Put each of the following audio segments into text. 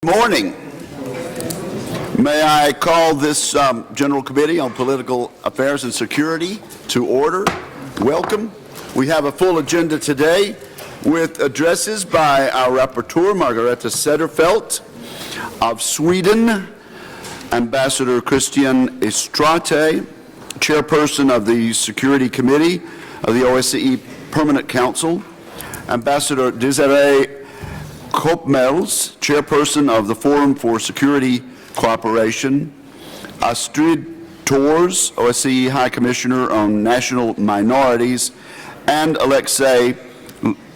Good morning. May I call this General Committee on Political Affairs and Security to order. Welcome. We have a full agenda today with addresses by our Rapporteur, Margareta Cederfelt of Sweden, Ambassador Christian Estrate, Chairperson of the Security Committee of the OSCE Permanent Council, Ambassador Desiree Koopmels, Chairperson of the Forum for Security Cooperation, Astrid Thors, OSCE High Commissioner on National Minorities, and Alexei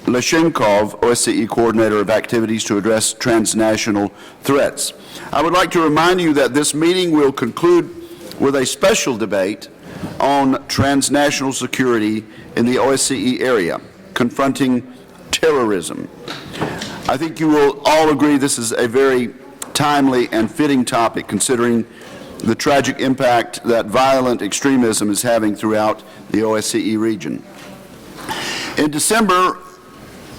Leshenkov, OSCE Coordinator of Activities to Address Transnational Threats. I would like to remind you that this meeting will conclude with a special debate on transnational security in the OSCE area, confronting terrorism. I think you will all agree this is a very timely and fitting topic considering the tragic impact that violent extremism is having throughout the OSCE region. In December,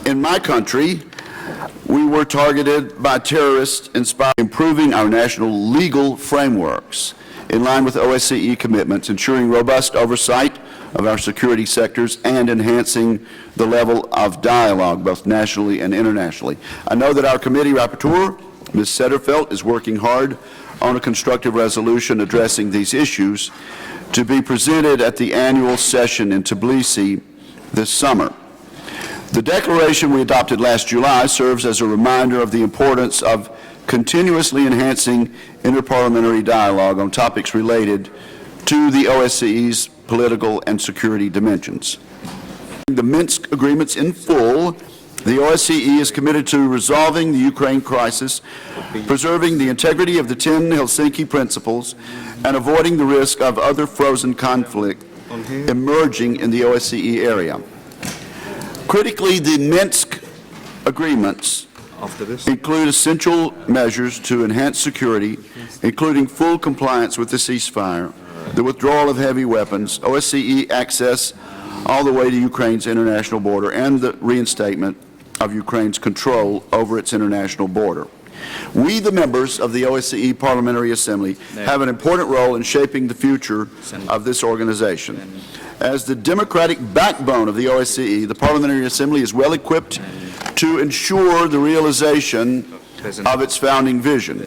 in my country, we were targeted by terrorists inspired improving our national legal frameworks in line with OSCE commitments, ensuring robust oversight of our security sectors and enhancing the level of dialogue both nationally and internationally. I know that our committee rapporteur, Ms. Cederfelt, is working hard on a constructive resolution addressing these issues to be presented at the annual session in Tbilisi this summer. The declaration we adopted last July serves as a reminder of the importance of continuously enhancing interparliamentary dialogue on topics related to the OSCE's political and security dimensions. The Minsk agreements in full, the OSCE is committed to resolving the Ukraine crisis, preserving the integrity of the 10 Helsinki principles, and avoiding the risk of other frozen conflict emerging in the OSCE area. Critically, the Minsk agreements include essential measures to enhance security, including full compliance with the ceasefire, the withdrawal of heavy weapons, OSCE access all the way to Ukraine's international border, and the reinstatement of Ukraine's control over its international border. We, the members of the OSCE Parliamentary Assembly, have an important role in shaping the future of this organization. As the democratic backbone of the OSCE, the Parliamentary Assembly is well equipped to ensure the realization of its founding vision,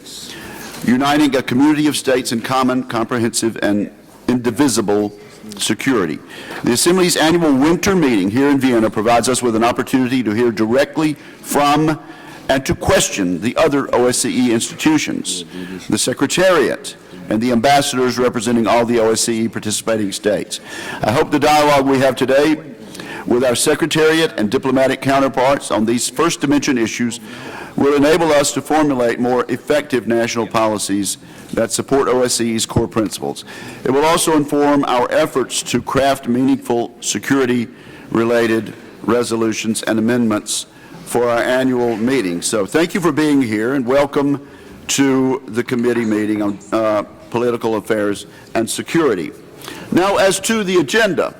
uniting a community of states in common, comprehensive, and indivisible security. The Assembly's annual winter meeting here in Vienna provides us with an opportunity to hear directly from and to question the other OSCE institutions, the Secretariat, and the ambassadors representing all the OSCE participating states. I hope the dialogue we have today with our Secretariat and diplomatic counterparts on these first dimension issues will enable us to formulate more effective national policies that support OSCE's core principles. It will also inform our efforts to craft meaningful security-related resolutions and amendments for our annual meeting. So thank you for being here and welcome to the committee meeting on political affairs and security. Now, as to the agenda,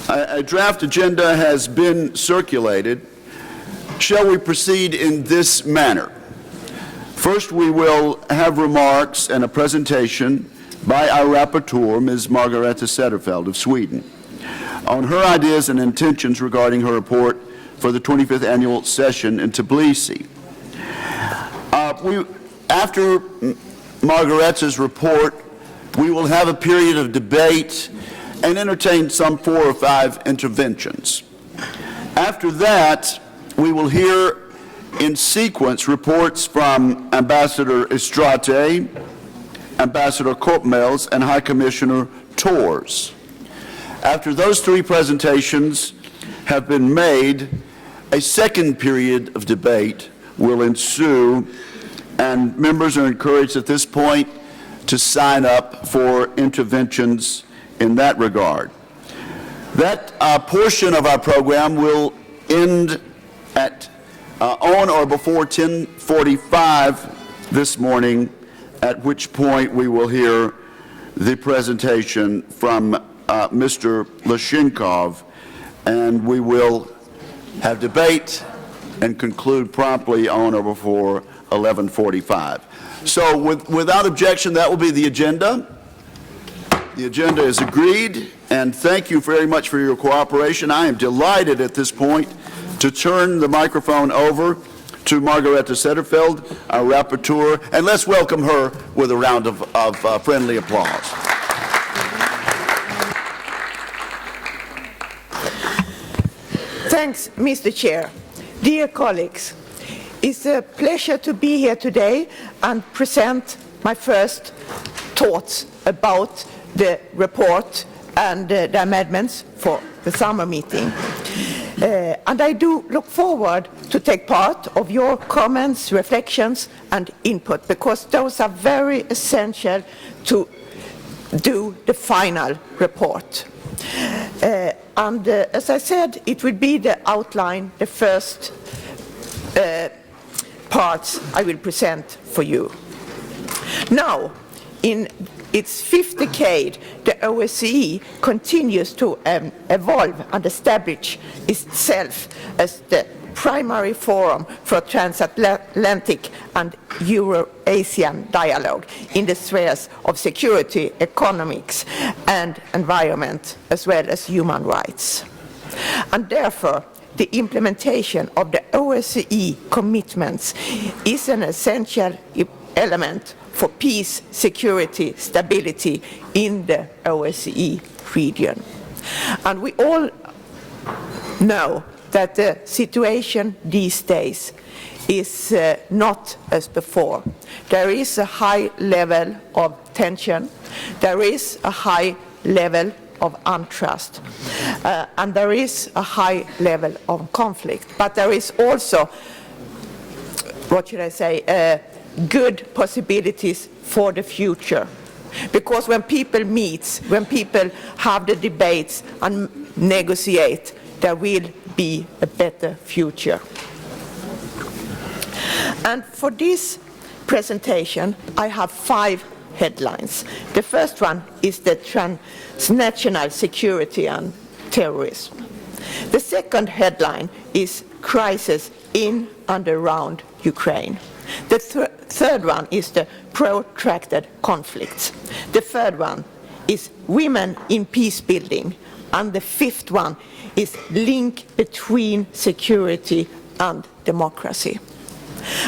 a draft agenda has been circulated. Shall we proceed in this manner? First, we will have remarks and a presentation by our rapporteur, Ms. Margareta Cederfelt of Sweden, on her ideas and intentions regarding her report for the 25th annual session in Tbilisi. After Margareta's report, we will have a period of debate and entertain some 4 or 5 interventions. After that, we will hear in sequence reports from Ambassador Estrate, Ambassador Koopmels, and High Commissioner Thors. After those 3 presentations have been made, a second period of debate will ensue, and members are encouraged at this point to sign up for interventions in that regard. That portion of our program will end at on or before 10:45 this morning, at which point we will hear the presentation from Mr. Leshenkov, and we will have debate and conclude promptly on or before 11:45. So without objection, that will be the agenda. The agenda is agreed, and thank you very much for your cooperation. I am delighted at this point to turn the microphone over to Margareta Sederfeld, our rapporteur, and let's welcome her with a round of friendly applause. Thanks, Mr. Chair. Dear colleagues, it's a pleasure to be here today and present my first thoughts about the report and the amendments for the summer meeting. And I do look forward to take part of your comments, reflections and input, because those are very essential to do the final report. As I said, it will be the outline, the first parts I will present for you. Now, in its fifth decade, the OSCE continues to evolve and establish itself as the primary forum for transatlantic and Euro-Asian dialogue in the spheres of security, economics and environment, as well as human rights. And therefore, the implementation of the OSCE commitments is an essential element for peace, security, stability in the OSCE region. And we all know that the situation these days is not as before. There is a high level of tension, there is a high level of untrust, and there is a high level of conflict. But there is also, what should I say, good possibilities for the future. Because when people meet, when people have the debates and negotiate, there will be a better future. And for this presentation, I have 5 headlines. The first one is the transnational security and terrorism. The second headline is crisis in and around Ukraine. The third one is the protracted conflicts. The third one is women in peace building. And the fifth one is link between security and democracy.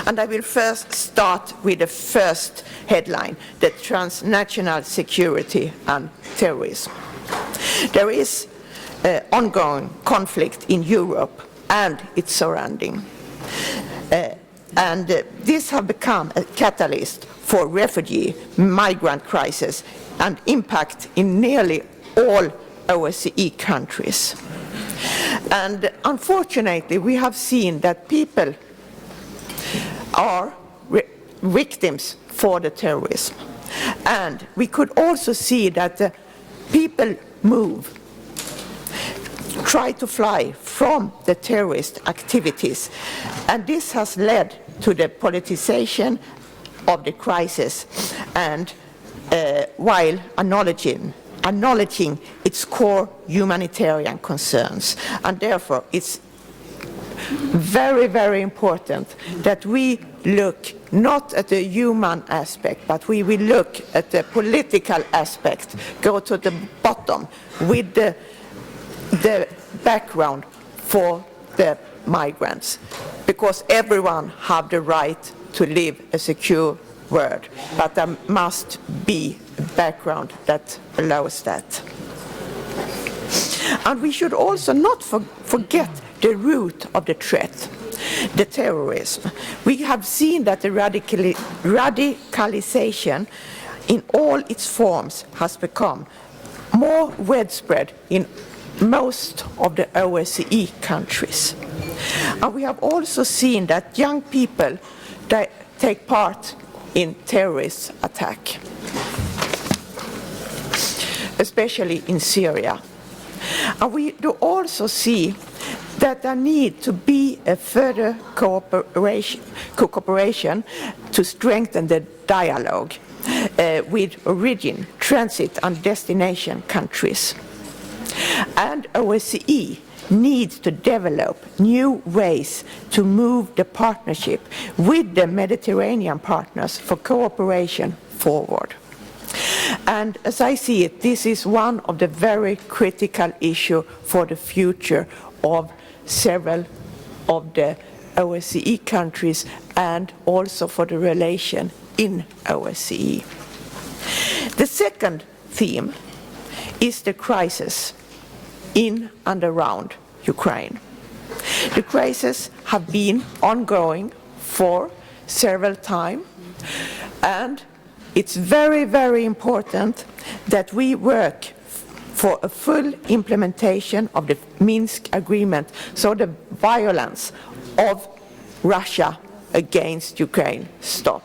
And I will first start with the first headline, the transnational security and terrorism. There is ongoing conflict in Europe and its surrounding. This has become a catalyst for refugee, migrant crisis and impact in nearly all OSCE countries. And unfortunately, we have seen that people are victims for the terrorism. And we could also see that the people try to fly from the terrorist activities. And this has led to the politicization of the crisis, and while acknowledging its core humanitarian concerns. And therefore, it's very, very important that we look not at the human aspect, but we will look at the political aspect, go to the bottom with the background for the migrants, because everyone has the right to live a secure world, but there must be a background that allows that. And we should also not forget the root of the threat, the terrorism. We have seen that the radicalization in all its forms has become more widespread in most of the OSCE countries. And we have also seen that young people take part in terrorist attack, especially in Syria. And we do also see that there needs to be a further cooperation to strengthen the dialogue with origin, transit and destination countries. And OSCE needs to develop new ways to move the partnership with the Mediterranean partners for cooperation forward. And as I see it, this is one of the very critical issues for the future of several of the OSCE countries and also for the relation in OSCE. The second theme is the crisis in and around Ukraine. The crises have been ongoing for several times, and it's very, very important that we work for a full implementation of the Minsk agreement, so the violence of Russia against Ukraine stop.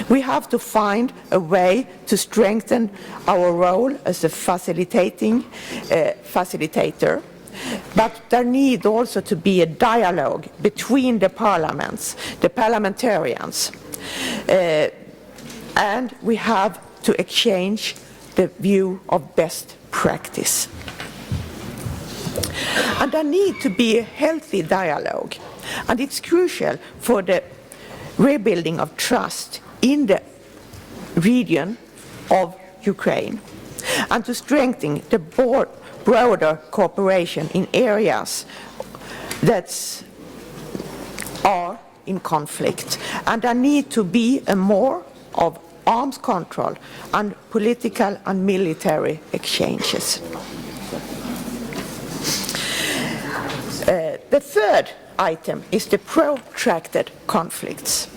We have to find a way to strengthen our role as a facilitator, but there needs also to be a dialogue between the parliaments, the parliamentarians, and we have to exchange the view of best practice. And there needs to be a healthy dialogue, and it's crucial for the rebuilding of trust in the region of Ukraine and to strengthen the broader cooperation in areas that are in conflict. And there need to be a more of arms control and political and military exchanges. The third item is the protracted conflicts.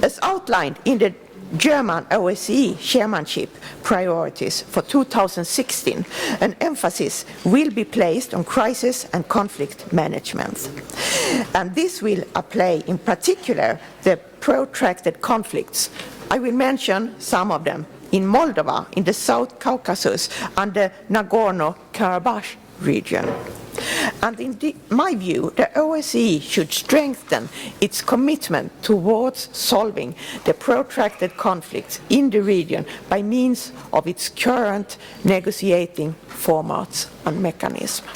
As outlined in the German OSCE chairmanship priorities for 2016, an emphasis will be placed on crisis and conflict management. And this will apply in particular the protracted conflicts. I will mention some of them in Moldova, in the South Caucasus, and the Nagorno-Karabakh region. And in my view, the OSCE should strengthen its commitment towards solving the protracted conflicts in the region by means of its current negotiating formats and mechanisms.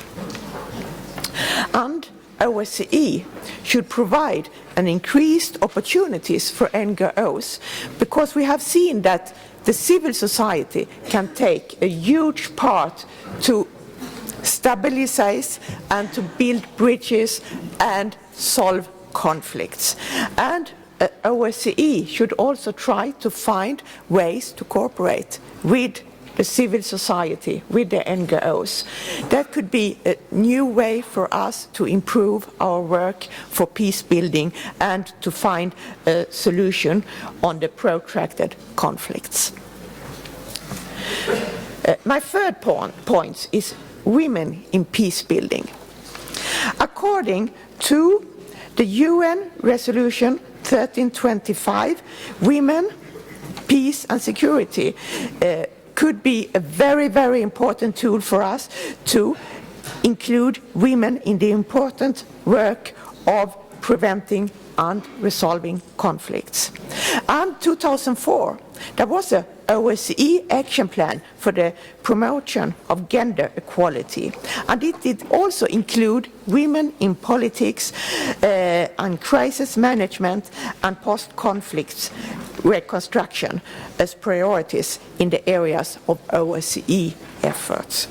And OSCE should provide an increased opportunities for NGOs, because we have seen that the civil society can take a huge part to stabilize and to build bridges and solve conflicts. And OSCE should also try to find ways to cooperate with the civil society, with the NGOs. That could be a new way for us to improve our work for peace building and to find a solution on the protracted conflicts. My third point is women in peace building. According to the UN Resolution 1325, women, peace and security could be a very, very important tool for us to include women in the important work of preventing and resolving conflicts. And 2004, there was a OSCE action plan for the promotion of gender equality, and it did also include women in politics and crisis management and post-conflict reconstruction as priorities in the areas of OSCE efforts.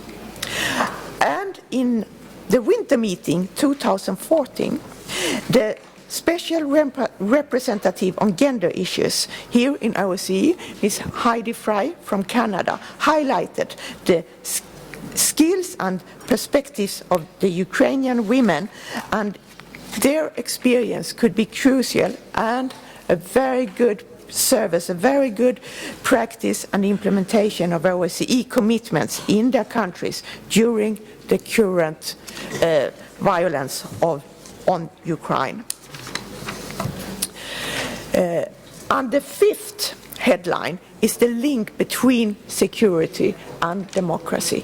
And in the winter meeting 2014, the Special representative on gender issues here in OSCE, Ms. Heidi Fry from Canada, highlighted the skills and perspectives of the Ukrainian women, and their experience could be crucial and a very good service, a very good practice and implementation of OSCE commitments in their countries during the current violence on Ukraine. And the fifth headline is the link between security and democracy.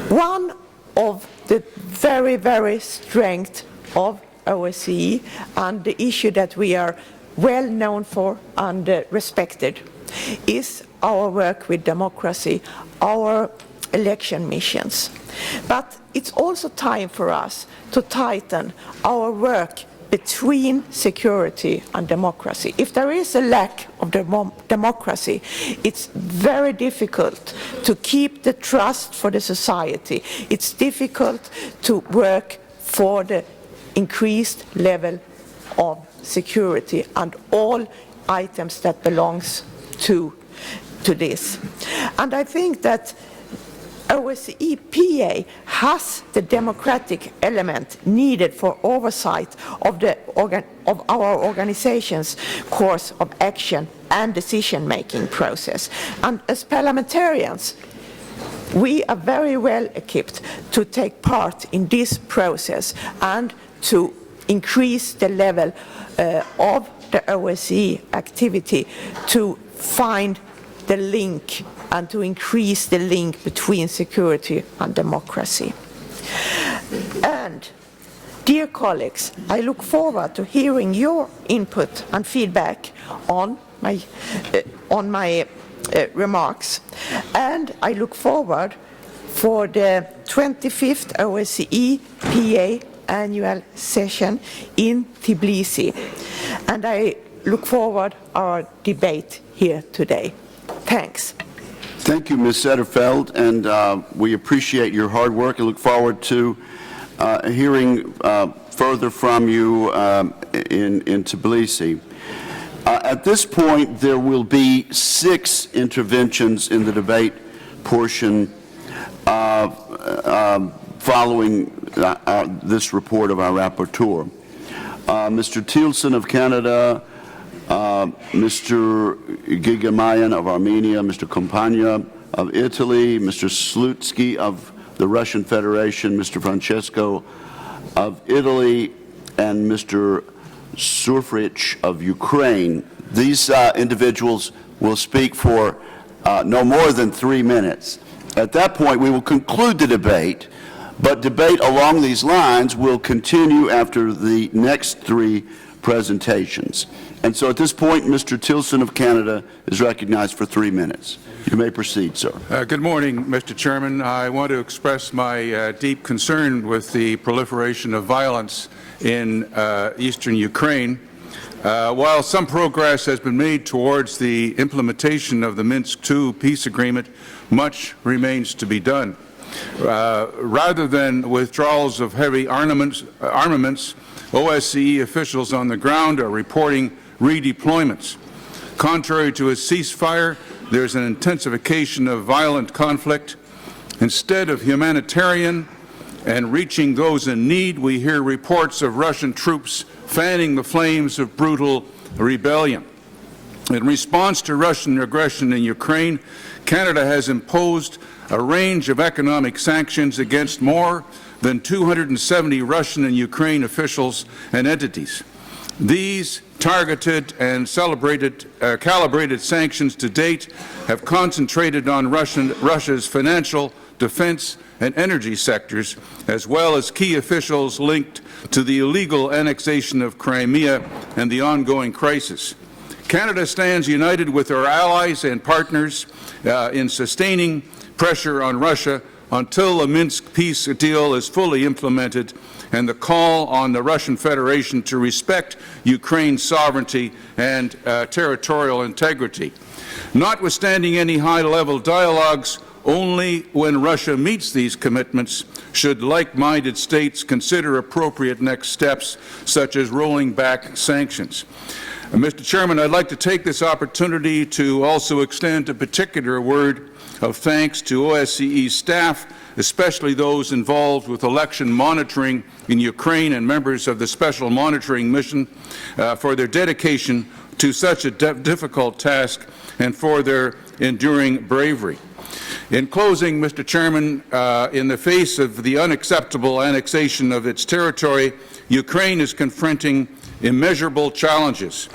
One of the very, very strengths of OSCE and the issue that we are well known for and respected is our work with democracy, our election missions. But it's also time for us to tighten our work between security and democracy. If there is a lack of democracy, it's very difficult to keep the trust for the society. It's difficult to work for the increased level of security and all items that belongs to this. And I think that OSCE PA has the democratic element needed for oversight of our organization's course of action and decision-making process. And as parliamentarians, we are very well equipped to take part in this process and to increase the level of the OSCE activity to find the link and to increase the link between security and democracy. And, dear colleagues, I look forward to hearing your input and feedback on my remarks. And I look forward for the 25th OSCE PA annual session in Tbilisi. And I look forward to our debate here today. Thanks. Thank you, Ms. Setterfeld, and we appreciate your hard work and look forward to hearing further from you in Tbilisi. At this point, there will be 6 interventions in the debate portion following this report of our rapporteur. Mr. Thielsen of Canada, Mr. Gigamayan of Armenia, Mr. Compagna of Italy, Mr. Slutsky of the Russian Federation, Mr. Francesco of Italy, and Mr. Surfrich of Ukraine. These individuals will speak for no more than 3 minutes. At that point, we will conclude the debate, but debate along these lines will continue after the next 3 presentations. And so at this point, Mr. Thielsen of Canada is recognized for 3 minutes. You may proceed, sir. Good morning, Mr. Chairman. I want to express my deep concern with the proliferation of violence in eastern Ukraine. While some progress has been made towards the implementation of the Minsk II peace agreement, much remains to be done. Rather than withdrawals of heavy armaments, OSCE officials on the ground are reporting redeployments. Contrary to a ceasefire, there's an intensification of violent conflict. Instead of humanitarian and reaching those in need, we hear reports of Russian troops fanning the flames of brutal rebellion. In response to Russian aggression in Ukraine, Canada has imposed a range of economic sanctions against more than 270 Russian and Ukraine officials and entities. These targeted and calibrated sanctions to date have concentrated on Russia's financial, defense, and energy sectors, as well as key officials linked to the illegal annexation of Crimea and the ongoing crisis. Canada stands united with our allies and partners in sustaining pressure on Russia until a Minsk peace deal is fully implemented and the call on the Russian Federation to respect Ukraine's sovereignty and territorial integrity. Notwithstanding any high-level dialogues, only when Russia meets these commitments should like-minded states consider appropriate next steps, such as rolling back sanctions. Mr. Chairman, I'd like to take this opportunity to also extend a particular word of thanks to OSCE staff, especially those involved with election monitoring in Ukraine and members of the Special Monitoring Mission, for their dedication to such a difficult task and for their enduring bravery. In closing, Mr. Chairman, in the face of the unacceptable annexation of its territory, Ukraine is confronting immeasurable challenges.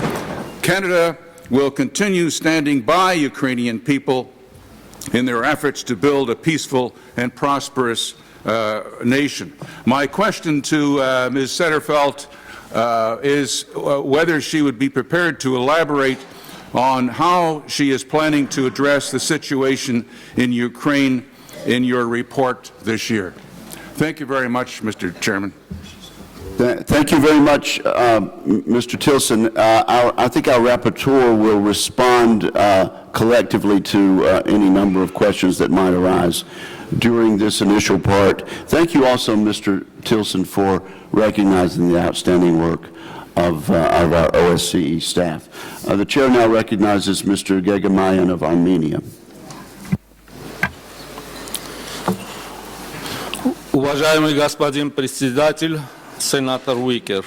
Canada will continue standing by Ukrainian people in their efforts to build a peaceful and prosperous nation. My question to Ms. Setterfeld is whether she would be prepared to elaborate on how she is planning to address the situation in Ukraine in your report this year. Thank you very much, Mr. Chairman. Thank you very much, Mr. Tilson. I think our rapporteur will respond collectively to any number of questions that might arise during this initial part. Thank you also, Mr. Tilson, for recognizing the outstanding work of our OSCE staff. The chair now recognizes Mr. Gegemayan of Armenia. Уважаемый господин председатель, сенатор Уикер,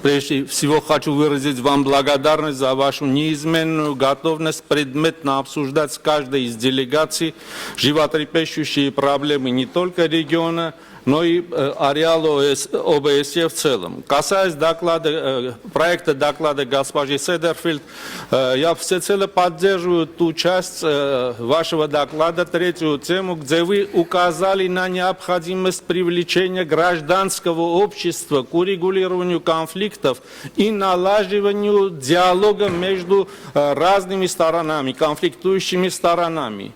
прежде всего хочу выразить вам благодарность за вашу неизменную готовность предметно обсуждать с каждой из делегаций животрепещущие проблемы не только региона, но и ареала ОБСЕ в целом. Касаясь проекта доклада госпожи Седерфилд, я всецело поддерживаю ту часть вашего доклада, третью тему, где вы указали на необходимость привлечения гражданского общества к урегулированию конфликтов и налаживанию диалога между разными сторонами, конфликтующими сторонами.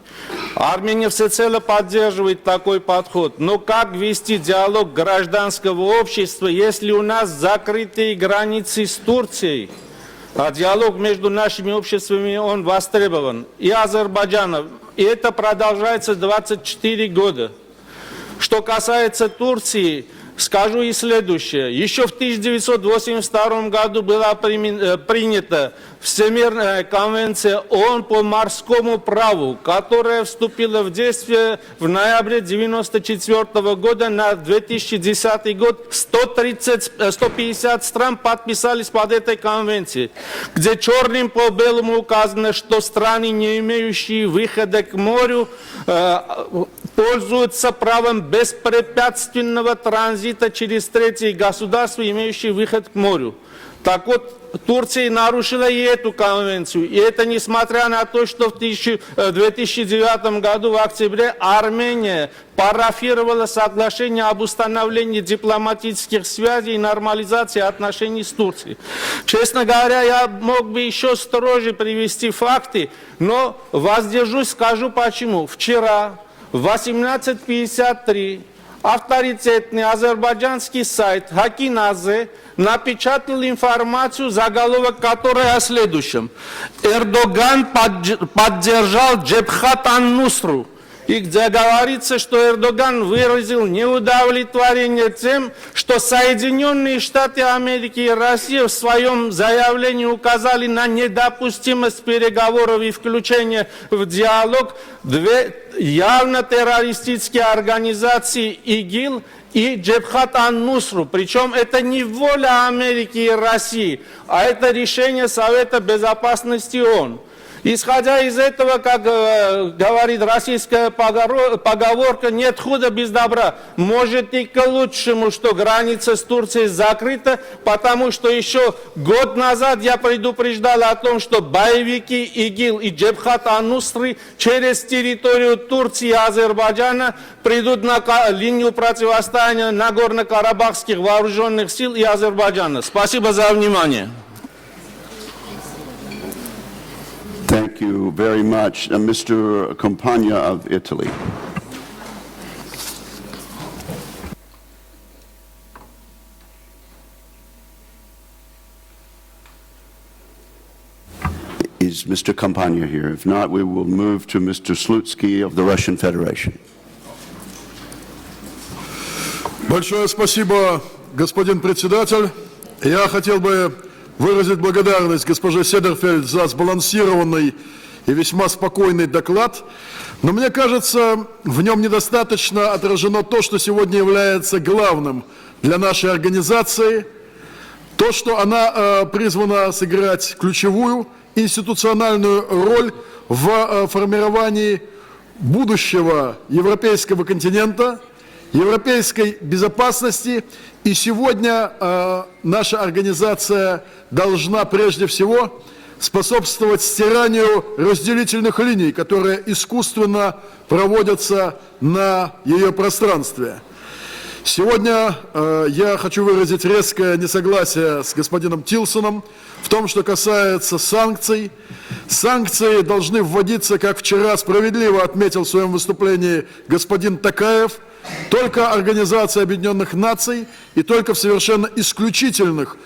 Армения всецело поддерживает такой подход, но как вести диалог гражданского общества, если у нас закрытые границы с Турцией, а диалог между нашими обществами, он востребован, и Азербайджаном, и это продолжается 24 года. Что касается Турции, скажу и следующее. Еще в 1982 году была принята Всемирная конвенция ООН по морскому праву, которая вступила в действие в ноябре 1994 года. На 2010 год 150 стран подписались под этой конвенцией, где черным по белому указано, что страны, не имеющие выхода к морю, пользуются правом беспрепятственного транзита через третьи государства, имеющие выход к морю. Так вот, Турция нарушила и эту конвенцию. И это несмотря на то, что в 2009 году в октябре Армения парафировала соглашение об установлении дипломатических связей и нормализации отношений с Турцией. Честно говоря, я мог бы еще строже привести факты, но воздержусь, скажу почему. Вчера в 18:53 авторитетный азербайджанский сайт Хакиназе напечатал информацию, заголовок которой о следующем. Эрдоган поддержал Джебхат ан-Нусру. И где говорится, что Эрдоган выразил неудовлетворение тем, что Соединенные Штаты Америки и Россия в своем заявлении указали на недопустимость переговоров и включения в диалог две явно террористические организации ИГИЛ и Джебхат ан-Нусру. Причем это не воля Америки и России, а это решение Совета Безопасности ООН. Исходя из этого, как говорит российская поговорка, нет худа без добра. Может и к лучшему, что граница с Турцией закрыта, потому что еще год назад я предупреждал о том, что боевики ИГИЛ и Джебхат ан-Нусры через территорию Турции и Азербайджана придут на линию противостояния Нагорно-Карабахских вооруженных сил и Азербайджана. Спасибо за внимание. Thank you very much. Mr. Compagna of Italy. Is Mr. Compagna here? If not, we will move to Mr. Slutsky of the Russian Federation. Большое спасибо, господин председатель. Я хотел бы выразить благодарность госпоже Седерфельд за сбалансированный и весьма спокойный доклад, но мне кажется, в нем недостаточно отражено то, что сегодня является главным для нашей организации, то, что она призвана сыграть ключевую институциональную роль в формировании будущего европейского континента, европейской безопасности. И сегодня наша организация должна прежде всего способствовать стиранию разделительных линий, которые искусственно проводятся на ее пространстве. Сегодня я хочу выразить резкое несогласие с господином Тилсоном в том, что касается санкций. Санкции должны вводиться, как вчера справедливо отметил в своем выступлении господин Токаев, только Организация Объединенных Наций и только в совершенно исключительных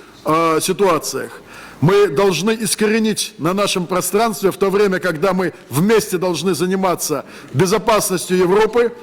ситуациях. Мы должны искоренить на нашем пространстве, в то время, когда мы вместе должны заниматься безопасностью Европы,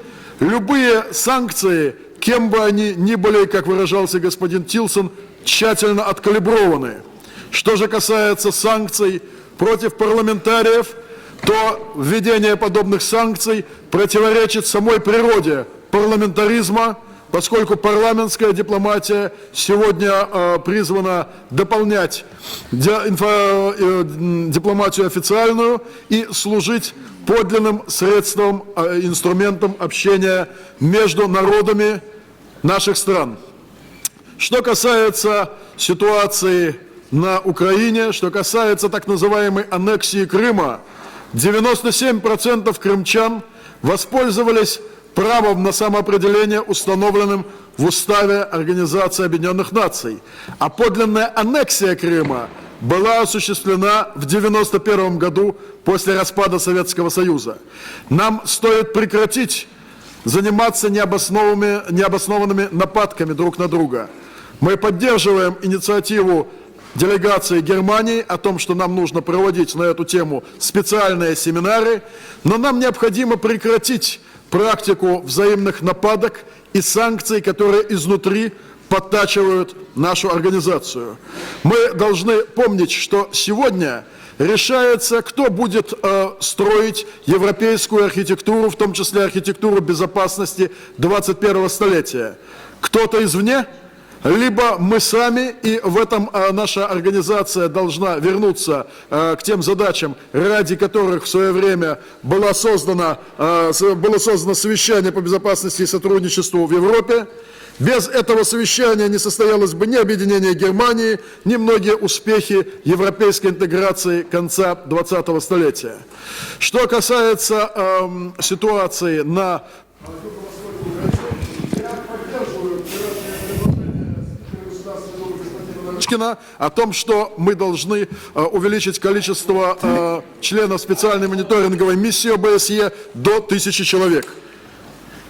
любые санкции, кем бы они ни были, как выражался господин Тилсон, тщательно откалиброваны. Что же касается санкций против парламентариев, то введение подобных санкций противоречит самой природе парламентаризма, поскольку парламентская дипломатия сегодня призвана дополнять дипломатию официальную и служить подлинным средством, инструментом общения между народами наших стран. Что касается ситуации на Украине, что касается так называемой аннексии Крыма, 97% крымчан воспользовались правом на самоопределение, установленным в Уставе Организации Объединенных Наций. А подлинная аннексия Крыма была осуществлена в 1991 году после распада Советского Союза. Нам стоит прекратить заниматься необоснованными нападками друг на друга. Мы поддерживаем инициативу делегации Германии о том, что нам нужно проводить на эту тему специальные семинары, но нам необходимо прекратить практику взаимных нападок и санкций, которые изнутри подтачивают нашу организацию. Мы должны помнить, что сегодня решается, кто будет строить европейскую архитектуру, в том числе архитектуру безопасности 21-го столетия. Кто-то извне, либо мы сами, и в этом наша организация должна вернуться к тем задачам, ради которых в свое время было создано совещание по безопасности и сотрудничеству в Европе. Без этого совещания не состоялось бы ни объединение Германии, ни многие успехи европейской интеграции конца 20-го столетия. Что касается ситуации на... о том, что мы должны увеличить количество членов специальной мониторинговой миссии ОБСЕ до 1000 человек.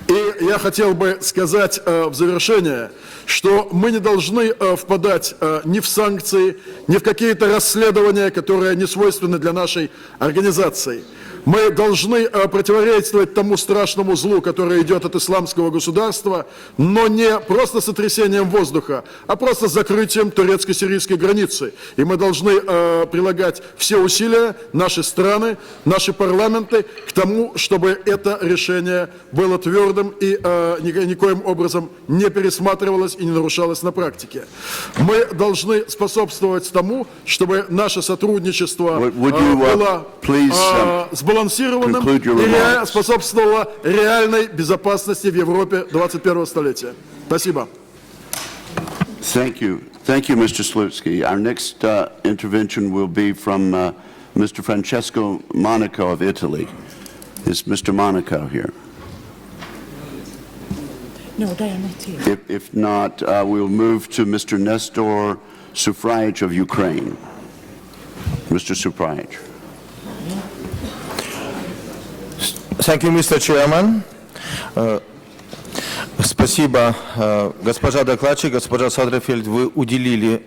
И я хотел бы сказать в завершение, что мы не должны впадать ни в санкции, ни в какие-то расследования, которые не свойственны для нашей организации. Мы должны противодействовать тому страшному злу, которое идет от исламского государства, но не просто сотрясением воздуха, а просто закрытием турецко-сирийской границы. И мы должны прилагать все усилия, наши страны, наши парламенты, к тому, чтобы это решение было твердым и никоим образом не пересматривалось и не нарушалось на практике. Мы должны способствовать тому, чтобы наше сотрудничество было сбалансированным и способствовало реальной безопасности в Европе 21-го столетия. Спасибо. Thank you, Mr. Slutsky. Our next intervention will be from Mr. Francesco Monaco of Italy. Is Mr. Monaco here? No, they are not here. If not, we'll move to Mr. Nestor Sufrage of Ukraine. Mr. Sufrage. Thank you, Mr. Chairman. Спасибо, госпожа докладчик, госпожа Садрефельд, вы уделили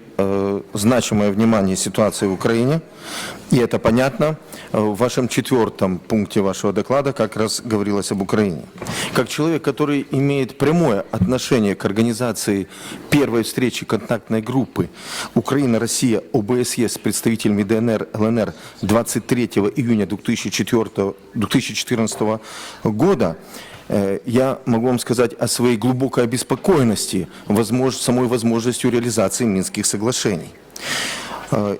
значимое внимание ситуации в Украине, и это понятно. В вашем 4-м пункте вашего доклада как раз говорилось об Украине. Как человек, который имеет прямое отношение к организации первой встречи контактной группы Украина-Россия ОБСЕ с представителями ДНР, ЛНР 23 июня 2014 года, я могу вам сказать о своей глубокой обеспокоенности самой возможностью реализации Минских соглашений.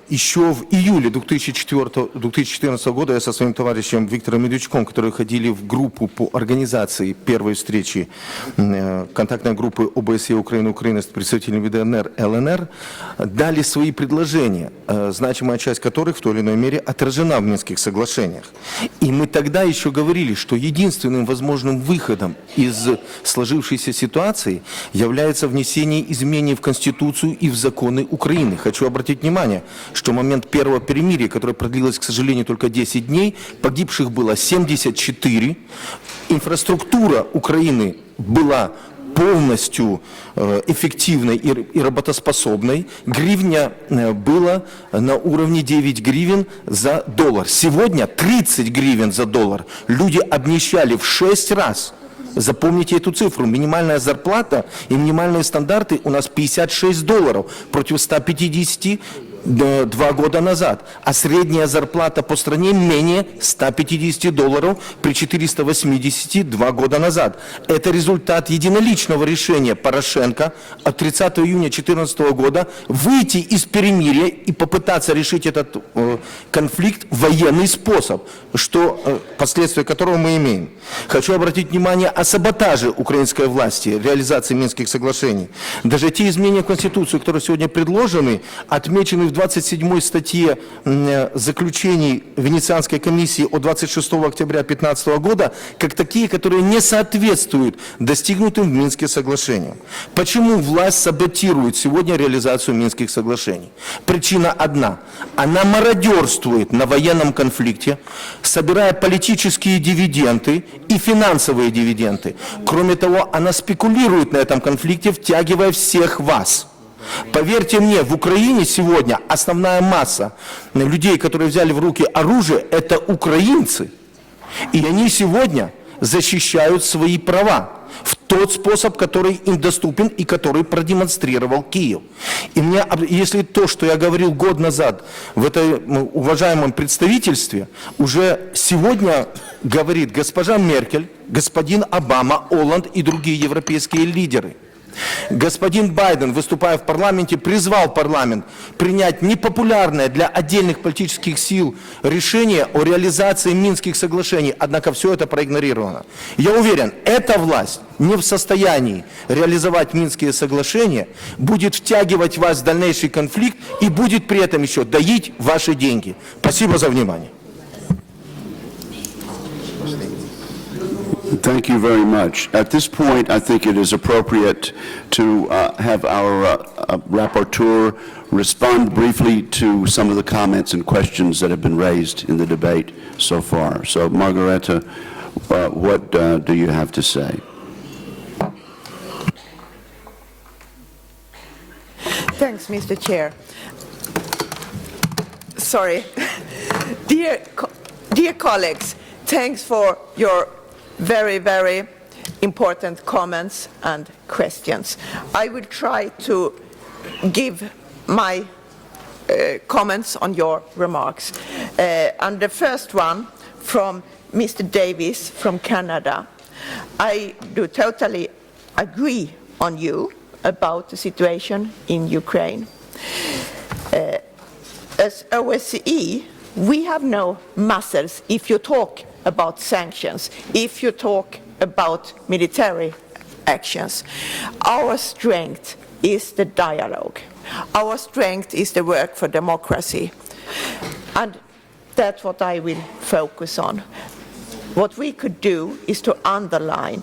Еще в июле 2014 года я со своим товарищем Виктором Медведчуком, которые ходили в группу по организации первой встречи контактной группы ОБСЕ Украины с представителями ДНР, ЛНР, дали свои предложения, значимая часть которых в той или иной мере отражена в Минских соглашениях. И мы тогда еще говорили, что единственным возможным выходом из сложившейся ситуации является внесение изменений в Конституцию и в законы Украины. Хочу обратить внимание, что в момент первого перемирия, которое продлилось, к сожалению, только 10 дней, погибших было 74, инфраструктура Украины была полностью эффективной и работоспособной, гривня была на уровне 9 гривен за доллар. Сегодня 30 гривен за доллар. Люди обнищали в 6 раз. Запомните эту цифру. Минимальная зарплата и минимальные стандарты у нас 56 долларов против 150 2 года назад, а средняя зарплата по стране менее 150 долларов при 480 2 года назад. Это результат единоличного решения Порошенко от 30 июня 2014 года выйти из перемирия и попытаться решить этот конфликт в военный способ, последствия которого мы имеем. Хочу обратить внимание о саботаже украинской власти, реализации Минских соглашений. Даже те изменения в Конституцию, которые сегодня предложены, отмечены в 27 статье заключений Венецианской комиссии от 26 октября 2015 года, как такие, которые не соответствуют достигнутым в Минске соглашениям. Почему власть саботирует сегодня реализацию Минских соглашений? Причина одна. Она мародерствует на военном конфликте, собирая политические дивиденды и финансовые дивиденды. Кроме того, она спекулирует на этом конфликте, втягивая всех вас. Поверьте мне, в Украине сегодня основная масса людей, которые взяли в руки оружие, это украинцы. И они сегодня защищают свои права в тот способ, который им доступен и который продемонстрировал Киев. И мне, если то, что я говорил год назад в этом уважаемом представительстве, уже сегодня говорит госпожа Меркель, господин Обама, Олланд и другие европейские лидеры. Господин Байден, выступая в парламенте, призвал парламент принять непопулярное для отдельных политических сил решение о реализации Минских соглашений, однако все это проигнорировано. Я уверен, эта власть не в состоянии реализовать Минские соглашения, будет втягивать вас в дальнейший конфликт и будет при этом еще доить ваши деньги. Спасибо за внимание. Thank you very much. At this point, I think it is appropriate to have our Rapporteur respond briefly to some of the comments and questions that have been raised in the debate so far. So, Margareta, what do you have to say? Thanks, Mr. Chair. Sorry. Dear colleagues, thanks for your very, very important comments and questions. I will try to give my comments on your remarks. And the first one from Mr. Davis from Canada. I do totally agree on you about the situation in Ukraine. As OSCE, we have no muscles if you talk about sanctions, if you talk about military actions. Our strength is the dialogue. Our strength is the work for democracy. And that's what I will focus on. What we could do is to underline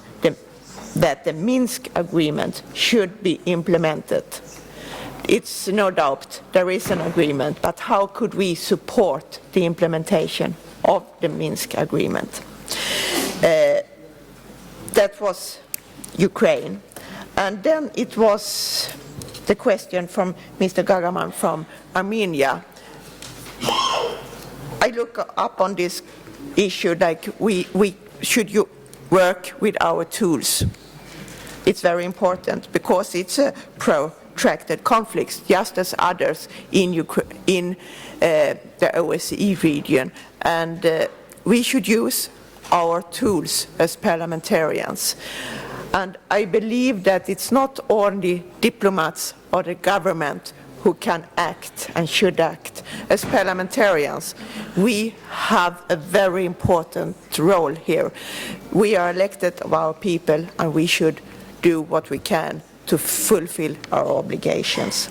that the Minsk agreement should be implemented. It's no doubt there is an agreement, but how could we support the implementation of the Minsk agreement? That was Ukraine. And then it was the question from Mr. Gagaman from Armenia. I look up on this issue like we should work with our tools. It's very important because it's a protracted conflict, just as others in the OSCE region. And we should use our tools as parliamentarians. And I believe that it's not only diplomats or the government who can act and should act. As parliamentarians, we have a very important role here. We are elected of our people, and we should do what we can to fulfill our obligations.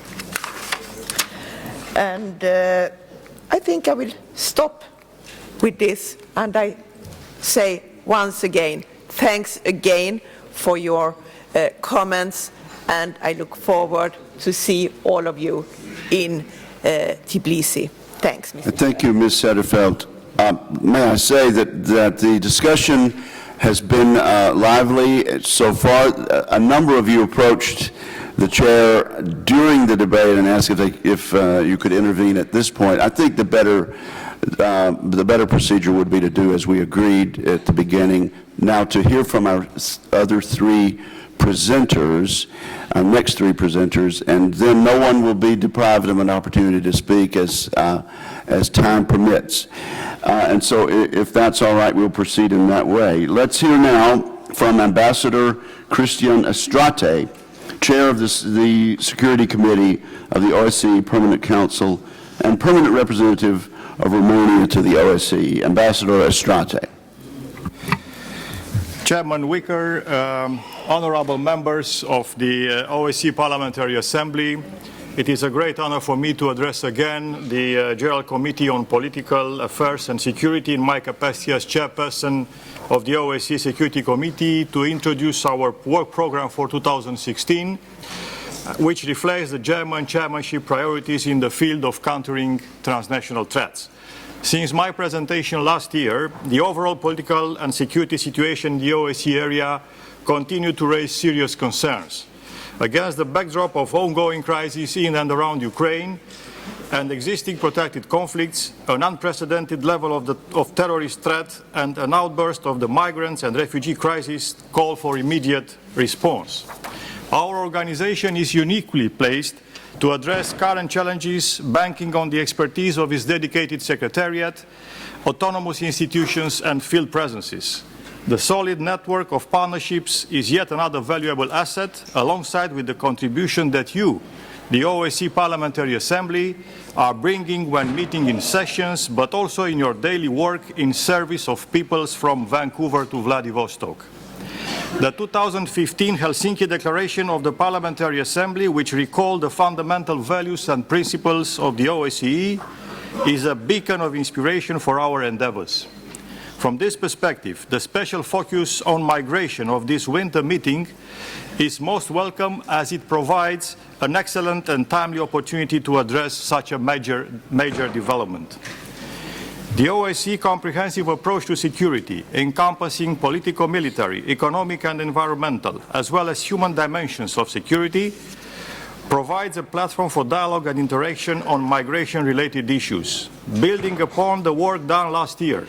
And I think I will stop with this, and I say once again, thanks again for your comments, and I look forward to see all of you in Tbilisi. Thanks, Mr. Thank you, Ms. Satterfeld. May I say that the discussion has been lively so far. A number of you approached the chair during the debate and asked if you could intervene at this point. I think the better procedure would be to do as we agreed at the beginning. Now to hear from our other three presenters, our next three presenters, and then no one will be deprived of an opportunity to speak as time permits. And so if that's all right, we'll proceed in that way. Let's hear now from Ambassador Cristian Estrate, Chair of the Security Committee of the OSCE Permanent Council and Permanent Representative of Romania to the OSCE. Ambassador Estrate. Chairman Wicker, honorable members of the OSCE Parliamentary Assembly, it is a great honor for me to address again the General Committee on Political Affairs and Security in my capacity as chairperson of the OSCE Security Committee to introduce our work program for 2016, which reflects the German chairmanship priorities in the field of countering transnational threats. Since my presentation last year, the overall political and security situation in the OSCE area continued to raise serious concerns. Against the backdrop of ongoing crises in and around Ukraine and existing protracted conflicts, an unprecedented level of terrorist threat and an outburst of the migrants and refugee crisis call for immediate response. Our organization is uniquely placed to address current challenges, banking on the expertise of its dedicated secretariat, autonomous institutions and field presences. The solid network of partnerships is yet another valuable asset, alongside with the contribution that you, the OSCE Parliamentary Assembly, are bringing when meeting in sessions, but also in your daily work in service of peoples from Vancouver to Vladivostok. The 2015 Helsinki Declaration of the Parliamentary Assembly, which recalled the fundamental values and principles of the OSCE, is a beacon of inspiration for our endeavors. From this perspective, the special focus on migration of this winter meeting is most welcome, as it provides an excellent and timely opportunity to address such a major development. The OSCE comprehensive approach to security, encompassing politico-military, economic and environmental, as well as human dimensions of security, provides a platform for dialogue and interaction on migration-related issues. Building upon the work done last year,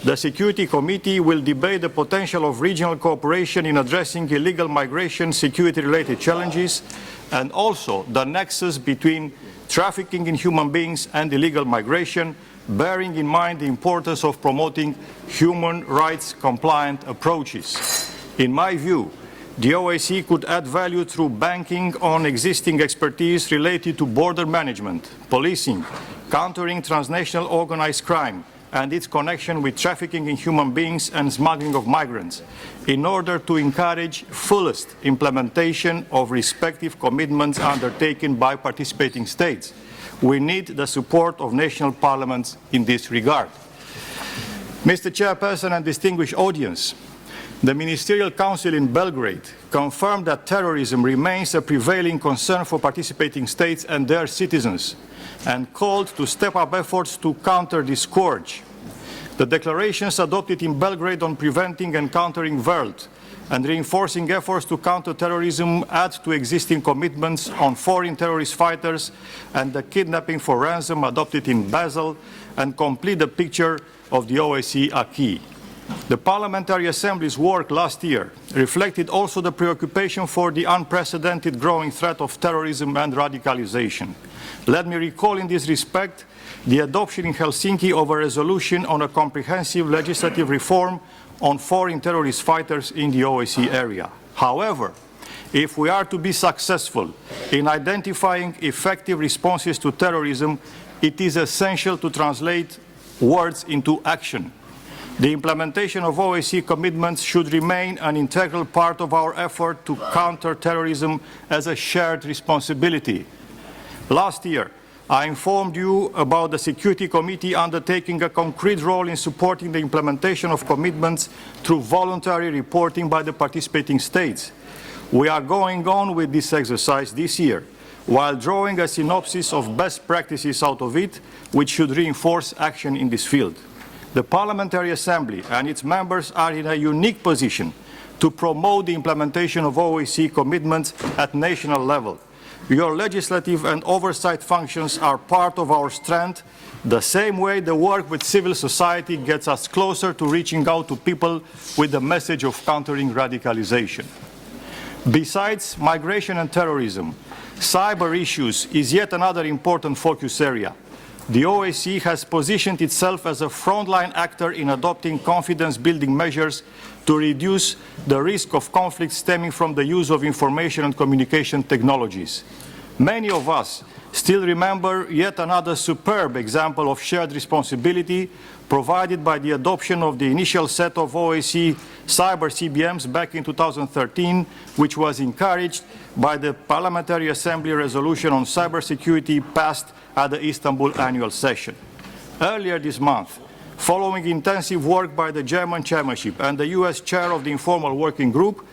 the Security Committee will debate the potential of regional cooperation in addressing illegal migration, security-related challenges, and also the nexus between trafficking in human beings and illegal migration, bearing in mind the importance of promoting human rights compliant approaches. In my view, the OSCE could add value through banking on existing expertise related to border management, policing, countering transnational organized crime, and its connection with trafficking in human beings and smuggling of migrants, in order to encourage fullest implementation of respective commitments undertaken by participating states. We need the support of national parliaments in this regard. Mr. Chairperson and distinguished audience, the Ministerial Council in Belgrade confirmed that terrorism remains a prevailing concern for participating states and their citizens, and called to step up efforts to counter this scourge. The declarations adopted in Belgrade on preventing and countering violence and reinforcing efforts to counter terrorism add to existing commitments on foreign terrorist fighters and the kidnapping for ransom adopted in Basel, and complete the picture of the OSCE acquis. The Parliamentary Assembly's work last year reflected also the preoccupation for the unprecedented growing threat of terrorism and radicalization. Let me recall in this respect the adoption in Helsinki of a resolution on a comprehensive legislative reform on foreign terrorist fighters in the OSCE area. However, If we are to be successful in identifying effective responses to terrorism, it is essential to translate words into action. The implementation of OSCE commitments should remain an integral part of our effort to counter terrorism as a shared responsibility. Last year, I informed you about the Security Committee undertaking a concrete role in supporting the implementation of commitments through voluntary reporting by the participating states. We are going on with this exercise this year, while drawing a synopsis of best practices out of it, which should reinforce action in this field. The Parliamentary Assembly and its members are in a unique position to promote the implementation of OSCE commitments at national level. Your legislative and oversight functions are part of our strength, the same way the work with civil society gets us closer to reaching out to people with the message of countering radicalization. Besides migration and terrorism, cyber issues is yet another important focus area. The OSCE has positioned itself as a frontline actor in adopting confidence-building measures to reduce the risk of conflict stemming from the use of information and communication technologies. Many of us still remember yet another superb example of shared responsibility provided by the adoption of the initial set of OSCE cyber CBMs back in 2013, which was encouraged by the Parliamentary Assembly resolution on cybersecurity passed at the Istanbul annual session. Earlier this month, following intensive work by the German chairmanship and the US chair of the informal working group,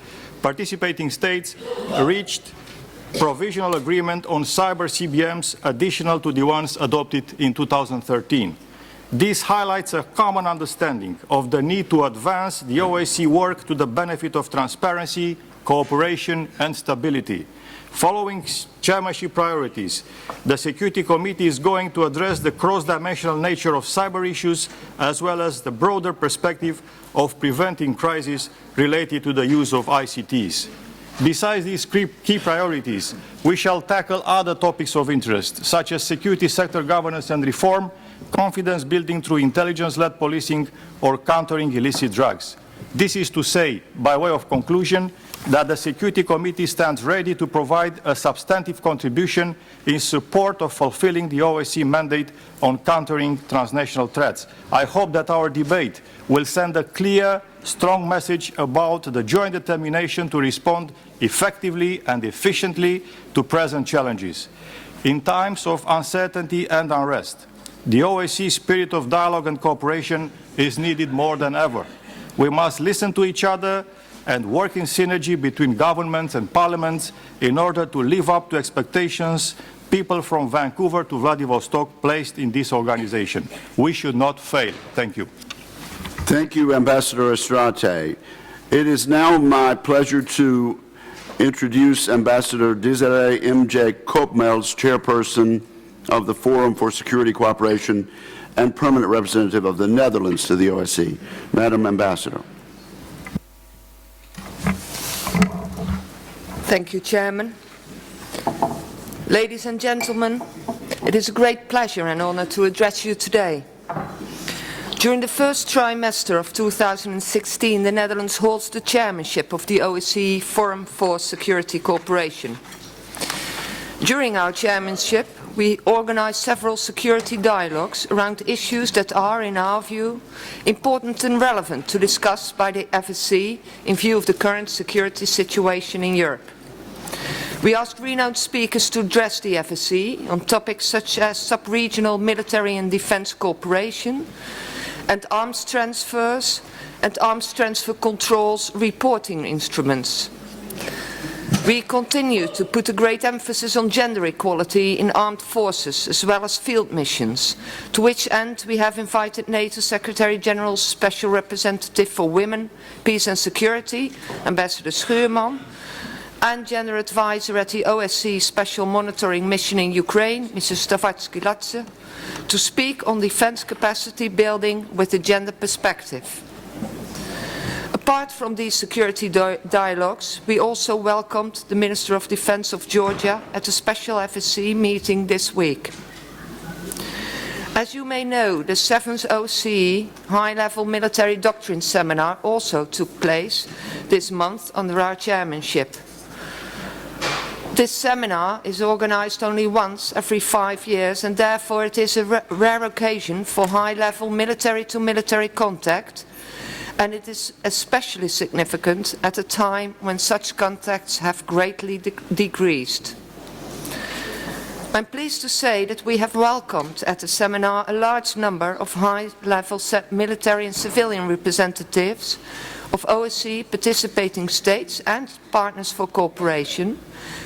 participating states reached provisional agreement on cyber CBMs additional to the ones adopted in 2013. This highlights a common understanding of the need to advance the OSCE work to the benefit of transparency, cooperation and stability. Following chairmanship priorities, the Security Committee is going to address the cross-dimensional nature of cyber issues as well as the broader perspective of preventing crises related to the use of ICTs. Besides these key priorities, we shall tackle other topics of interest, such as security sector governance and reform, confidence building through intelligence-led policing, or countering illicit drugs. This is to say, by way of conclusion, that the Security Committee stands ready to provide a substantive contribution in support of fulfilling the OSCE mandate on countering transnational threats. I hope that our debate will send a clear, strong message about the joint determination to respond effectively and efficiently to present challenges. In times of uncertainty and unrest, the OSCE spirit of dialogue and cooperation is needed more than ever. We must listen to each other and work in synergy between governments and parliaments in order to live up to expectations people from Vancouver to Vladivostok placed in this organization. We should not fail. Thank you. Thank you, Ambassador Estrate. It is now my pleasure to introduce Ambassador Desiree M.J. Koopmels, Chairperson of the Forum for Security Cooperation and Permanent Representative of the Netherlands to the OSCE. Madam Ambassador. Thank you, Chairman. Ladies and gentlemen, it is a great pleasure and honor to address you today. During the first trimester of 2016, the Netherlands holds the chairmanship of the OSCE Forum for Security Cooperation. During our chairmanship, we organized several security dialogues around issues that are, in our view, important and relevant to discuss by the FSC in view of the current security situation in Europe. We asked renowned speakers to address the FSC on topics such as sub-regional military and defense cooperation and arms transfers and arms transfer controls reporting instruments. We continue to put a great emphasis on gender equality in armed forces as well as field missions, to which end we have invited NATO Secretary General's Special Representative for Women, Peace and Security, Ambassador Schuurman, and Gender Advisor at the OSCE Special Monitoring Mission in Ukraine, Mrs. Stavatsky-Latze, to speak on defense capacity building with a gender perspective. Apart from these security dialogues, we also welcomed the Minister of Defense of Georgia at a special FSC meeting this week. As you may know, the 7th OSCE High-Level Military Doctrine Seminar also took place this month under our chairmanship. This seminar is organized only once every 5 years, and therefore it is a rare occasion for high-level military-to-military contact, and it is especially significant at a time when such contacts have greatly decreased. I'm pleased to say that we have welcomed at the seminar a large number of high-level military and civilian representatives of OSCE participating states and partners for cooperation,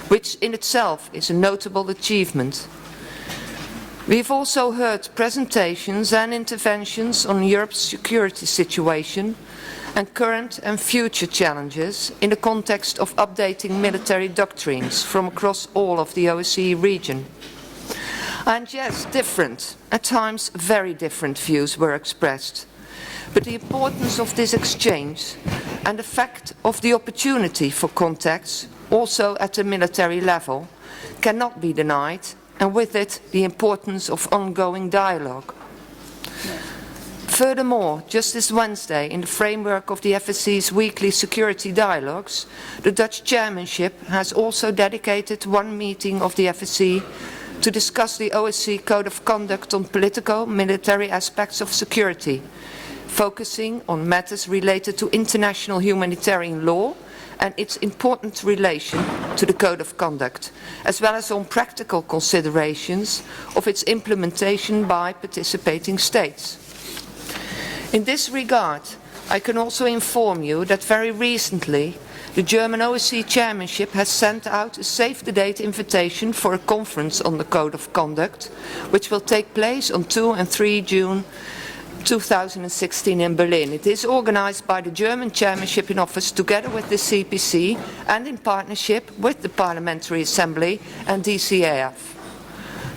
which in itself is a notable achievement. We have also heard presentations and interventions on Europe's security situation and current and future challenges in the context of updating military doctrines from across all of the OSCE region. And yes, different, at times very different views were expressed. But the importance of this exchange and the fact of the opportunity for contacts, also at the military level, cannot be denied, and with it the importance of ongoing dialogue. Furthermore, just this Wednesday, in the framework of the FSC's weekly security dialogues, the Dutch chairmanship has also dedicated one meeting of the FSC to discuss the OSCE Code of Conduct on political, military aspects of security, focusing on matters related to international humanitarian law and its important relation to the Code of Conduct, as well as on practical considerations of its implementation by participating states. In this regard, I can also inform you that very recently the German OSCE chairmanship has sent out a save-the-date invitation for a conference on the Code of Conduct, which will take place on 2 and 3 June 2016 in Berlin. It is organized by the German chairmanship in office together with the CPC and in partnership with the Parliamentary Assembly and DCAF.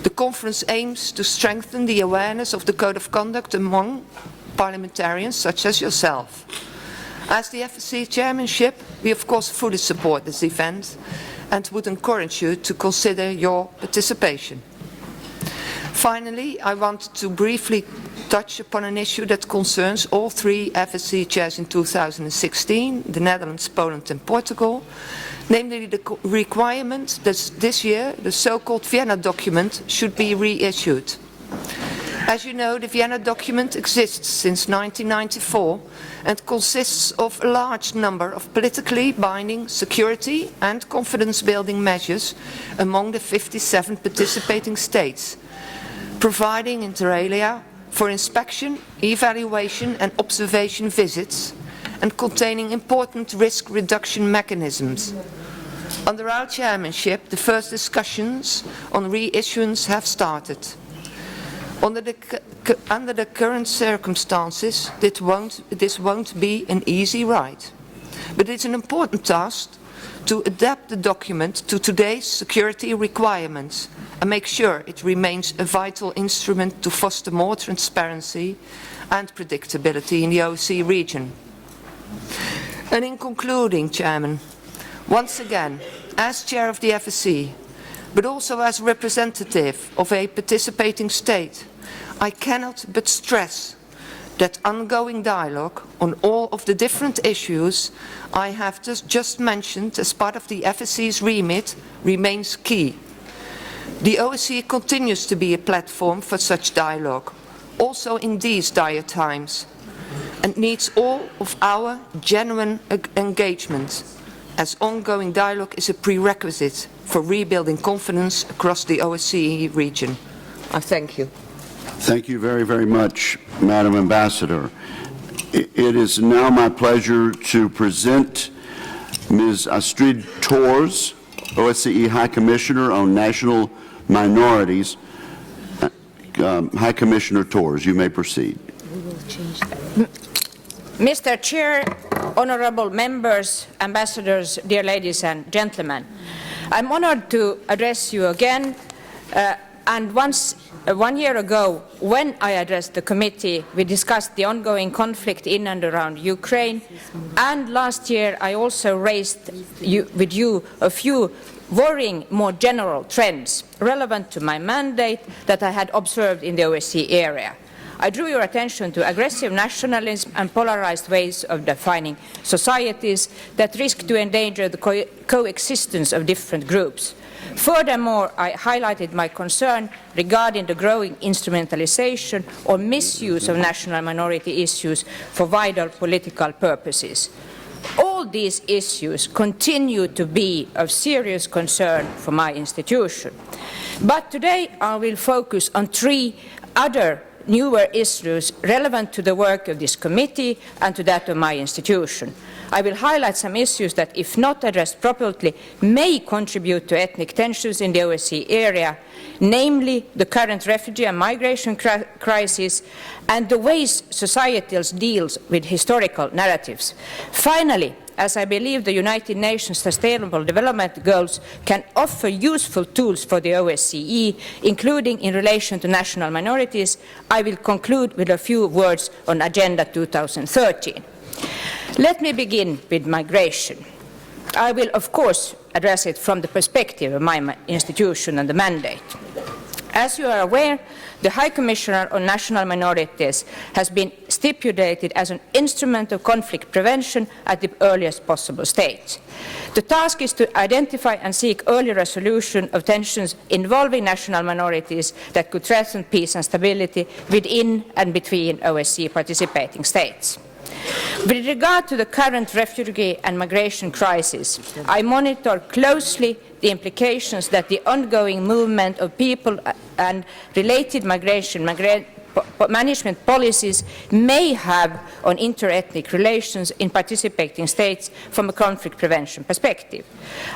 The conference aims to strengthen the awareness of the Code of Conduct among parliamentarians such as yourself. As the FSC chairmanship, we of course fully support this event and would encourage you to consider your participation. Finally, I want to briefly touch upon an issue that concerns all three FSC chairs in 2016, the Netherlands, Poland and Portugal, namely the requirement that this year the so-called Vienna document should be reissued. As you know, the Vienna document exists since 1994 and consists of a large number of politically binding security and confidence-building measures among the 57 participating states, providing inter alia for inspection, evaluation and observation visits, and containing important risk reduction mechanisms. Under our chairmanship, the first discussions on reissuance have started. Under the current circumstances, this won't be an easy ride. But it's an important task to adapt the document to today's security requirements and make sure it remains a vital instrument to foster more transparency and predictability in the OSCE region. And in concluding, Chairman, once again, as Chair of the FSC, but also as representative of a participating state, I cannot but stress that ongoing dialogue on all of the different issues I have just mentioned as part of the FSC's remit remains key. The OSCE continues to be a platform for such dialogue, also in these dire times, and needs all of our genuine engagement, as ongoing dialogue is a prerequisite for rebuilding confidence across the OSCE region. I thank you. Thank you very, very much, Madam Ambassador. It is now my pleasure to present Ms. Astrid Thors, OSCE High Commissioner on National Minorities. High Commissioner Thors, you may proceed. Mr. Chair, honorable members, ambassadors, dear ladies and gentlemen, I'm honored to address you again. And 1 year ago, when I addressed the committee, we discussed the ongoing conflict in and around Ukraine. And last year, I also raised with you a few worrying, more general trends relevant to my mandate that I had observed in the OSCE area. I drew your attention to aggressive nationalism and polarized ways of defining societies that risk to endanger the coexistence of different groups. Furthermore, I highlighted my concern regarding the growing instrumentalization or misuse of national minority issues for vital political purposes. All these issues continue to be of serious concern for my institution. But today I will focus on three other newer issues relevant to the work of this committee and to that of my institution. I will highlight some issues that, if not addressed properly, may contribute to ethnic tensions in the OSCE area, namely the current refugee and migration crisis and the ways societies deal with historical narratives. Finally, as I believe the United Nations Sustainable Development Goals can offer useful tools for the OSCE, including in relation to national minorities, I will conclude with a few words on Agenda 2013. Let me begin with migration. I will, of course, address it from the perspective of my institution and the mandate. As you are aware, the High Commissioner on National Minorities has been stipulated as an instrument of conflict prevention at the earliest possible stage. The task is to identify and seek early resolution of tensions involving national minorities that could threaten peace and stability within and between OSCE participating states. With regard to the current refugee and migration crisis, I monitor closely the implications that the ongoing movement of people and related migration management policies may have on inter-ethnic relations in participating states from a conflict prevention perspective.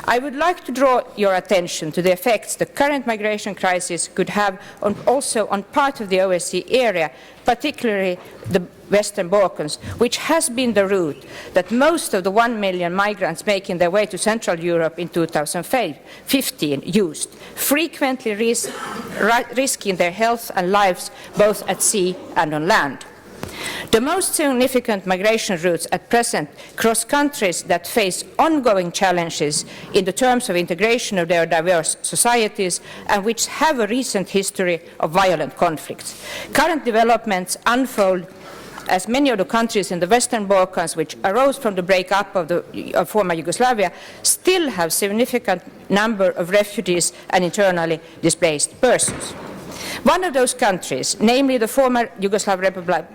I would like to draw your attention to the effects the current migration crisis could have also on part of the OSCE area, particularly the Western Balkans, which has been the route that most of the 1 million migrants making their way to Central Europe in 2015 used, frequently risking their health and lives both at sea and on land. The most significant migration routes at present cross countries that face ongoing challenges in the terms of integration of their diverse societies and which have a recent history of violent conflicts. Current developments unfold as many of the countries in the Western Balkans, which arose from the breakup of former Yugoslavia, still have a significant number of refugees and internally displaced persons. One of those countries, namely the former Yugoslav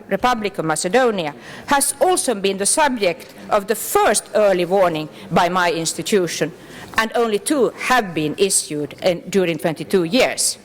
Republic of Macedonia, has also been the subject of the first early warning by my institution, and only 2 have been issued during 22 years.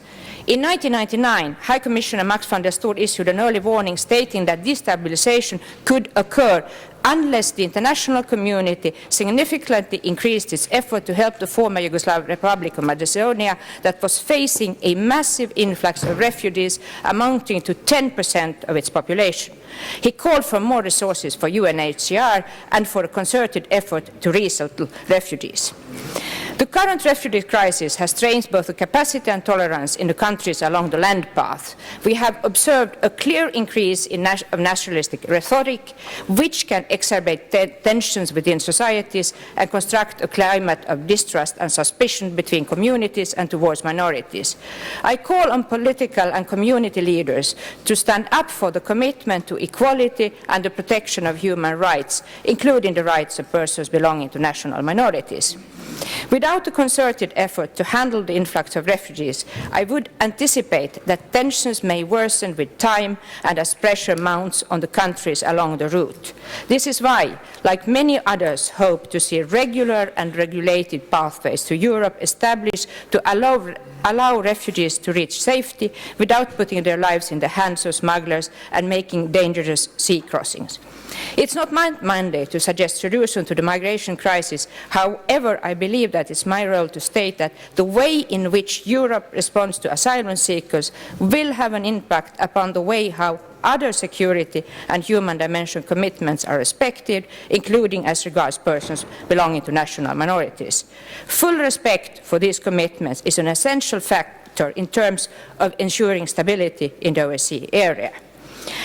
In 1999, High Commissioner Max van der Stoel issued an early warning stating that destabilization could occur unless the international community significantly increased its effort to help the former Yugoslav Republic of Macedonia that was facing a massive influx of refugees amounting to 10% of its population. He called for more resources for UNHCR and for a concerted effort to resettle refugees. The current refugee crisis has strained both the capacity and tolerance in the countries along the land path. We have observed a clear increase of nationalistic rhetoric, which can exacerbate tensions within societies and construct a climate of distrust and suspicion between communities and towards minorities. I call on political and community leaders to stand up for the commitment to equality and the protection of human rights, including the rights of persons belonging to national minorities. Without a concerted effort to handle the influx of refugees, I would anticipate that tensions may worsen with time and as pressure mounts on the countries along the route. This is why, like many others, hope to see regular and regulated pathways to Europe established to allow refugees to reach safety without putting their lives in the hands of smugglers and making dangerous sea crossings. It's not my mandate to suggest solution to the migration crisis. However, I believe that it's my role to state that the way in which Europe responds to asylum seekers will have an impact upon the way how other security and human dimension commitments are respected, including as regards persons belonging to national minorities. Full respect for these commitments is an essential factor in terms of ensuring stability in the OSCE area.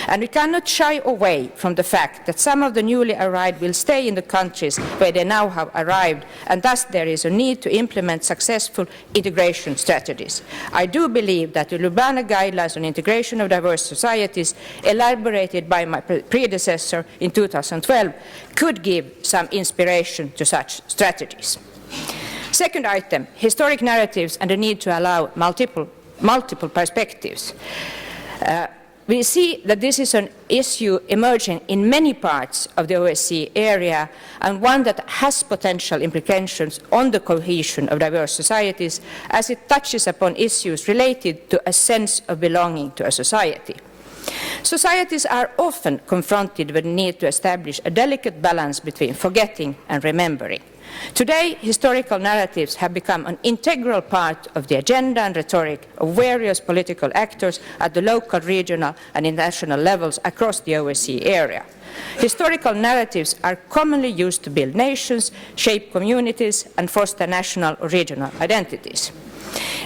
And we cannot shy away from the fact that some of the newly arrived will stay in the countries where they now have arrived, and thus there is a need to implement successful integration strategies. I do believe that the Ljubljana Guidelines on Integration of Diverse Societies, elaborated by my predecessor in 2012, could give some inspiration to such strategies. second item, historic narratives and the need to allow multiple perspectives. We see that this is an issue emerging in many parts of the OSCE area and one that has potential implications on the cohesion of diverse societies as it touches upon issues related to a sense of belonging to a society. Societies are often confronted with the need to establish a delicate balance between forgetting and remembering. Today, historical narratives have become an integral part of the agenda and rhetoric of various political actors at the local, regional and international levels across the OSCE area. Historical narratives are commonly used to build nations, shape communities and foster national or regional identities.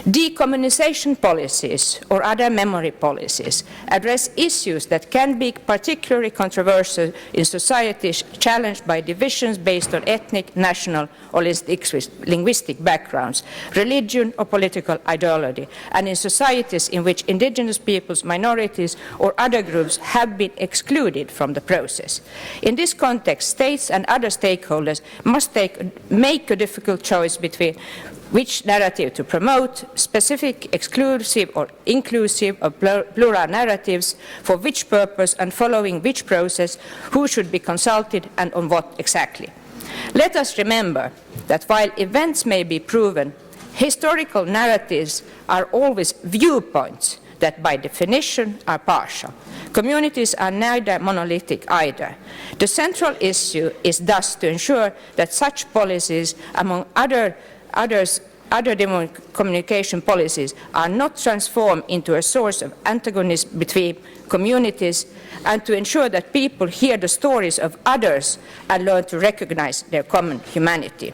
Decommunization policies or other memory policies address issues that can be particularly controversial in societies challenged by divisions based on ethnic, national or linguistic backgrounds, religion or political ideology, and in societies in which indigenous peoples, minorities or other groups have been excluded from the process. In this context, states and other stakeholders must make a difficult choice between which narrative to promote, specific, exclusive or inclusive or plural narratives, for which purpose and following which process, who should be consulted and on what exactly. Let us remember that while events may be proven, historical narratives are always viewpoints that by definition are partial. Communities are neither monolithic either. The central issue is thus to ensure that such policies, among other communication policies, are not transformed into a source of antagonism between communities, and to ensure that people hear the stories of others and learn to recognize their common humanity.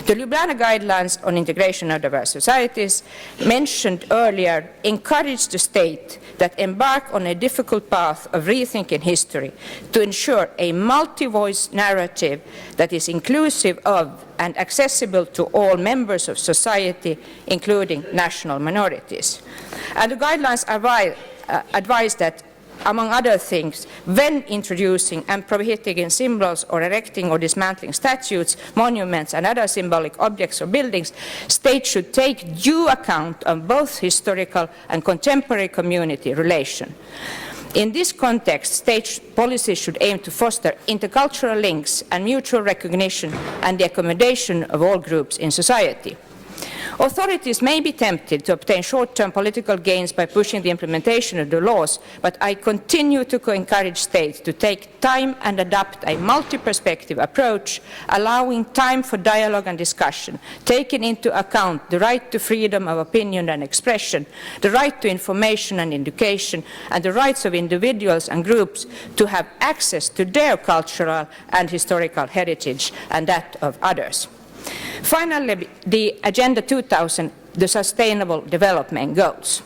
The Ljubljana Guidelines on Integration of Diverse Societies, mentioned earlier, encourage the state that embark on a difficult path of rethinking history to ensure a multi-voice narrative that is inclusive of and accessible to all members of society, including national minorities. And the guidelines advise that, among other things, when introducing and prohibiting symbols or erecting or dismantling statues, monuments and other symbolic objects or buildings, states should take due account of both historical and contemporary community relation. In this context, state policies should aim to foster intercultural links and mutual recognition and the accommodation of all groups in society. Authorities may be tempted to obtain short-term political gains by pushing the implementation of the laws, but I continue to encourage states to take time and adopt a multi-perspective approach, allowing time for dialogue and discussion, taking into account the right to freedom of opinion and expression, the right to information and education, and the rights of individuals and groups to have access to their cultural and historical heritage and that of others. Finally, the Agenda 2000, the Sustainable Development Goals.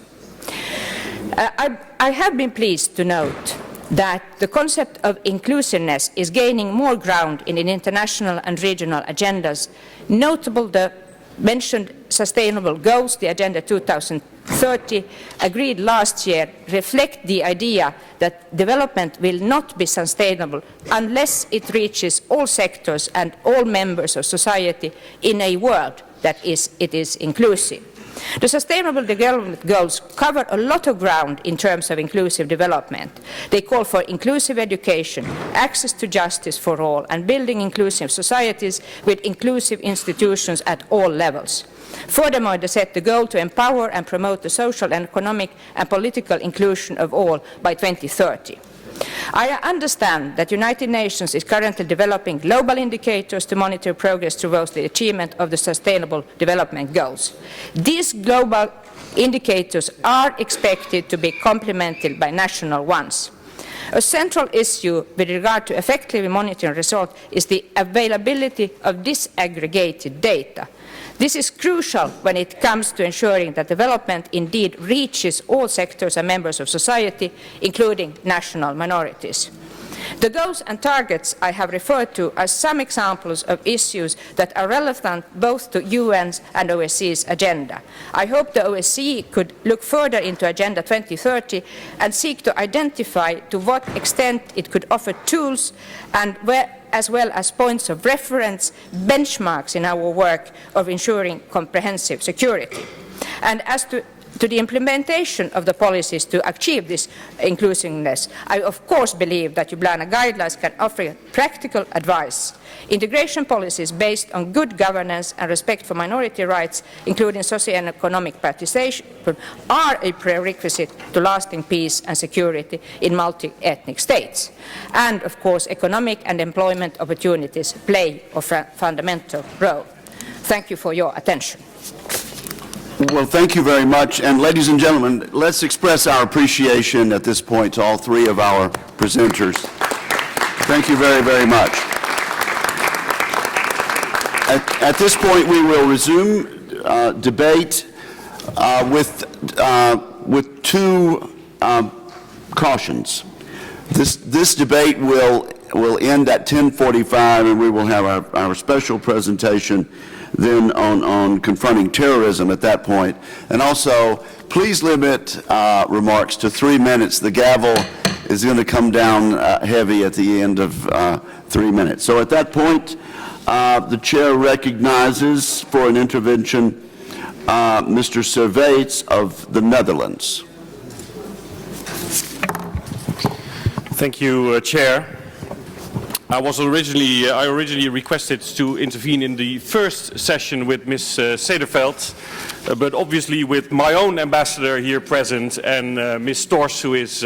I have been pleased to note that the concept of inclusiveness is gaining more ground in international and regional agendas. Notable the mentioned sustainable goals, the Agenda 2030, agreed last year, reflect the idea that development will not be sustainable unless it reaches all sectors and all members of society in a world that is inclusive. The Sustainable Development Goals cover a lot of ground in terms of inclusive development. They call for inclusive education, access to justice for all, and building inclusive societies with inclusive institutions at all levels. Furthermore, they set the goal to empower and promote the social and economic and political inclusion of all by 2030. I understand that the United Nations is currently developing global indicators to monitor progress towards the achievement of the Sustainable Development Goals. These global indicators are expected to be complemented by national ones. A central issue with regard to effectively monitoring results is the availability of disaggregated data. This is crucial when it comes to ensuring that development indeed reaches all sectors and members of society, including national minorities. The goals and targets I have referred to are some examples of issues that are relevant both to UN's and OSCE's agenda. I hope the OSCE could look further into Agenda 2030 and seek to identify to what extent it could offer tools and as well as points of reference, benchmarks in our work of ensuring comprehensive security. And as to the implementation of the policies to achieve this inclusiveness, I of course believe that Ljubljana guidelines can offer practical advice. Integration policies based on good governance and respect for minority rights, including socio-economic participation, are a prerequisite to lasting peace and security in multi-ethnic states. And of course, economic and employment opportunities play a fundamental role. Thank you for your attention. Well, thank you very much. And ladies and gentlemen, let's express our appreciation at this point to all three of our presenters. Thank you very, very much. At this point, we will resume debate with two cautions. This debate will end at 10:45, and we will have our special presentation then on confronting terrorism at that point. And also, please limit remarks to 3 minutes. The gavel is going to come down heavy at the end of 3 minutes. So at that point, the chair recognizes for an intervention Mr. Servates of the Netherlands. Thank you, Chair. I originally requested to intervene in the first session with Ms. Sederveld, but obviously with my own ambassador here present and Ms. Stors, who is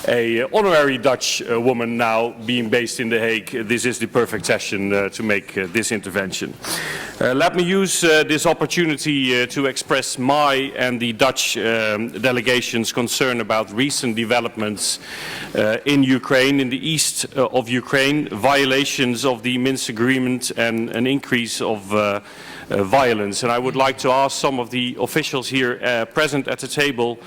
a honorary Dutch woman now being based in The Hague, this is the perfect session to make this intervention. Let me use this opportunity to express my and the Dutch delegation's concern about recent developments in Ukraine, in the east of Ukraine, violations of the Minsk agreement and an increase of violence. And I would like to ask some of the officials here present at the table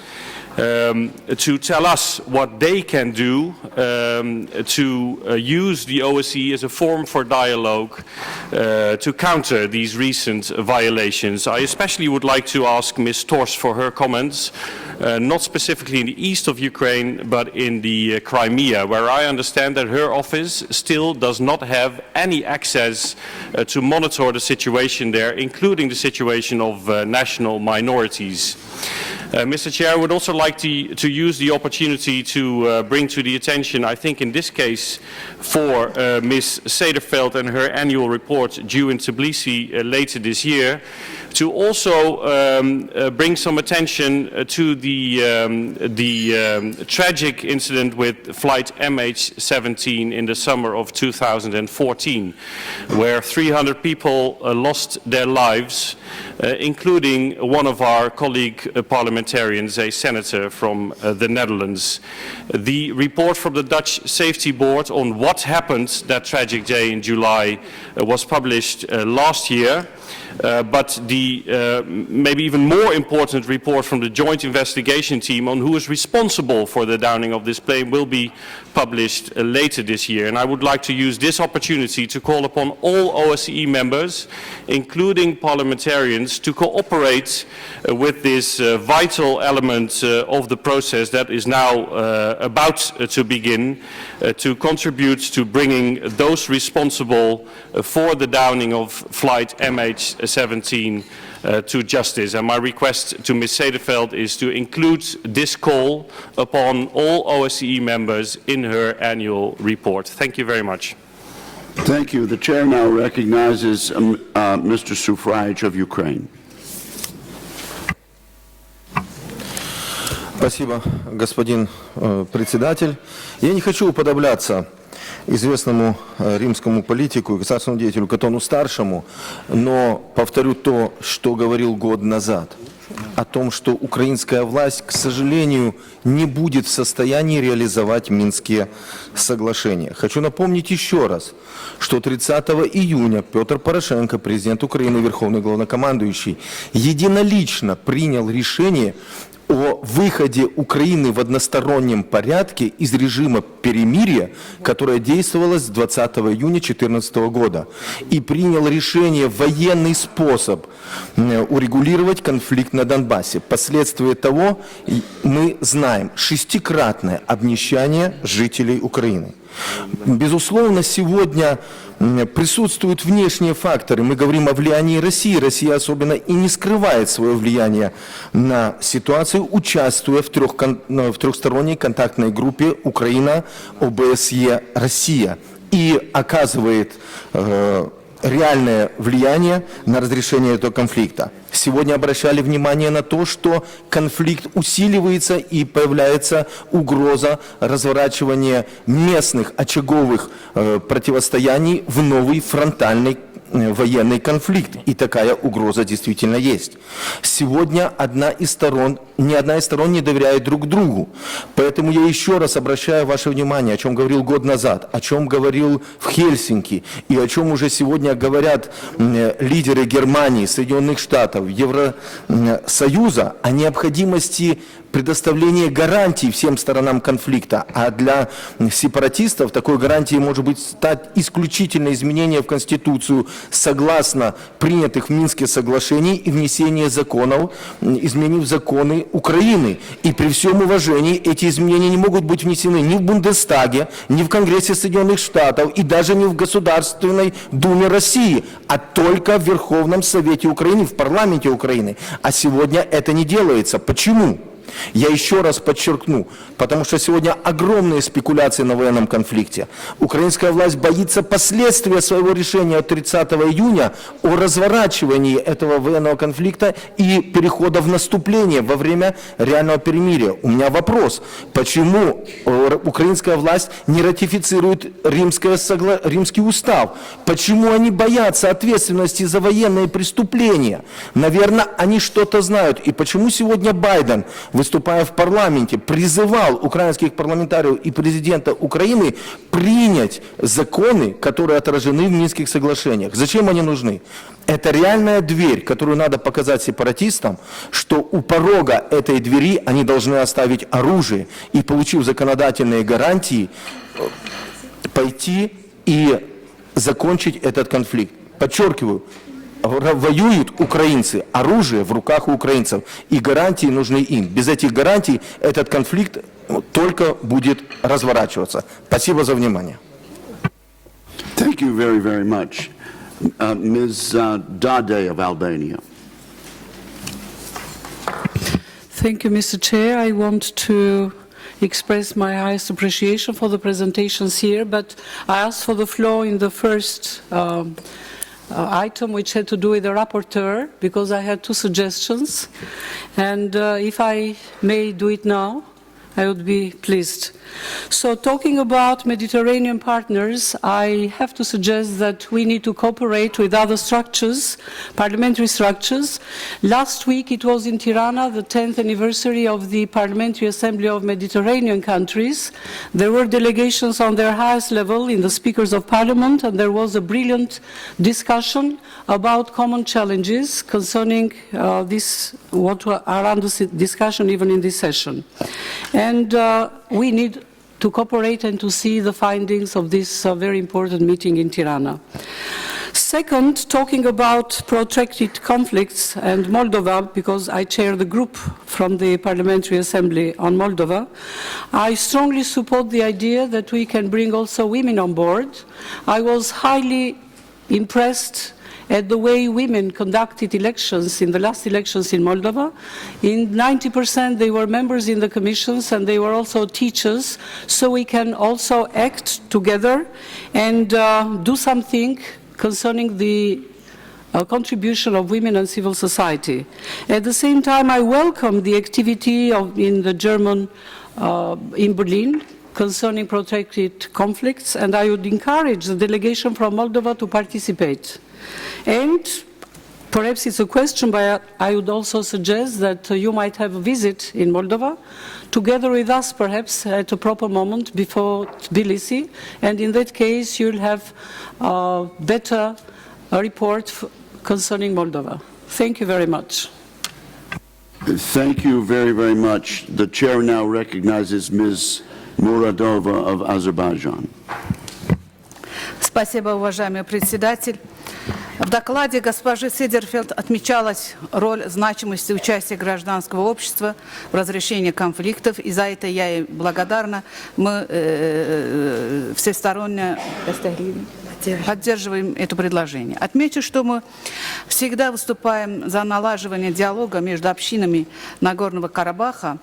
to tell us what they can do to use the OSCE as a forum for dialogue to counter these recent violations. I especially would like to ask Ms. Stors for her comments, not specifically in the east of Ukraine, but in the Crimea, where I understand that her office still does not have any access to monitor the situation there, including the situation of national minorities. Mr. Chair, I would also like to use the opportunity to bring to the attention, I think in this case, for Ms. Sederveld and her annual report due in Tbilisi later this year, to also bring some attention to the tragic incident with flight MH17 in the summer of 2014, where 300 people lost their lives, including one of our colleague parliamentarians, a senator from the Netherlands. The report from the Dutch Safety Board on what happened that tragic day in July was published last year. But the maybe even more important report from the joint investigation team on who is responsible for the downing of this plane will be published later this year. And I would like to use this opportunity to call upon all OSCE members, including parliamentarians, to cooperate with this vital element of the process that is now about to begin, to contribute to bringing those responsible for the downing of flight MH17 to justice. And my request to Ms. Sederveld is to include this call upon all OSCE members in her annual report. Thank you very much. Thank you. The chair now recognizes Mr. Sufraich of Ukraine. Спасибо, господин председатель. Я не хочу уподобляться известному римскому политику и государственному деятелю Катону Старшему, но повторю то, что говорил год назад, о том, что украинская власть, к сожалению, не будет в состоянии реализовать Минские соглашения. Хочу напомнить еще раз, что 30 июня Петр Порошенко, президент Украины, верховный главнокомандующий, единолично принял решение о выходе Украины в одностороннем порядке из режима перемирия, которое действовало с 20 июня 2014 года, и принял решение в военный способ урегулировать конфликт на Донбассе. Последствия того мы знаем: 6-кратное обнищание жителей Украины. Безусловно, сегодня присутствуют внешние факторы. Мы говорим о влиянии России. Россия особенно и не скрывает свое влияние на ситуацию, участвуя в трехсторонней контактной группе Украина, ОБСЕ, Россия, и оказывает реальное влияние на разрешение этого конфликта. Сегодня обращали внимание на то, что конфликт усиливается и появляется угроза разворачивания местных очаговых противостояний в новый фронтальный военный конфликт. И такая угроза действительно есть. Сегодня ни одна из сторон не доверяет друг другу. Поэтому я еще раз обращаю ваше внимание, о чем говорил год назад, о чем говорил в Хельсинки, и о чем уже сегодня говорят лидеры Германии, Соединенных Штатов, Евросоюза, о необходимости предоставления гарантий всем сторонам конфликта. А для сепаратистов такой гарантией может быть стать исключительно изменение в Конституцию согласно принятых в Минске соглашений и внесение законов, изменений в законы Украины. И при всем уважении эти изменения не могут быть внесены ни в Бундестаге, ни в Конгрессе Соединенных Штатов и даже не в Государственной Думе России, а только в Верховном Совете Украины, в парламенте Украины. А сегодня это не делается. Почему? Я еще раз подчеркну, потому что сегодня огромные спекуляции на военном конфликте. Украинская власть боится последствия своего решения от 30 июня о разворачивании этого военного конфликта и перехода в наступление во время реального перемирия. У меня вопрос: почему украинская власть не ратифицирует Римский устав? Почему они боятся ответственности за военные преступления? Наверное, они что-то знают. И почему сегодня Байден, выступая в парламенте, призывал украинских парламентариев и президента Украины принять законы, которые отражены в Минских соглашениях? Зачем они нужны? Это реальная дверь, которую надо показать сепаратистам, что у порога этой двери они должны оставить оружие и, получив законодательные гарантии, пойти и закончить этот конфликт. Подчеркиваю, воюют украинцы, оружие в руках у украинцев, и гарантии нужны им. Без этих гарантий этот конфликт только будет разворачиваться. Спасибо за внимание. Thank you very, very much. Ms. Dade of Albania. Thank you, Mr. Chair. I want to express my highest appreciation for the presentations here, but I asked for the floor in the first item, which had to do with the rapporteur, because I had 2 suggestions, and if I may do it now, I would be pleased. So, talking about Mediterranean partners, I have to suggest that we need to cooperate with other structures, parliamentary structures. Last week it was in Tirana, the 10th anniversary of the Parliamentary Assembly of Mediterranean countries. There were delegations on their highest level in the Speakers of Parliament, and there was a brilliant discussion about common challenges concerning what are under discussion even in this session. And we need to cooperate and to see the findings of this very important meeting in Tirana. Second, talking about protracted conflicts and Moldova, because I chair the group from the Parliamentary Assembly on Moldova, I strongly support the idea that we can bring also women on board. I was highly impressed at the way women conducted elections in the last elections in Moldova. In 90% they were members in the commissions, and they were also teachers, so we can also act together and do something concerning the contribution of women and civil society. At the same time, I welcome the activity in the German, in Berlin, concerning protracted conflicts, and I would encourage the delegation from Moldova to participate. And perhaps it's a question, but I would also suggest that you might have a visit in Moldova, together with us perhaps at a proper moment before Tbilisi, and in that case you'll have a better report concerning Moldova. Thank you very much. Thank you very, very much. The chair now recognizes Ms. Muradova of Azerbaijan. Спасибо, уважаемый председатель. В докладе госпожи Седерфельд отмечалась роль значимости участия гражданского общества в разрешении конфликтов, и за это я ей благодарна. Мы всесторонне поддерживаем это предложение. Отмечу, что мы всегда выступаем за налаживание диалога между общинами Нагорного Карабаха,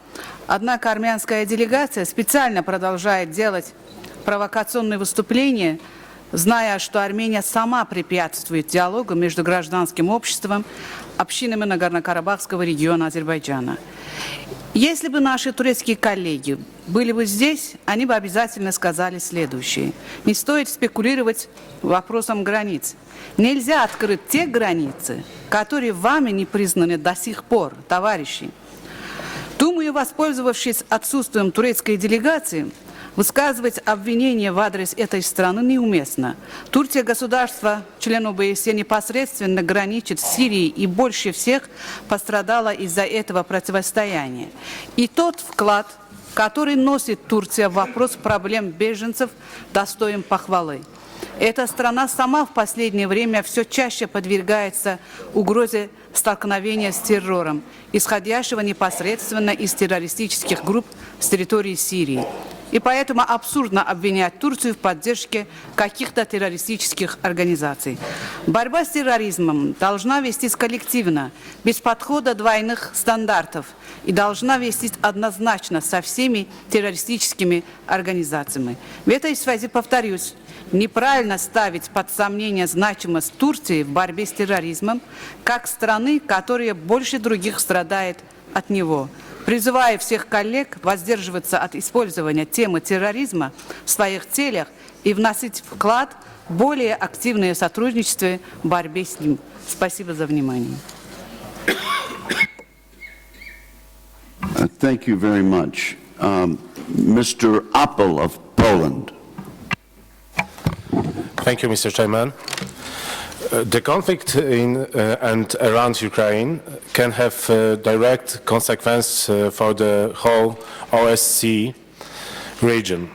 однако армянская делегация специально продолжает делать провокационные выступления, зная, что Армения сама препятствует диалогу между гражданским обществом, общинами Нагорно-Карабахского региона Азербайджана. Если бы наши турецкие коллеги были бы здесь, они бы обязательно сказали следующее. Не стоит спекулировать вопросом границ. Нельзя открыть те границы, которые вами не признаны до сих пор, товарищи. Думаю, воспользовавшись отсутствием турецкой делегации, высказывать обвинения в адрес этой страны неуместно. Турция, государство, член ОБСЕ, непосредственно граничит с Сирией и больше всех пострадала из-за этого противостояния. И тот вклад, который носит Турция в вопрос проблем беженцев, достоин похвалы. Эта страна сама в последнее время все чаще подвергается угрозе столкновения с террором, исходящего непосредственно из террористических групп с территории Сирии. И поэтому абсурдно обвинять Турцию в поддержке каких-то террористических организаций. Борьба с терроризмом должна вестись коллективно, без подхода двойных стандартов, и должна вестись однозначно со всеми террористическими организациями. В этой связи повторюсь, неправильно ставить под сомнение значимость Турции в борьбе с терроризмом, как страны, которая больше других страдает от него. Призываю всех коллег воздерживаться от использования темы терроризма в своих целях и вносить вклад в более активное сотрудничество в борьбе с ним. Спасибо за внимание. Thank you very much. Mr. Appel of Poland. Thank you, Mr. Chairman. The conflict in and around Ukraine can have direct consequences for the whole OSCE region.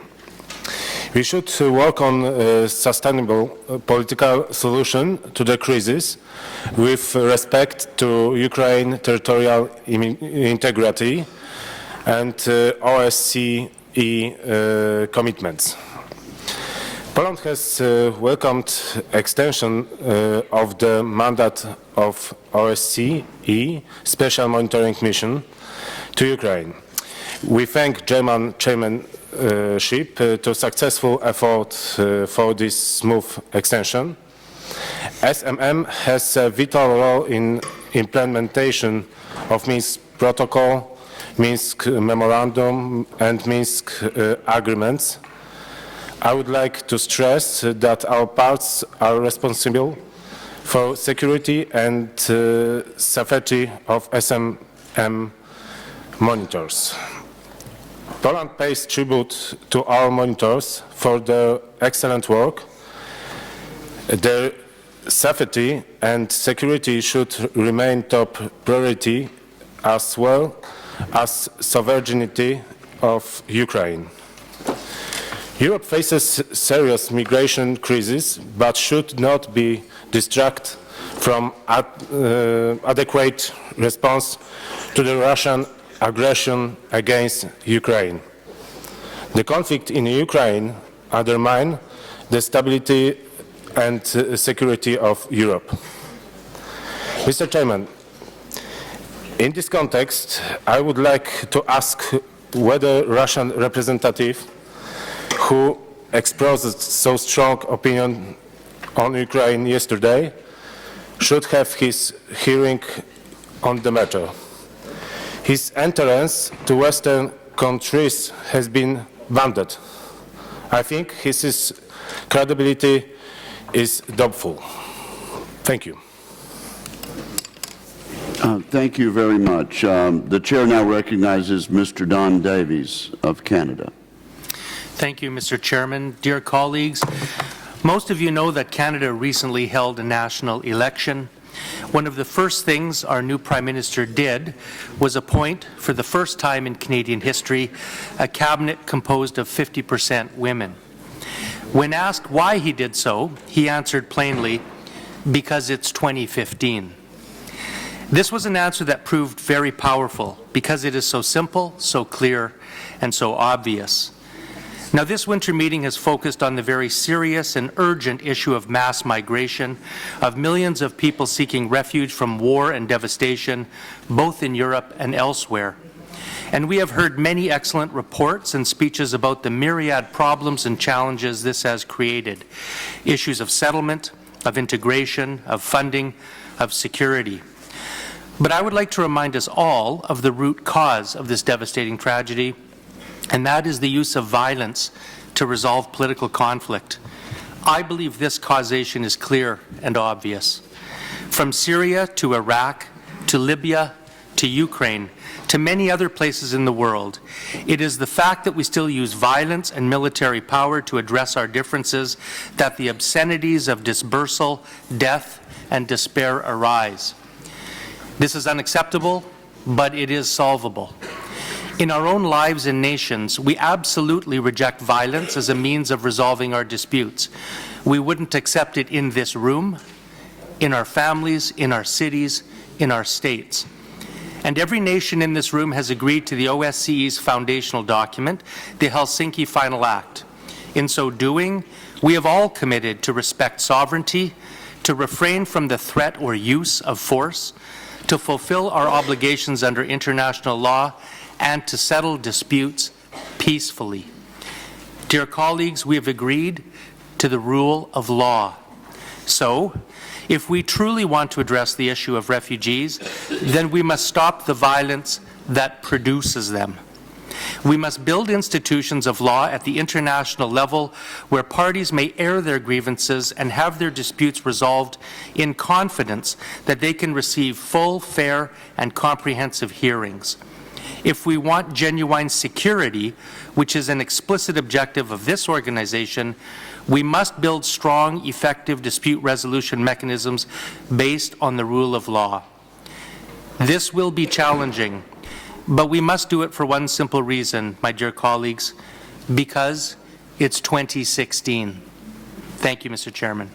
We should work on a sustainable political solution to the crisis with respect to Ukraine's territorial integrity and OSCE commitments. Poland has welcomed extension of the mandate of OSCE Special Monitoring Mission to Ukraine. We thank German chairmanship to successful effort for this smooth extension. SMM has a vital role in implementation of Minsk Protocol, Minsk Memorandum and Minsk agreements. I would like to stress that our parts are responsible for security and safety of SMM monitors. Poland pays tribute to our monitors for their excellent work. Their safety and security should remain top priority, as well as sovereignty of Ukraine. Europe faces serious migration crisis, but should not be distracted from adequate response to the Russian aggression against Ukraine. The conflict in Ukraine undermines the stability and security of Europe. Mr. Chairman, in this context, I would like to ask whether Russian representative who expressed so strong opinion on Ukraine yesterday should have his hearing on the matter. His entrance to Western countries has been banned. I think his credibility is doubtful. Thank you. Thank you very much. The chair now recognizes Mr. Don Davies of Canada. Thank you, Mr. Chairman. Dear colleagues, most of you know that Canada recently held a national election. One of the first things our new Prime Minister did was appoint, for the first time in Canadian history, a cabinet composed of 50% women. When asked why he did so, he answered plainly, because it's 2015. This was an answer that proved very powerful because it is so simple, so clear, and so obvious. Now, this winter meeting has focused on the very serious and urgent issue of mass migration, of millions of people seeking refuge from war and devastation, both in Europe and elsewhere. And we have heard many excellent reports and speeches about the myriad problems and challenges this has created. Issues of settlement, of integration, of funding, of security. But I would like to remind us all of the root cause of this devastating tragedy, and that is the use of violence to resolve political conflict. I believe this causation is clear and obvious. From Syria to Iraq, to Libya, to Ukraine, to many other places in the world, it is the fact that we still use violence and military power to address our differences that the obscenities of dispersal, death, and despair arise. This is unacceptable, but it is solvable. In our own lives and nations, we absolutely reject violence as a means of resolving our disputes. We wouldn't accept it in this room, in our families, in our cities, in our states. And every nation in this room has agreed to the OSCE's foundational document, the Helsinki Final Act. In so doing, we have all committed to respect sovereignty, to refrain from the threat or use of force, to fulfill our obligations under international law, and to settle disputes peacefully. Dear colleagues, we have agreed to the rule of law. So, if we truly want to address the issue of refugees, then we must stop the violence that produces them. We must build institutions of law at the international level where parties may air their grievances and have their disputes resolved in confidence that they can receive full, fair, and comprehensive hearings. If we want genuine security, which is an explicit objective of this organization, we must build strong, effective dispute resolution mechanisms based on the rule of law. This will be challenging, but we must do it for one simple reason, my dear colleagues, because it's 2016. Thank you, Mr. Chairman.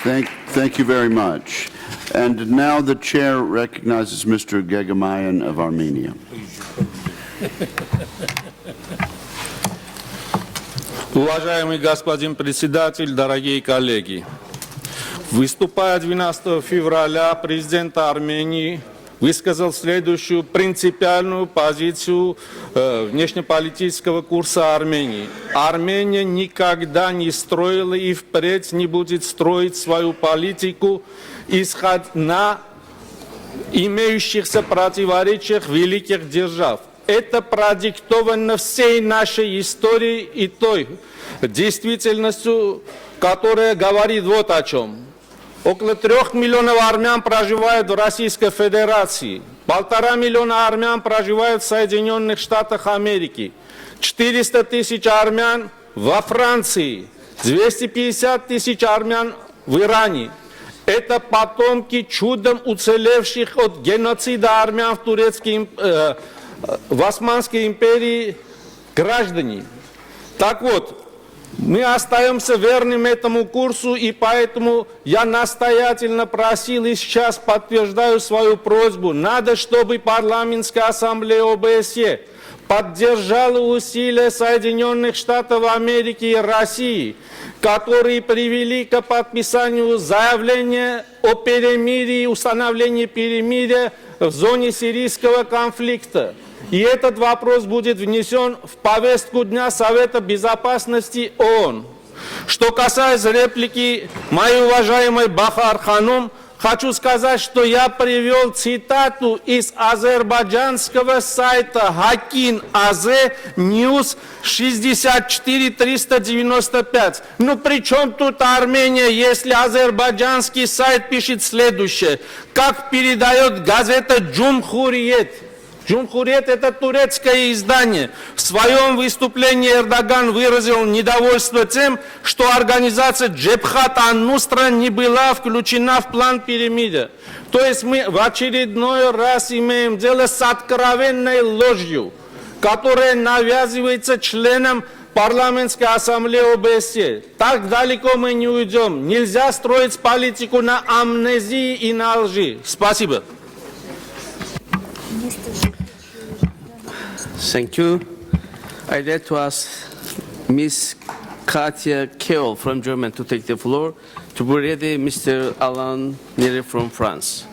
Thank you very much. And now the chair recognizes Mr. Gegamayan of Armenia. Уважаемый господин председатель, дорогие коллеги! Выступая 12 февраля, президент Армении высказал следующую принципиальную позицию внешнеполитического курса Армении. Армения никогда не строила и впредь не будет строить свою политику, исходя на имеющихся противоречиях великих держав. Это продиктовано всей нашей историей и той действительностью, которая говорит вот о чем. Около 3 миллионов армян проживают в Российской Федерации, 1,5 миллиона армян проживают в Соединенных Штатах Америки, 400 тысяч армян во Франции, 250 тысяч армян в Иране. Это потомки чудом уцелевших от геноцида армян в Османской империи граждане. Так вот, мы остаемся верным этому курсу, и поэтому я настоятельно просил и сейчас подтверждаю свою просьбу. Надо, чтобы Парламентская ассамблея ОБСЕ поддержала усилия Соединенных Штатов Америки и России, которые привели к подписанию заявления о перемирии и установлении перемирия в зоне сирийского конфликта. И этот вопрос будет внесен в повестку дня Совета Безопасности ООН. Что касается реплики моей уважаемой Бахар Ханум, хочу сказать, что я привел цитату из азербайджанского сайта Hakin AZ News 64395. Ну при чем тут Армения, если азербайджанский сайт пишет следующее? Как передает газета Джумхуриет. Джумхуриет – это турецкое издание. В своем выступлении Эрдоган выразил недовольство тем, что организация Джебхат ан-Нусра не была включена в план пирамиды. То есть мы в очередной раз имеем дело с откровенной ложью, которая навязывается членам Парламентской ассамблеи ОБСЕ. Так далеко мы не уйдем. Нельзя строить политику на амнезии и на лжи. Спасибо. Thank you. I'd like to ask Ms. Katja Kehl from Germany to take the floor. To be ready, Mr. Alain Nere from France.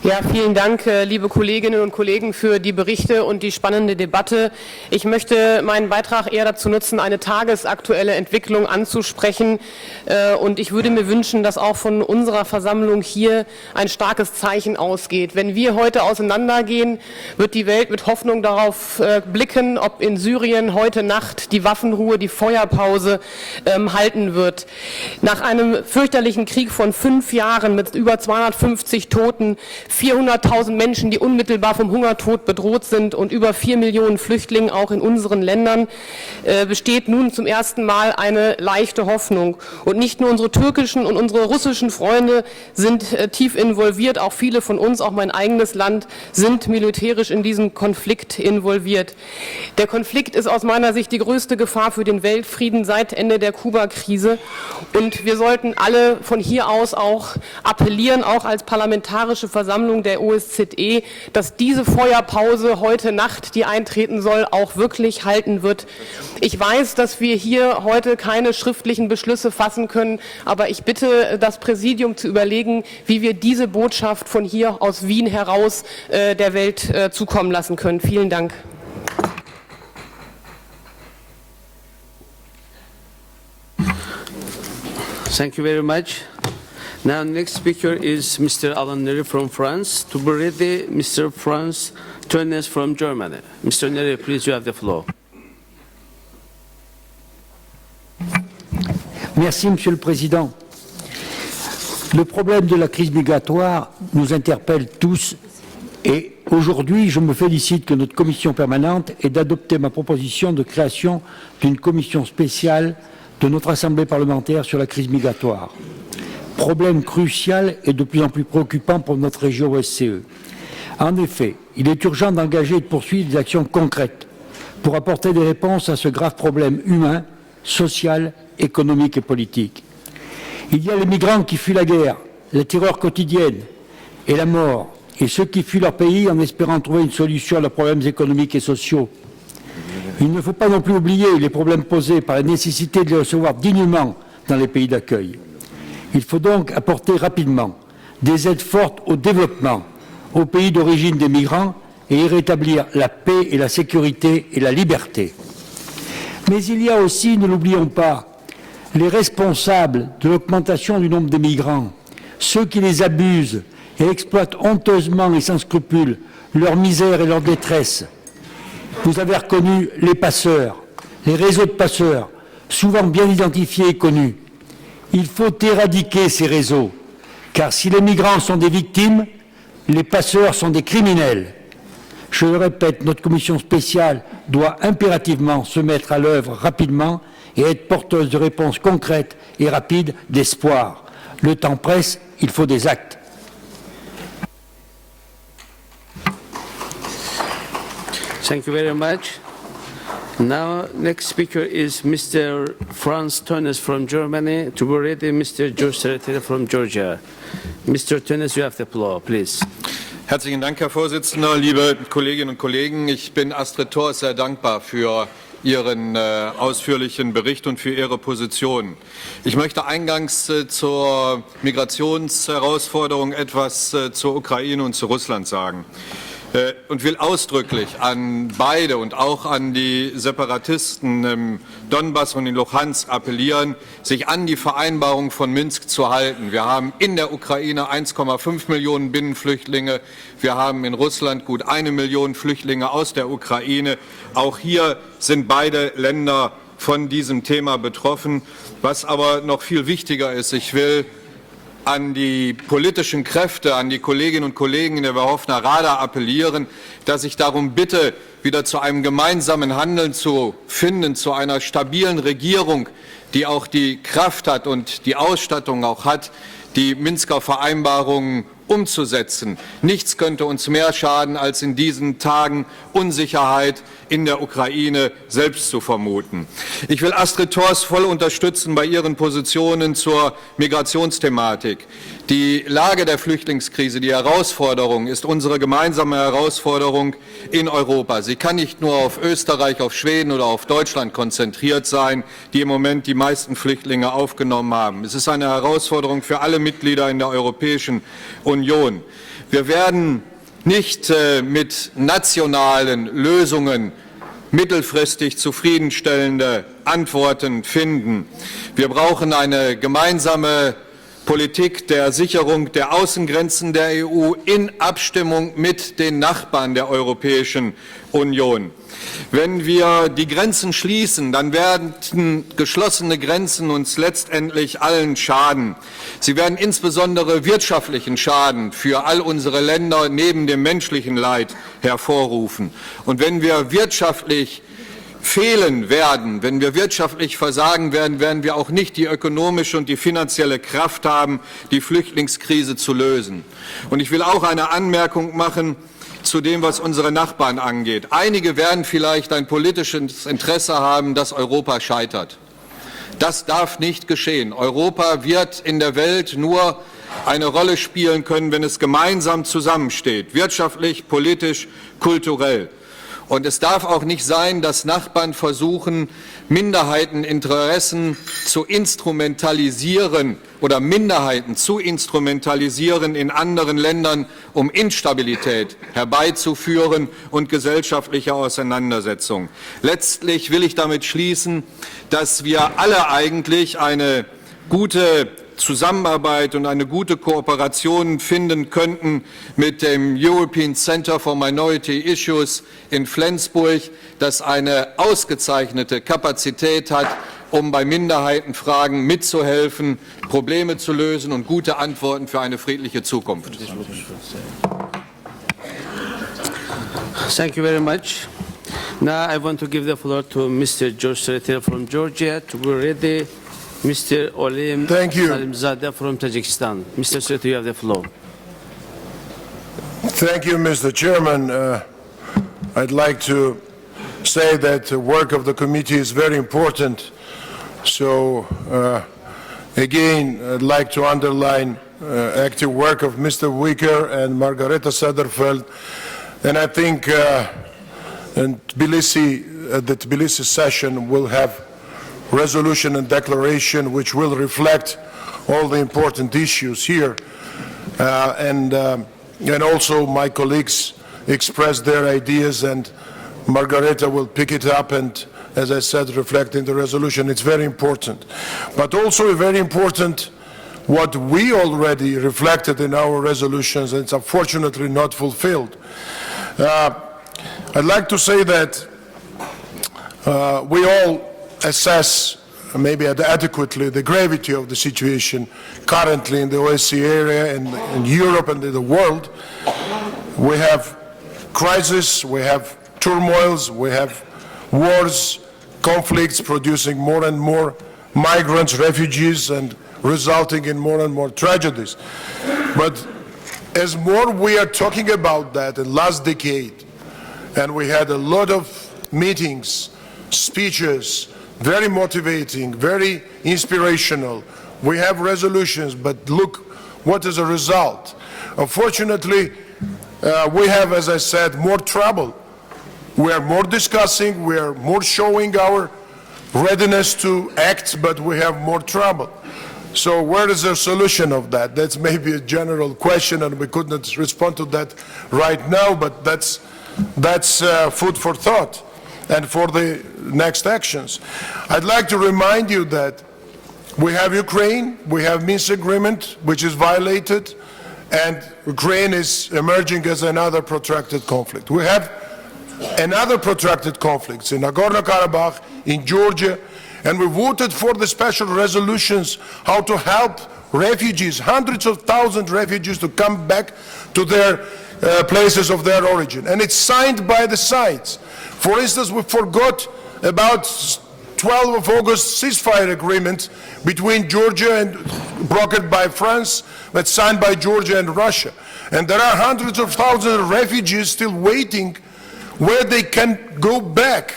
Ja, vielen Dank, liebe Kolleginnen und Kollegen, für die Berichte und die spannende Debatte. Ich möchte meinen Beitrag eher dazu nutzen, eine tagesaktuelle Entwicklung anzusprechen. Und ich würde mir wünschen, dass auch von unserer Versammlung hier ein starkes Zeichen ausgeht. Wenn wir heute auseinandergehen, wird die Welt mit Hoffnung darauf blicken, ob in Syrien heute Nacht die Waffenruhe, die Feuerpause halten wird. Nach einem fürchterlichen Krieg von 5 Jahren mit über 250 Toten, 400.000 Menschen, die unmittelbar vom Hungertod bedroht sind und über 4 Millionen Flüchtlingen auch in unseren Ländern, besteht nun zum ersten Mal eine leichte Hoffnung. Und nicht nur unsere türkischen und unsere russischen Freunde sind tief involviert, auch viele von uns, auch mein eigenes Land, sind militärisch in diesen Konflikt involviert. Der Konflikt ist aus meiner Sicht die größte Gefahr für den Weltfrieden seit Ende der Kuba-Krise. Und wir sollten alle von hier aus auch appellieren, auch als parlamentarische Versammlung der OSZE, dass diese Feuerpause heute Nacht, die eintreten soll, auch wirklich halten wird. Ich weiß, dass wir hier heute keine schriftlichen Beschlüsse fassen können, aber ich bitte das Präsidium zu überlegen, wie wir diese Botschaft von hier aus Wien heraus der Welt zukommen lassen können. Vielen Dank. Thank you very much. Now, next speaker is Mr. Alain Nere from France. To be ready, Mr. Franz Tönnes from Germany. Mr. Nere, please, you have the floor. Merci, Monsieur le Président. Le problème de la crise migratoire nous interpelle tous et aujourd'hui, je me félicite que notre commission permanente ait adopté ma proposition de création d'une commission spéciale de notre Assemblée parlementaire sur la crise migratoire. Problème crucial et de plus en plus préoccupant pour notre région OSCE. En effet, il est urgent d'engager et de poursuivre des actions concrètes pour apporter des réponses à ce grave problème humain, social, économique et politique. Il y a les migrants qui fuient la guerre, la terreur quotidienne et la mort, et ceux qui fuient leur pays en espérant trouver une solution à leurs problèmes économiques et sociaux. Il ne faut pas non plus oublier les problèmes posés par la nécessité de les recevoir dignement dans les pays d'accueil. Il faut donc apporter rapidement des aides fortes au développement aux pays d'origine des migrants et y rétablir la paix et la sécurité et la liberté. Mais il y a aussi, ne l'oublions pas, les responsables de l'augmentation du nombre des migrants, ceux qui les abusent et exploitent honteusement et sans scrupule leur misère et leur détresse. Vous avez reconnu les passeurs, les réseaux de passeurs, souvent bien identifiés et connus. Il faut éradiquer ces réseaux, car si les migrants sont des victimes, les passeurs sont des criminels. Je le répète, notre commission spéciale doit impérativement se mettre à l'œuvre rapidement et être porteuse de réponses concrètes et rapides d'espoir. Le temps presse, il faut des actes. Thank you very much. Now, next speaker is Mr. Franz Tönnes from Germany. To be ready, Mr. George Sereter from Georgia. Mr. Tönnes, you have the floor, please. Herzlichen Dank, Herr Vorsitzender, liebe Kolleginnen und Kollegen. Ich bin Astrid Thors sehr dankbar für Ihren ausführlichen Bericht und für Ihre Position. Ich möchte eingangs zur Migrationsherausforderung etwas zur Ukraine und zu Russland sagen. Und will ausdrücklich an beide und auch an die Separatisten im Donbass und in Luhansk appellieren, sich an die Vereinbarung von Minsk zu halten. Wir haben in der Ukraine 1,5 Millionen Binnenflüchtlinge. Wir haben in Russland gut 1 Million Flüchtlinge aus der Ukraine. Auch hier sind beide Länder von diesem Thema betroffen. Was aber noch viel wichtiger ist, ich will an die politischen Kräfte, an die Kolleginnen und Kollegen in der Verhofener Rada appellieren, dass ich darum bitte, wieder zu einem gemeinsamen Handeln zu finden, zu einer stabilen Regierung, die auch die Kraft hat und die Ausstattung auch hat, die Minsker Vereinbarungen umzusetzen. Nichts könnte uns mehr schaden, als in diesen Tagen Unsicherheit in der Ukraine selbst zu vermuten. Ich will Astrid Thors voll unterstützen bei ihren Positionen zur Migrationsthematik. Die Lage der Flüchtlingskrise, die Herausforderung ist unsere gemeinsame Herausforderung in Europa. Sie kann nicht nur auf Österreich, auf Schweden oder auf Deutschland konzentriert sein, die im Moment die meisten Flüchtlinge aufgenommen haben. Es ist eine Herausforderung für alle Mitglieder in der Europäischen Union. Wir werden nicht mit nationalen Lösungen mittelfristig zufriedenstellende Antworten finden. Wir brauchen eine gemeinsame Politik der Sicherung der Außengrenzen der EU in Abstimmung mit den Nachbarn der Europäischen Union. Wenn wir die Grenzen schließen, dann werden geschlossene Grenzen uns letztendlich allen schaden. Sie werden insbesondere wirtschaftlichen Schaden für all unsere Länder neben dem menschlichen Leid hervorrufen. Und wenn wir wirtschaftlich fehlen werden, wenn wir wirtschaftlich versagen werden, werden wir auch nicht die ökonomische und die finanzielle Kraft haben, die Flüchtlingskrise zu lösen. Und ich will auch eine Anmerkung machen zu dem, was unsere Nachbarn angeht. Einige werden vielleicht ein politisches Interesse haben, dass Europa scheitert. Das darf nicht geschehen. Europa wird in der Welt nur eine Rolle spielen können, wenn es gemeinsam zusammensteht, wirtschaftlich, politisch, kulturell. Und es darf auch nicht sein, dass Nachbarn versuchen, Minderheiteninteressen zu instrumentalisieren oder Minderheiten zu instrumentalisieren in anderen Ländern, um Instabilität herbeizuführen und gesellschaftliche Auseinandersetzungen. Letztlich will ich damit schließen, dass wir alle eigentlich eine gute Zusammenarbeit und eine gute Kooperation finden könnten mit dem European Center for Minority Issues in Flensburg, das eine ausgezeichnete Kapazität hat, um bei Minderheitenfragen mitzuhelfen, Probleme zu lösen und gute Antworten für eine friedliche Zukunft. Thank you very much. Now I want to give the floor to Mr. George Sereter from Georgia to be ready. Mr. Olim Salimzadeh from Tajikistan. Mr. Senator, you have the floor. Thank you, Mr. Chairman. I'd like to say that the work of the committee is very important. So, again, I'd like to underline active work of Mr. Wicker and Margareta Sederfeld. And I think in Tbilisi, the Tbilisi session will have resolution and declaration which will reflect all the important issues here. And also my colleagues expressed their ideas, and Margareta will pick it up and, as I said, reflect in the resolution. It's very important. But also very important what we already reflected in our resolutions, and it's unfortunately not fulfilled. I'd like to say that we all assess maybe adequately the gravity of the situation currently in the OSCE area and in Europe and in the world. We have crises, we have turmoils, we have wars, conflicts producing more and more migrants, refugees, and resulting in more and more tragedies. But as more we are talking about that in last decade, and we had a lot of meetings, speeches, very motivating, very inspirational. We have resolutions, but look what is the result. Unfortunately, we have, as I said, more trouble. We are more discussing, we are more showing our readiness to act, but we have more trouble. So where is the solution of that? That's maybe a general question, and we could not respond to that right now, but that's food for thought and for the next actions. I'd like to remind you that we have Ukraine, we have Minsk agreement, which is violated, and Ukraine is emerging as another protracted conflict. We have another protracted conflicts in Nagorno-Karabakh, in Georgia, and we voted for the special resolutions how to help refugees, hundreds of thousands of refugees to come back to their places of their origin. And it's signed by the sides. For instance, we forgot about 12 of August ceasefire agreement between Georgia and brokered by France, but signed by Georgia and Russia. And there are hundreds of thousands of refugees still waiting where they can go back.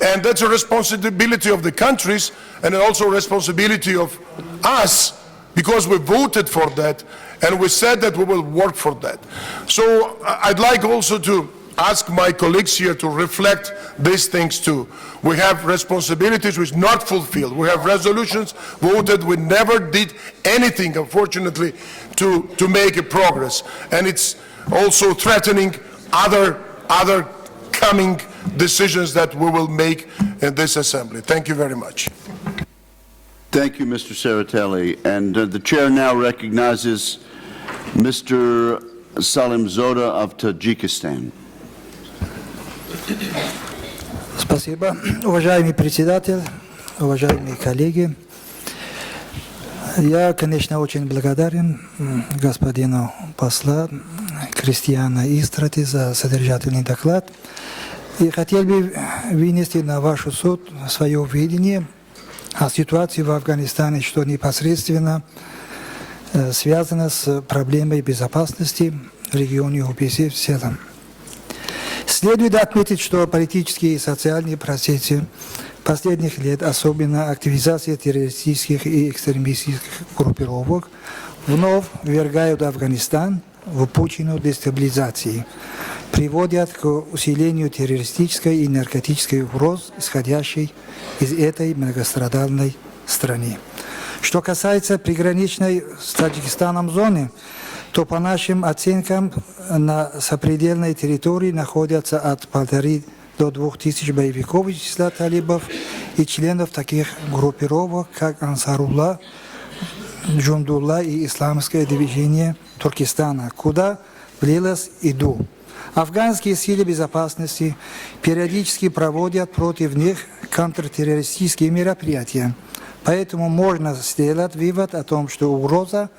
And that's a responsibility of the countries and also a responsibility of us, because we voted for that and we said that we will work for that. So I'd like also to ask my colleagues here to reflect these things too. We have responsibilities which not fulfilled. We have resolutions voted. We never did anything, unfortunately, to make a progress. And it's also threatening other coming decisions that we will make in this assembly. Thank you very much. Thank you, Mr. Tsereteli. And the chair now recognizes Mr. Salimzoda of Tajikistan. Спасибо. Уважаемый председатель, уважаемые коллеги, я, конечно, очень благодарен господину посла Кристиана Истрати за содержательный доклад и хотел бы вынести на ваш суд свое видение о ситуации в Афганистане, что непосредственно связано с проблемой безопасности в регионе ОБСЕ в целом. Следует отметить, что политические и социальные процессы последних лет, особенно активизация террористических и экстремистских группировок, вновь ввергают Афганистан в пучину дестабилизации, приводят к усилению террористической и наркотической угроз, исходящей из этой многострадальной страны. Что касается приграничной с Таджикистаном зоны, то по нашим оценкам на сопредельной территории находятся от 1500 до 2000 боевиков из числа талибов и членов таких группировок, как Ансарулла, Джундулла и Исламское движение Туркестана, куда влилась ИДУ. Афганские силы безопасности периодически проводят против них контртеррористические мероприятия. Поэтому можно сделать вывод о том, что угроза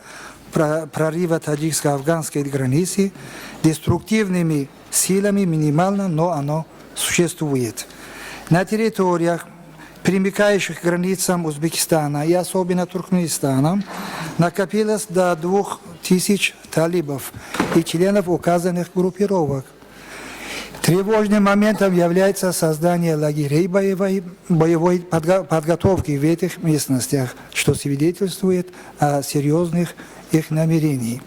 прорыва таджикско-афганской границы деструктивными силами минимальна, но оно существует. На территориях, примыкающих к границам Узбекистана и особенно Туркменистана, накопилось до 2000 талибов и членов указанных группировок. Тревожным моментом является создание лагерей боевой подготовки в этих местностях, что свидетельствует о серьезных их намерениях.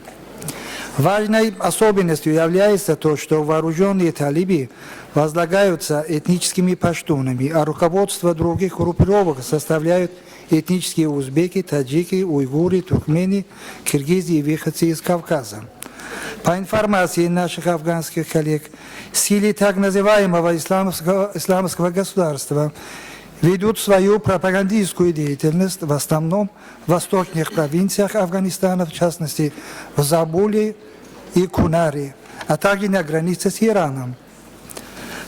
Важной особенностью является то, что вооруженные талибы возлагаются этническими паштунами, а руководство других группировок составляют этнические узбеки, таджики, уйгуры, туркмены, киргизы и выходцы из Кавказа. По информации наших афганских коллег, силы так называемого исламского государства ведут свою пропагандистскую деятельность в основном в восточных провинциях Афганистана, в частности в Забуле и Кунаре, а также на границе с Ираном.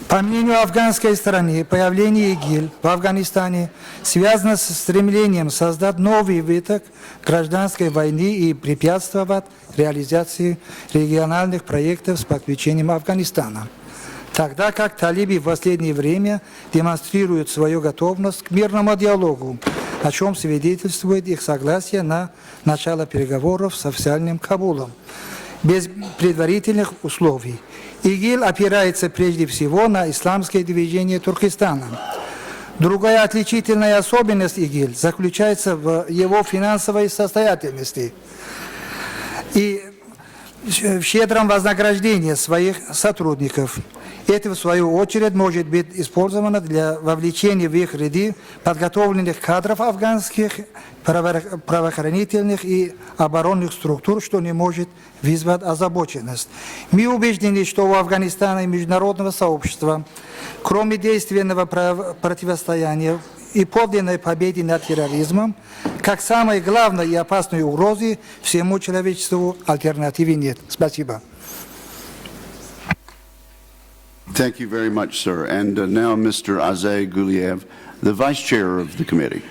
По мнению афганской стороны, появление ИГИЛ в Афганистане связано с стремлением создать новый виток гражданской войны и препятствовать реализации региональных проектов с подключением Афганистана. Тогда как талибы в последнее время демонстрируют свою готовность к мирному диалогу, о чем свидетельствует их согласие на начало переговоров с официальным Кабулом, без предварительных условий. ИГИЛ опирается прежде всего на исламское движение Туркестана. Другая отличительная особенность ИГИЛ заключается в его финансовой состоятельности и в щедром вознаграждении своих сотрудников. Это, в свою очередь, может быть использовано для вовлечения в их ряды подготовленных кадров афганских правоохранительных и оборонных структур, что не может вызвать озабоченность. Мы убеждены, что у Афганистана и международного сообщества, кроме действенного противостояния и подлинной победы над терроризмом, как самой главной и опасной угрозы всему человечеству альтернативы нет. Спасибо. Thank you very much, sir. And now Mr. Azay Guliev, the Vice Chair of the committee.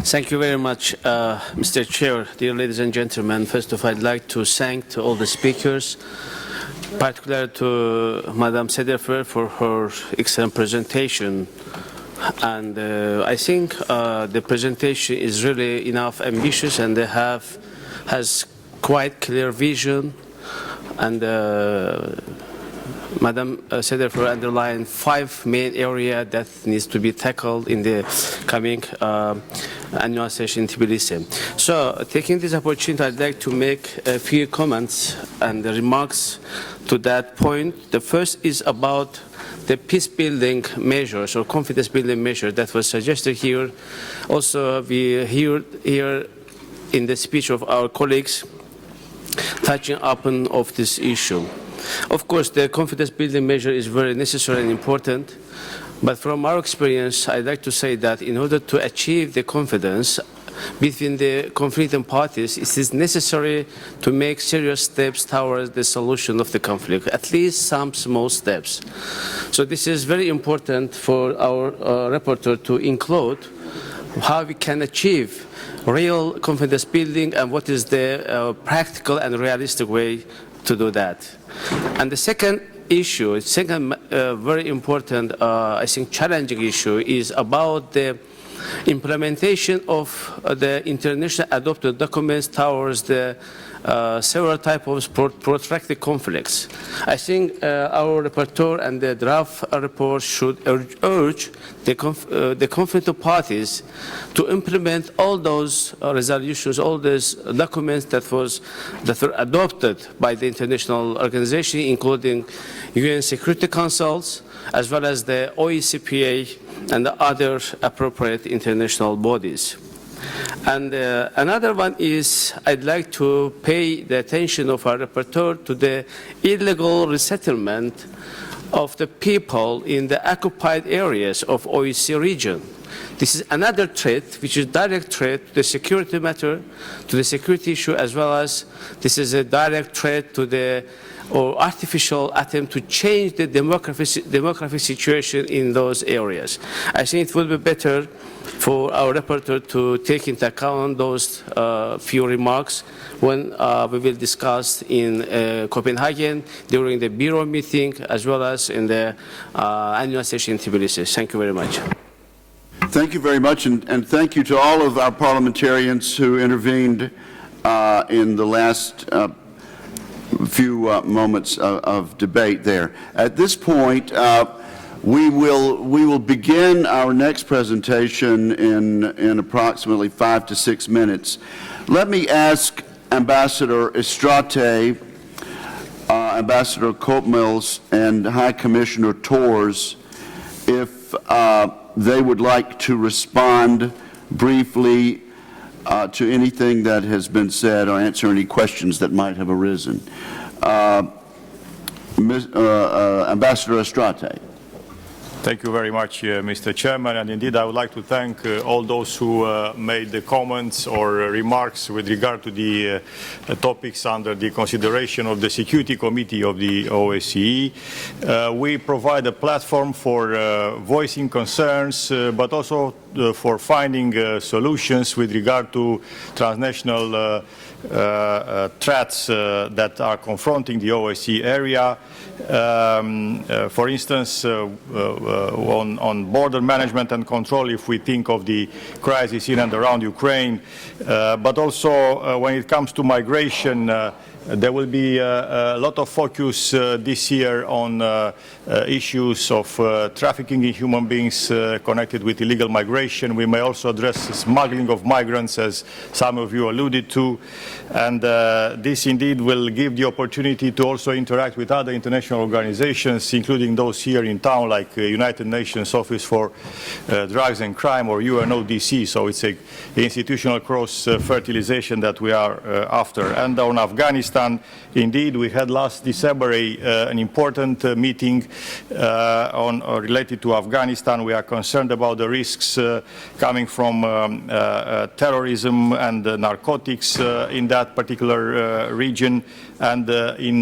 Thank you very much, Mr. Chair, dear ladies and gentlemen. First of all, I'd like to thank all the speakers, particularly to Madam Sederfer for her excellent presentation. And I think the presentation is really enough ambitious, and they has quite clear vision. And Madam Sederfer underlined 5 main areas that needs to be tackled in the coming annual session in Tbilisi. So, taking this opportunity, I'd like to make a few comments and remarks to that point. The first is about the peace-building measures or confidence-building measures that was suggested here. Also, we hear here in the speech of our colleagues touching upon of this issue. Of course, the confidence-building measure is very necessary and important, but from our experience, I'd like to say that in order to achieve the confidence between the conflicting parties, it is necessary to make serious steps towards the solution of the conflict, at least some small steps. So this is very important for our rapporteur to include how we can achieve real confidence building and what is the practical and realistic way to do that. And the second issue, very important, I think challenging issue is about the implementation of the international adopted documents towards the several types of protracted conflicts. I think our rapporteur and the draft report should urge the conflicted parties to implement all those resolutions, all those documents that were adopted by the international organization, including UN Security Councils, as well as the OSCE and the other appropriate international bodies. And another one is I'd like to pay the attention of our rapporteur to the illegal resettlement of the people in the occupied areas of OSCE region. This is another threat, which is direct threat to the security matter, to the security issue, as well as this is a direct threat to the or artificial attempt to change the demographic situation in those areas. I think it would be better for our rapporteur to take into account those few remarks when we will discuss in Copenhagen during the Bureau meeting as well as in the annual session in Tbilisi. Thank you very much. Thank you very much, and thank you to all of our parliamentarians who intervened in the last few moments of debate there. At this point, we will begin our next presentation in approximately 5 to 6 minutes. Let me ask Ambassador Estrate, Ambassador Koopmans, and High Commissioner Tors if they would like to respond briefly to anything that has been said or answer any questions that might have arisen. Ambassador Estrate. Thank you very much, Mr. Chairman, and indeed I would like to thank all those who made the comments or remarks with regard to the topics under the consideration of the Security Committee of the OSCE. We provide a platform for voicing concerns, but also for finding solutions with regard to transnational threats that are confronting the OSCE area. For instance, on border management and control, if we think of the crisis in and around Ukraine, but also when it comes to migration, there will be a lot of focus this year on issues of trafficking in human beings connected with illegal migration. We may also address smuggling of migrants, as some of you alluded to, and this indeed will give the opportunity to also interact with other international organizations, including those here in town, like United Nations Office for Drugs and Crime, or UNODC. So it's an institutional cross-fertilization that we are after. And on Afghanistan, Afghanistan. Indeed, we had last December an important meeting related to Afghanistan. We are concerned about the risks coming from terrorism and narcotics in that particular region. And in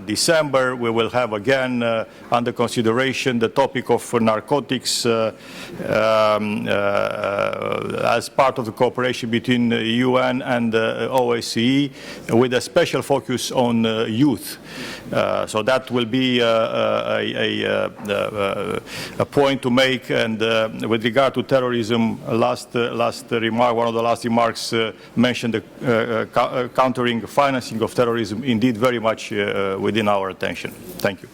December, we will have again under consideration the topic of narcotics as part of the cooperation between the UN and the OSCE, with a special focus on youth. So that will be a point to make. And with regard to terrorism, last remark, one of the last remarks mentioned the countering financing of terrorism, indeed very much within our attention. Thank you.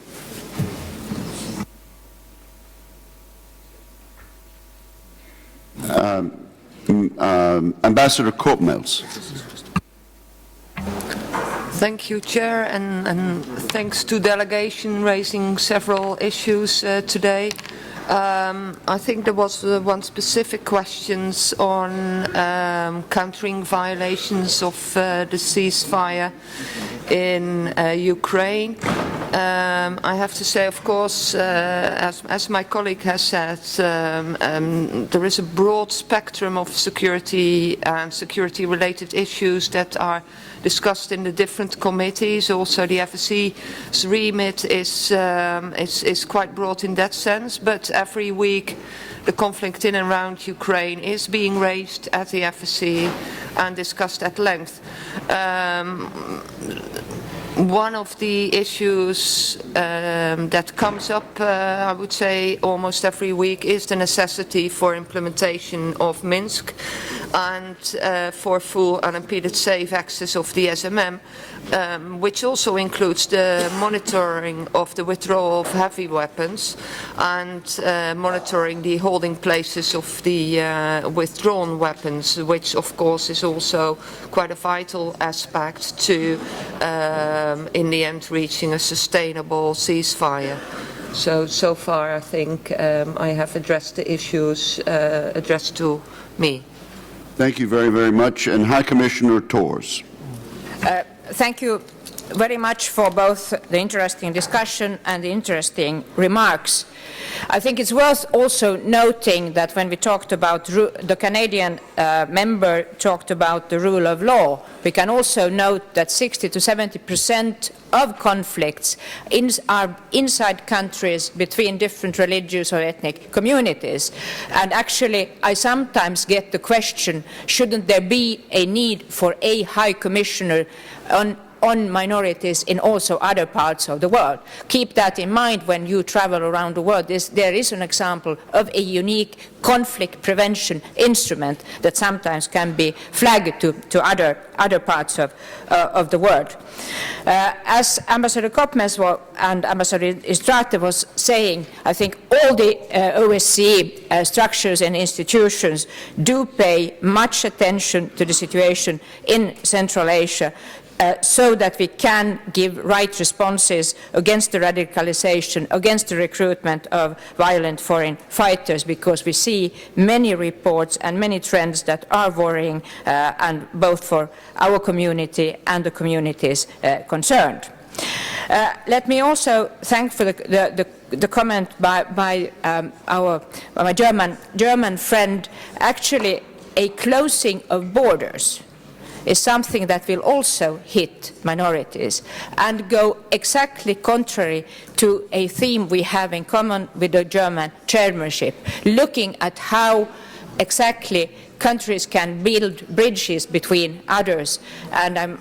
Ambassador Koopmels. Thank you, Chair, and thanks to delegation raising several issues today. I think there was one specific questions on countering violations of the ceasefire in Ukraine. I have to say, of course, as my colleague has said, there is a broad spectrum of security and security-related issues that are discussed in the different committees. Also, the FSC's remit is quite broad in that sense, but every week the conflict in and around Ukraine is being raised at the FSC and discussed at length. One of the issues that comes up, I would say, almost every week is the necessity for implementation of Minsk and for full unimpeded safe access of the SMM, which also includes the monitoring of the withdrawal of heavy weapons and monitoring the holding places of the withdrawn weapons, which of course is also quite a vital aspect to in the end reaching a sustainable ceasefire. So far I think I have addressed the issues addressed to me. Thank you very, very much. And High Commissioner Tors. Thank you very much for both the interesting discussion and the interesting remarks. I think it's worth also noting that when we talked about the Canadian member talked about the rule of law, we can also note that 60 to 70% of conflicts are inside countries between different religious or ethnic communities. And actually, I sometimes get the question, shouldn't there be a need for a High Commissioner on minorities in also other parts of the world? Keep that in mind when you travel around the world. There is an example of a unique conflict prevention instrument that sometimes can be flagged to other parts of the world. As Ambassador Koopmels and Ambassador Istrate was saying, I think all the OSCE structures and institutions do pay much attention to the situation in Central Asia, so that we can give right responses against the radicalization, against the recruitment of violent foreign fighters, because we see many reports and many trends that are worrying, and both for our community and the communities concerned. Let me also thank for the comment by my German friend. Actually, a closing of borders is something that will also hit minorities and go exactly contrary to a theme we have in common with the German chairmanship, looking at how exactly countries can build bridges between others. And I'm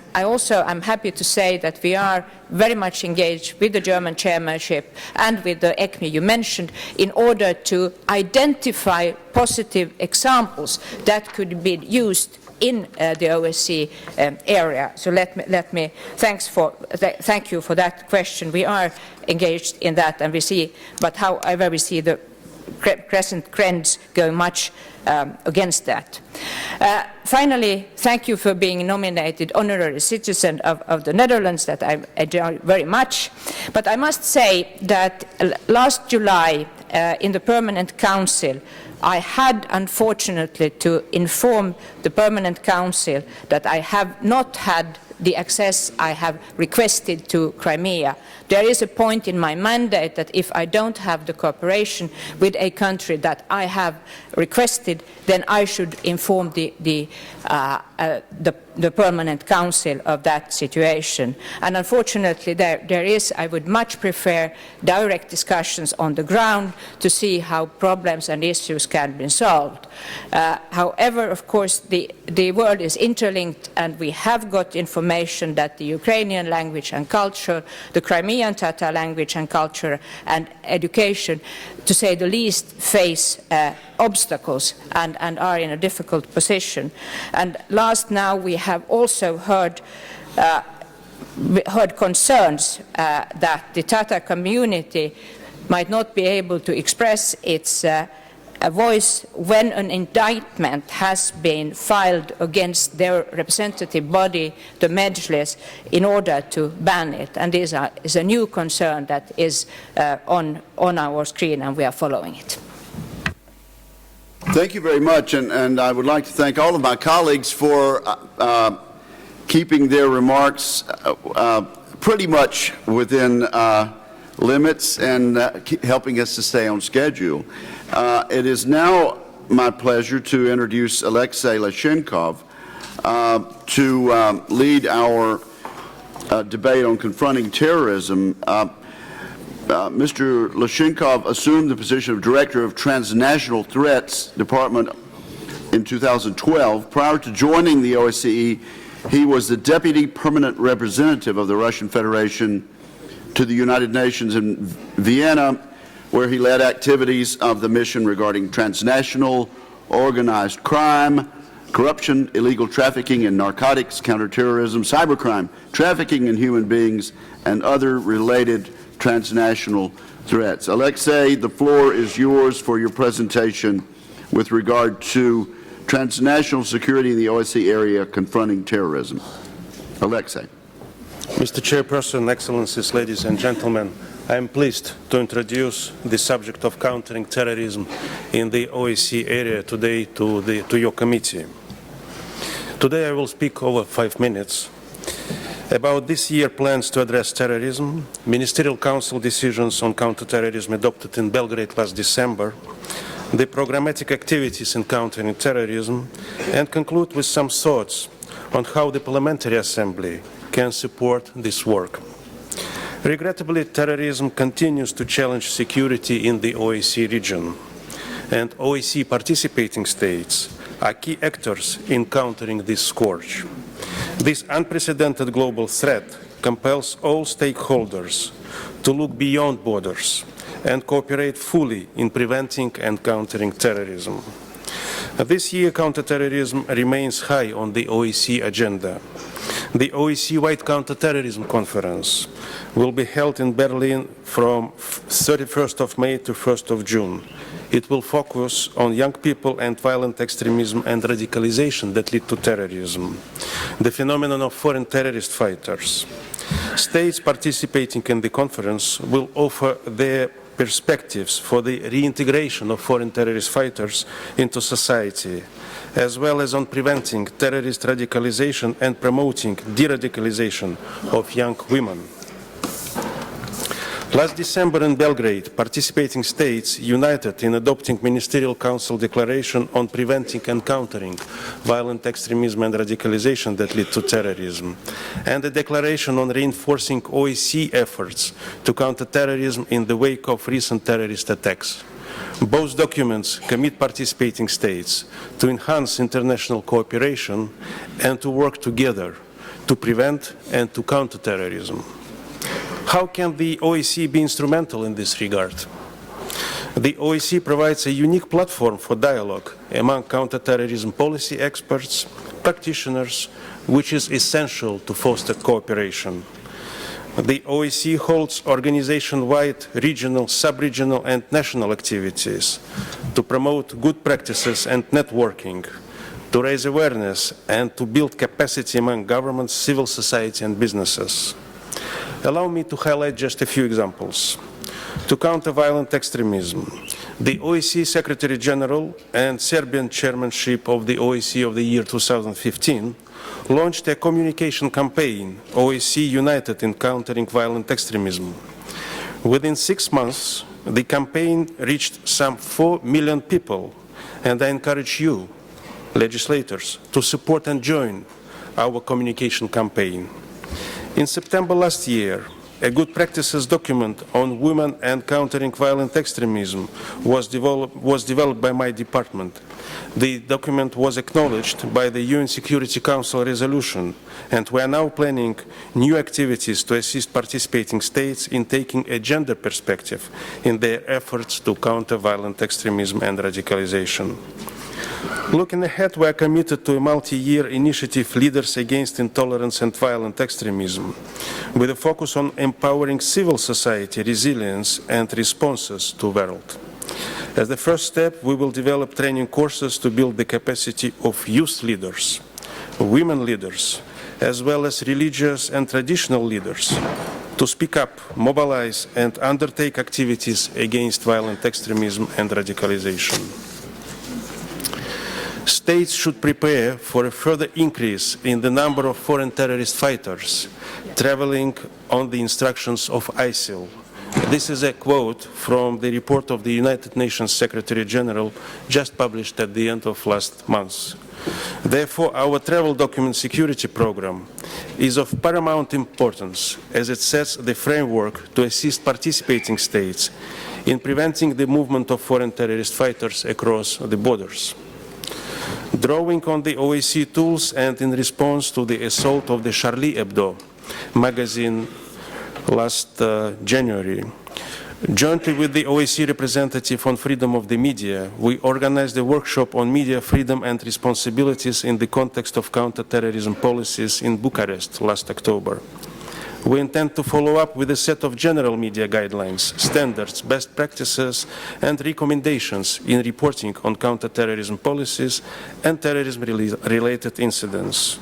happy to say that we are very much engaged with the German chairmanship and with the ECMI you mentioned in order to identify positive examples that could be used in the OSCE area. So let me thank you for that question. We are engaged in that, and we see, but however we see the present trends going much against that. Finally, thank you for being nominated honorary citizen of the Netherlands, that I enjoy very much. But I must say that last July in the Permanent Council, I had, unfortunately, to inform the Permanent Council that I have not had the access I have requested to Crimea. There is a point in my mandate that if I don't have the cooperation with a country that I have requested, then I should inform the Permanent Council of that situation. And unfortunately, I would much prefer direct discussions on the ground to see how problems and issues can be solved. However, of course, the world is interlinked, and we have got information that the Ukrainian language and culture, the Crimean Tatar language and culture and education, to say the least, face obstacles and are in a difficult position. And last now we have also heard concerns that the Tatar community might not be able to express its voice when an indictment has been filed against their representative body, the Mejlis, in order to ban it. And this is a new concern that is on our screen, and we are following it. Thank you very much, and I would like to thank all of my colleagues for keeping their remarks pretty much within limits and helping us to stay on schedule. It is now my pleasure to introduce Alexei Lashenkov to lead our debate on confronting terrorism. Mr. Lashenkov assumed the position of Director of Transnational Threats Department in 2012. Prior to joining the OSCE, he was the Deputy Permanent Representative of the Russian Federation to the United Nations in Vienna, where he led activities of the mission regarding transnational organized crime, corruption, illegal trafficking in narcotics, counterterrorism, cybercrime, trafficking in human beings, and other related transnational threats. Alexei, the floor is yours for your presentation with regard to transnational security in the OSCE area confronting terrorism. Alexei. Mr. Chairperson, Excellencies, ladies and gentlemen, I am pleased to introduce the subject of countering terrorism in the OSCE area today to your committee. Today I will speak over 5 minutes about this year's plans to address terrorism, Ministerial Council decisions on counterterrorism adopted in Belgrade last December, the programmatic activities in countering terrorism, and conclude with some thoughts on how the Parliamentary Assembly can support this work. Regrettably, terrorism continues to challenge security in the OSCE region, and OSCE participating states are key actors in countering this scourge. This unprecedented global threat compels all stakeholders to look beyond borders and cooperate fully in preventing and countering terrorism. This year, counterterrorism remains high on the OSCE agenda. The OSCE-wide Counterterrorism Conference will be held in Berlin from 31st of May to 1st of June. It will focus on young people and violent extremism and radicalization that lead to terrorism, the phenomenon of foreign terrorist fighters. States participating in the conference will offer their perspectives for the reintegration of foreign terrorist fighters into society, as well as on preventing terrorist radicalization and promoting de-radicalization of young women. Last December in Belgrade, participating states united in adopting Ministerial Council declaration on preventing and countering violent extremism and radicalization that lead to terrorism, and a declaration on reinforcing OSCE efforts to counter terrorism in the wake of recent terrorist attacks. Both documents commit participating states to enhance international cooperation and to work together to prevent and to counter terrorism. How can the OSCE be instrumental in this regard? The OSCE provides a unique platform for dialogue among counterterrorism policy experts, practitioners, which is essential to foster cooperation. The OSCE holds organization-wide, regional, sub-regional and national activities to promote good practices and networking, to raise awareness and to build capacity among governments, civil society and businesses. Allow me to highlight just a few examples. To counter violent extremism, The OSCE Secretary General and Serbian chairmanship of the OSCE of the year 2015 launched a communication campaign, OSCE United in Countering Violent Extremism. Within 6 months, the campaign reached some 4 million people, and I encourage you, legislators, to support and join our communication campaign. In September last year, a good practices document on women and countering violent extremism was developed by my department. The document was acknowledged by the UN Security Council resolution, and we are now planning new activities to assist participating states in taking a gender perspective in their efforts to counter violent extremism and radicalization. Looking ahead, we are committed to a multi-year initiative, Leaders Against Intolerance and Violent Extremism, with a focus on empowering civil society resilience and responses to the world. As the first step, we will develop training courses to build the capacity of youth leaders, women leaders, as well as religious and traditional leaders to speak up, mobilize, and undertake activities against violent extremism and radicalization. States should prepare for a further increase in the number of foreign terrorist fighters traveling on the instructions of ISIL. This is a quote from the report of the United Nations Secretary General just published at the end of last month. Therefore, our travel document security program is of paramount importance as it sets the framework to assist participating states in preventing the movement of foreign terrorist fighters across the borders. Drawing on the OSCE tools and in response to the assault of the Charlie Hebdo magazine last January, jointly with the OSCE representative on freedom of the media, we organized a workshop on media freedom and responsibilities in the context of counterterrorism policies in Bucharest last October. We intend to follow up with a set of general media guidelines, standards, best practices, and recommendations in reporting on counterterrorism policies and terrorism-related incidents.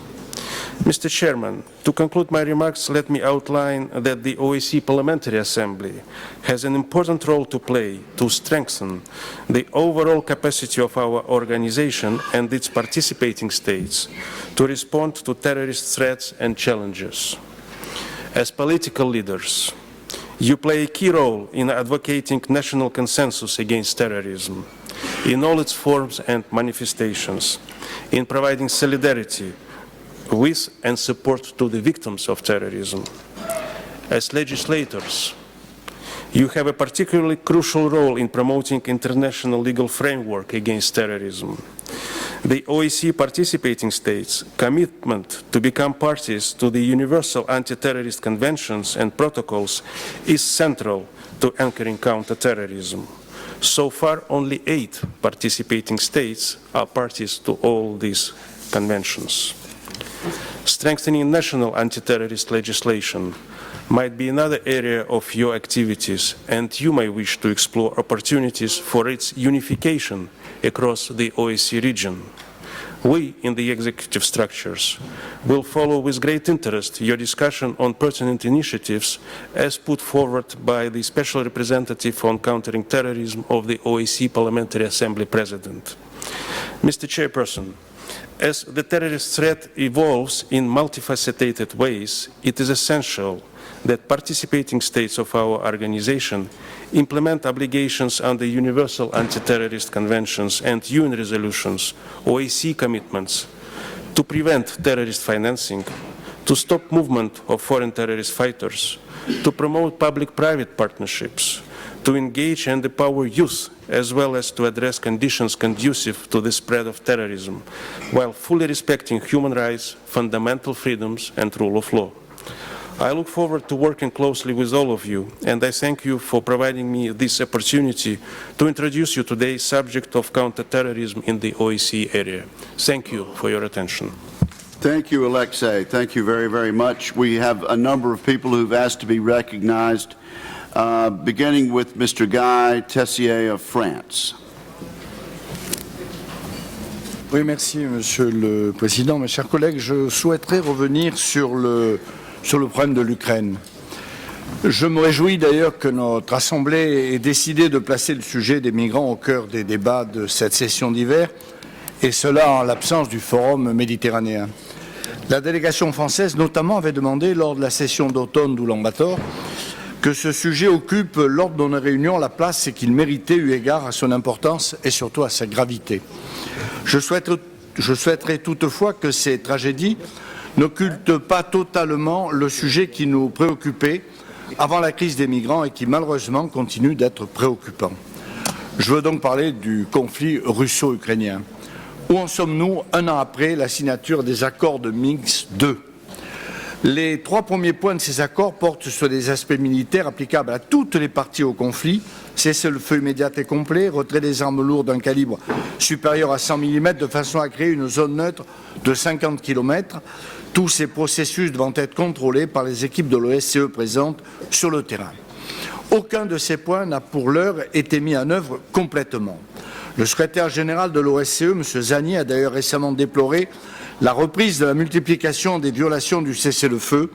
Mr. Chairman, to conclude my remarks, let me outline that the OSCE Parliamentary Assembly has an important role to play to strengthen the overall capacity of our organization and its participating states to respond to terrorist threats and challenges. As political leaders, you play a key role in advocating national consensus against terrorism in all its forms and manifestations, in providing solidarity with and support to the victims of terrorism. As legislators, you have a particularly crucial role in promoting international legal framework against terrorism. The OSCE participating states' commitment to become parties to the Universal Anti-Terrorist Conventions and Protocols is central to anchoring counterterrorism. So far, only 8 participating states are parties to all these conventions. Strengthening national anti-terrorist legislation might be another area of your activities, and you may wish to explore opportunities for its unification across the OSCE region. We, in the executive structures, will follow with great interest your discussion on pertinent initiatives as put forward by the Special Representative on Countering Terrorism of the OSCE Parliamentary Assembly President. Mr. Chairperson, as the terrorist threat evolves in multifaceted ways, it is essential that participating states of our organization implement obligations under Universal Anti-Terrorist Conventions and UN resolutions, OSCE commitments, to prevent terrorist financing, to stop movement of foreign terrorist fighters, to promote public-private partnerships, to engage and empower youth, as well as to address conditions conducive to the spread of terrorism, while fully respecting human rights, fundamental freedoms, and rule of law. I look forward to working closely with all of you, and I thank you for providing me this opportunity to introduce you to today's subject of counterterrorism in the OSCE area. Thank you for your attention. Thank you, Alexei. Thank you very, very much. We have a number of people who've asked to be recognized, beginning with Mr. Guy Tessier of France. Oui, merci, Monsieur le Président. Mes chers collègues, je souhaiterais revenir sur le problème de l'Ukraine. Je me réjouis d'ailleurs que notre Assemblée ait décidé de placer le sujet des migrants au cœur des débats de cette session d'hiver, et cela en l'absence du Forum méditerranéen. La délégation française, notamment, avait demandé lors de la session d'automne d'Oulan-Bator que ce sujet occupe lors de nos réunions la place qu'il méritait eu égard à son importance et surtout à sa gravité. Je souhaiterais toutefois que ces tragédies n'occultent pas totalement le sujet qui nous préoccupait avant la crise des migrants et qui malheureusement continue d'être préoccupant. Je veux donc parler du conflit russo-ukrainien. Où en sommes-nous un an après la signature des accords de Minsk II? Les 3 premiers points de ces accords portent sur des aspects militaires applicables à toutes les parties au conflit, cessez-le-feu immédiat et complet, retrait des armes lourdes d'un calibre supérieur à 100 mm de façon à créer une zone neutre de 50 km, tous ces processus devant être contrôlés par les équipes de l'OSCE présentes sur le terrain. Aucun de ces points n'a pour l'heure été mis en œuvre complètement. Le secrétaire général de l'OSCE, M. Zani, a d'ailleurs récemment déploré la reprise de la multiplication des violations du cessez-le-feu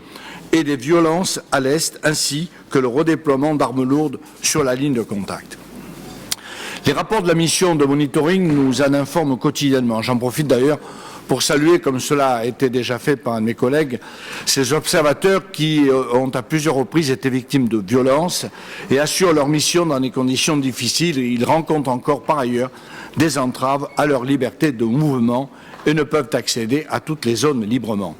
et des violences à l'Est, ainsi que le redéploiement d'armes lourdes sur la ligne de contact. Les rapports de la mission de monitoring nous en informent quotidiennement. J'en profite d'ailleurs pour saluer, comme cela a été déjà fait par un de mes collègues, ces observateurs qui ont à plusieurs reprises été victimes de violences et assurent leur mission dans des conditions difficiles. Ils rencontrent encore par ailleurs des entraves à leur liberté de mouvement et ne peuvent accéder à toutes les zones librement.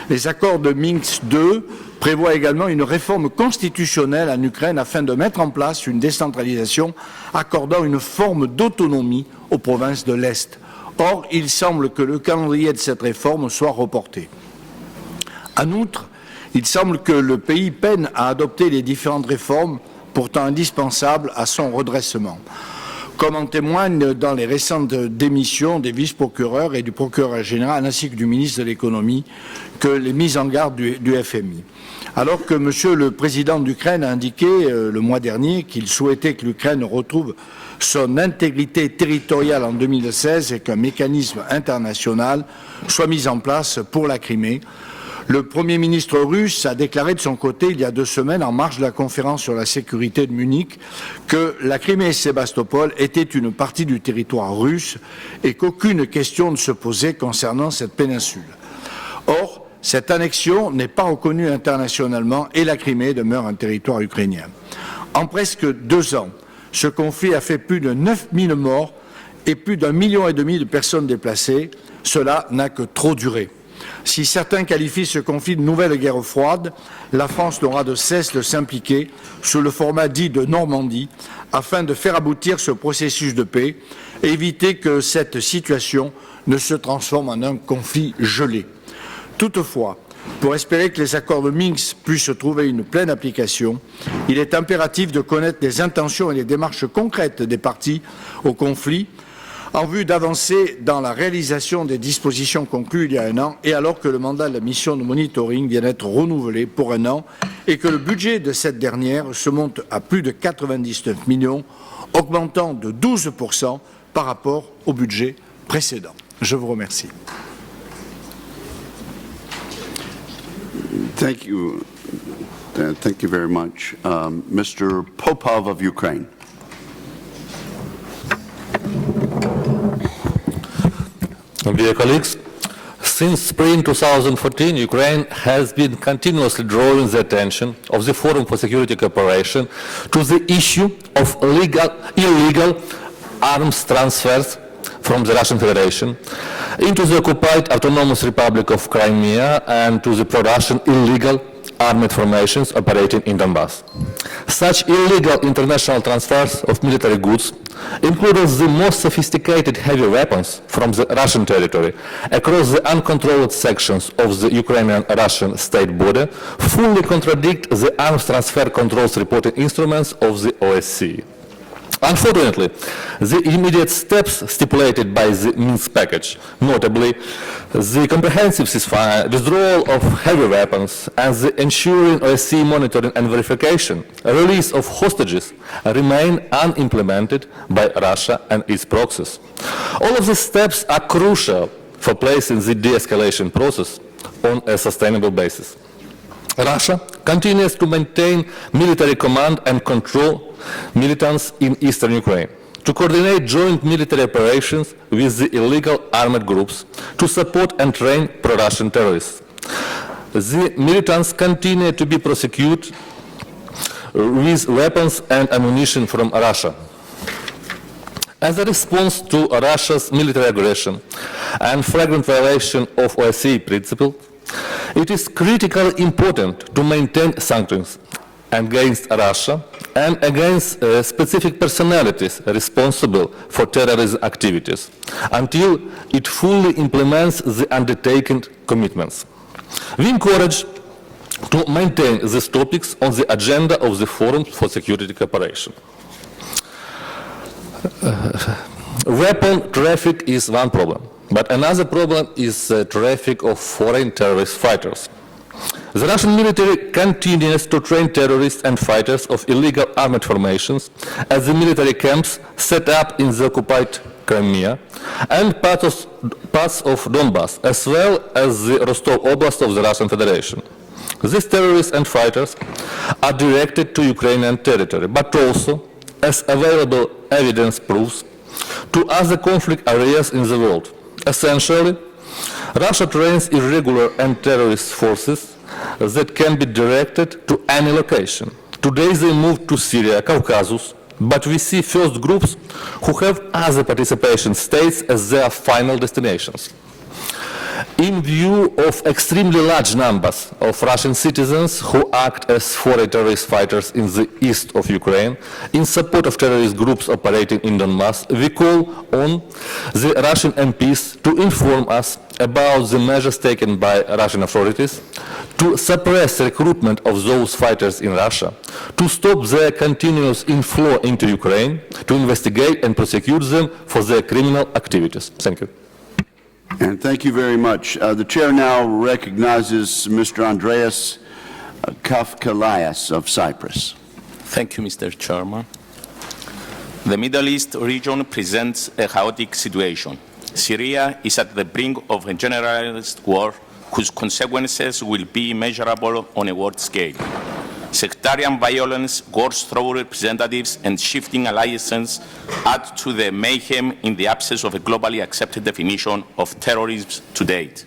Les accords de Minsk II prévoient également une réforme constitutionnelle en Ukraine afin de mettre en place une décentralisation accordant une forme d'autonomie aux provinces de l'Est. Or, il semble que le calendrier de cette réforme soit reporté. En outre, il semble que le pays peine à adopter les différentes réformes pourtant indispensables à son redressement, comme en témoignent dans les récentes démissions des vice-procureurs et du procureur général ainsi que du ministre de l'économie que les mises en garde du FMI. Alors que M. le président d'Ukraine a indiqué le mois dernier qu'il souhaitait que l'Ukraine retrouve son intégrité territoriale en 2016 et qu'un mécanisme international soit mis en place pour la Crimée, le Premier ministre russe a déclaré de son côté il y a 2 semaines, en marge de la conférence sur la sécurité de Munich, que la Crimée et Sébastopol étaient une partie du territoire russe et qu'aucune question ne se posait concernant cette péninsule. Or, cette annexion n'est pas reconnue internationalement et la Crimée demeure un territoire ukrainien. En presque 2 ans, ce conflit a fait plus de 9000 morts et plus d'1,5 million de personnes déplacées. Cela n'a que trop duré. Si certains qualifient ce conflit de nouvelle guerre froide, la France n'aura de cesse de s'impliquer sous le format dit de Normandie afin de faire aboutir ce processus de paix et éviter que cette situation ne se transforme en un conflit gelé. Toutefois, pour espérer que les accords de Minsk puissent trouver une pleine application, il est impératif de connaître les intentions et les démarches concrètes des parties au conflit en vue d'avancer dans la réalisation des dispositions conclues il y a 1 an et alors que le mandat de la mission de monitoring vient d'être renouvelé pour 1 an et que le budget de cette dernière se monte à plus de 99 millions, augmentant de 12% par rapport au budget précédent. Je vous remercie. Thank you very much. Mr. Popov of Ukraine. Dear colleagues, since spring 2014, Ukraine has been continuously drawing the attention of the Forum for Security Cooperation to the issue of illegal arms transfers from the Russian Federation into the occupied Autonomous Republic of Crimea and to the pro-Russian illegal armed formations operating in Donbass. Such illegal international transfers of military goods, including the most sophisticated heavy weapons from the Russian territory across the uncontrolled sections of the Ukrainian-Russian state border, fully contradict the arms transfer controls reporting instruments of the OSCE. Unfortunately, the immediate steps stipulated by the Minsk package, notably the comprehensive ceasefire, withdrawal of heavy weapons, and the ensuring OSCE monitoring and verification, release of hostages, remain unimplemented by Russia and its proxies. All of these steps are crucial for placing the de-escalation process on a sustainable basis. Russia continues to maintain military command and control militants in eastern Ukraine, to coordinate joint military operations with the illegal armed groups, to support and train pro-Russian terrorists. The militants continue to be prosecuted with weapons and ammunition from Russia. As a response to Russia's military aggression and flagrant violation of OSCE principles, it is critically important to maintain sanctions against Russia and against specific personalities responsible for terrorism activities until it fully implements the undertaken commitments. We encourage to maintain these topics on the agenda of the Forum for Security Cooperation. Weapon traffic is one problem, but another problem is the traffic of foreign terrorist fighters. The Russian military continues to train terrorists and fighters of illegal armed formations at the military camps set up in the occupied Crimea and parts of Donbass, as well as the Rostov Oblast of the Russian Federation. These terrorists and fighters are directed to Ukrainian territory, but also, as available evidence proves, to other conflict areas in the world. Essentially, Russia trains irregular and terrorist forces that can be directed to any location. Today they moved to Syria, Caucasus, but we see first groups who have other participation states as their final destinations. In view of extremely large numbers of Russian citizens who act as foreign terrorist fighters in the east of Ukraine in support of terrorist groups operating in Donbass, we call on the Russian MPs to inform us about the measures taken by Russian authorities to suppress recruitment of those fighters in Russia, to stop their continuous inflow into Ukraine, to investigate and prosecute them for their criminal activities. Thank you. And thank you very much. The chair now recognizes Mr. Andreas Kafkalias of Cyprus. Thank you, Mr. Chairman. The Middle East region presents a chaotic situation. Syria is at the brink of a generalized war whose consequences will be immeasurable on a world scale. Sectarian violence, wars through representatives, and shifting alliances add to the mayhem in the absence of a globally accepted definition of terrorism to date.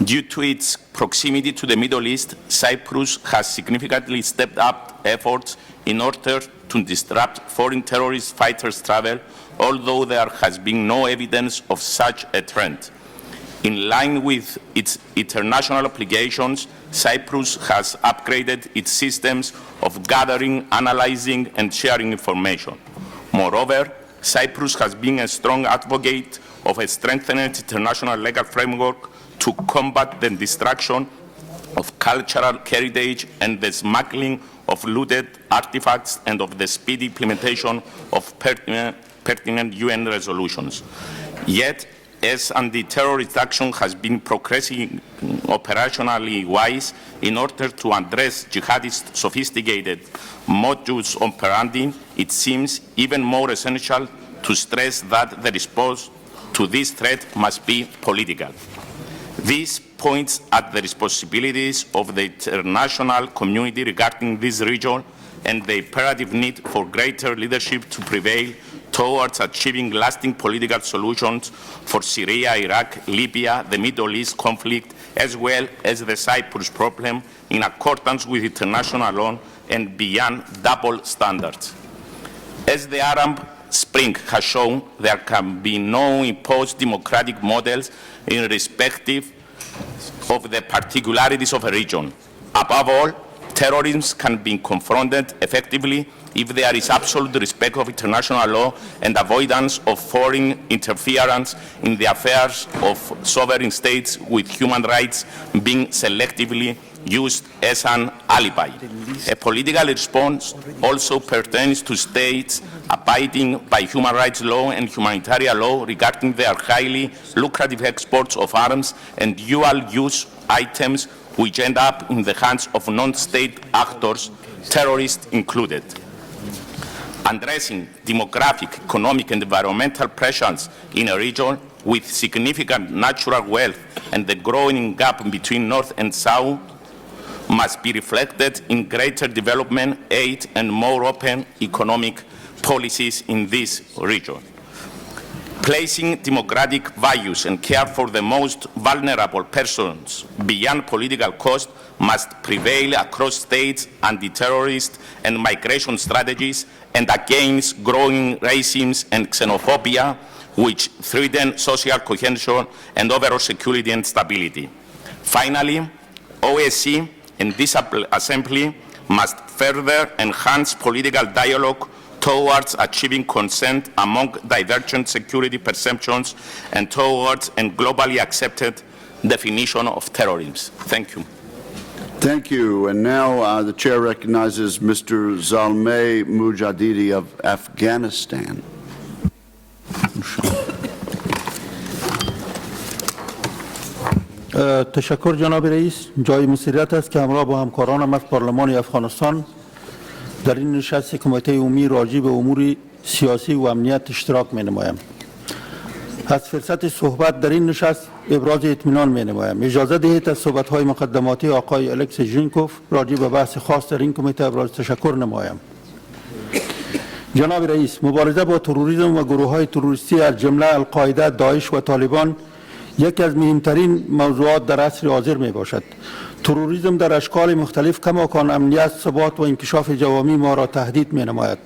Due to its proximity to the Middle East, Cyprus has significantly stepped up efforts in order to disrupt foreign terrorist fighters' travel, although there has been no evidence of such a trend. In line with its international obligations, Cyprus has upgraded its systems of gathering, analyzing, and sharing information. Moreover, Cyprus has been a strong advocate of a strengthened international legal framework to combat the destruction of cultural heritage and the smuggling of looted artifacts and of the speedy implementation of pertinent UN resolutions. Yet, as anti-terrorist action has been progressing operationally wise in order to address jihadist sophisticated modus operandi, it seems even more essential to stress that the response to this threat must be political. This points at the responsibilities of the international community regarding this region and the imperative need for greater leadership to prevail towards achieving lasting political solutions for Syria, Iraq, Libya, the Middle East conflict, as well as the Cyprus problem in accordance with international law and beyond double standards. As the Arab Spring has shown, there can be no imposed democratic models irrespective of the particularities of a region. Above all, terrorism can be confronted effectively if there is absolute respect of international law and avoidance of foreign interference in the affairs of sovereign states, with human rights being selectively used as an alibi. A political response also pertains to states abiding by human rights law and humanitarian law regarding their highly lucrative exports of arms and dual-use items which end up in the hands of non-state actors, terrorists included. Addressing demographic, economic, and environmental pressures in a region with significant natural wealth and the growing gap between North and South must be reflected in greater development aid and more open economic policies in this region. Placing democratic values and care for the most vulnerable persons beyond political cost must prevail across states, anti-terrorist and migration strategies, and against growing racism and xenophobia, which threaten social cohesion and overall security and stability. Finally, OSCE and this Assembly must further enhance political dialogue towards achieving consent among divergent security perceptions and towards a globally accepted definition of terrorism. Thank you. Thank you. And now the chair recognizes Mr. Zalmay Mujadidi of Afghanistan. تشکر جناب رئیس. جای مسئولیت است که همراه با همکارانم از پارلمان افغانستان در این نشست کمیته عمومی راجع به امور سیاسی و امنیت اشتراک می نمایم. از فرصت صحبت در این نشست ابراز اطمینان می نمایم. اجازه دهید از صحبت های مقدماتی آقای الکس ژینکوف راجع به بحث خاص در این کمیته ابراز تشکر نمایم. جناب رئیس، مبارزه با تروریسم و گروه های تروریستی از جمله القاعده، داعش و طالبان یکی از مهمترین موضوعات در عصر حاضر می باشد. تروریسم در اشکال مختلف کماکان امنیت، ثبات و انکشاف جوامع ما را تهدید می نماید.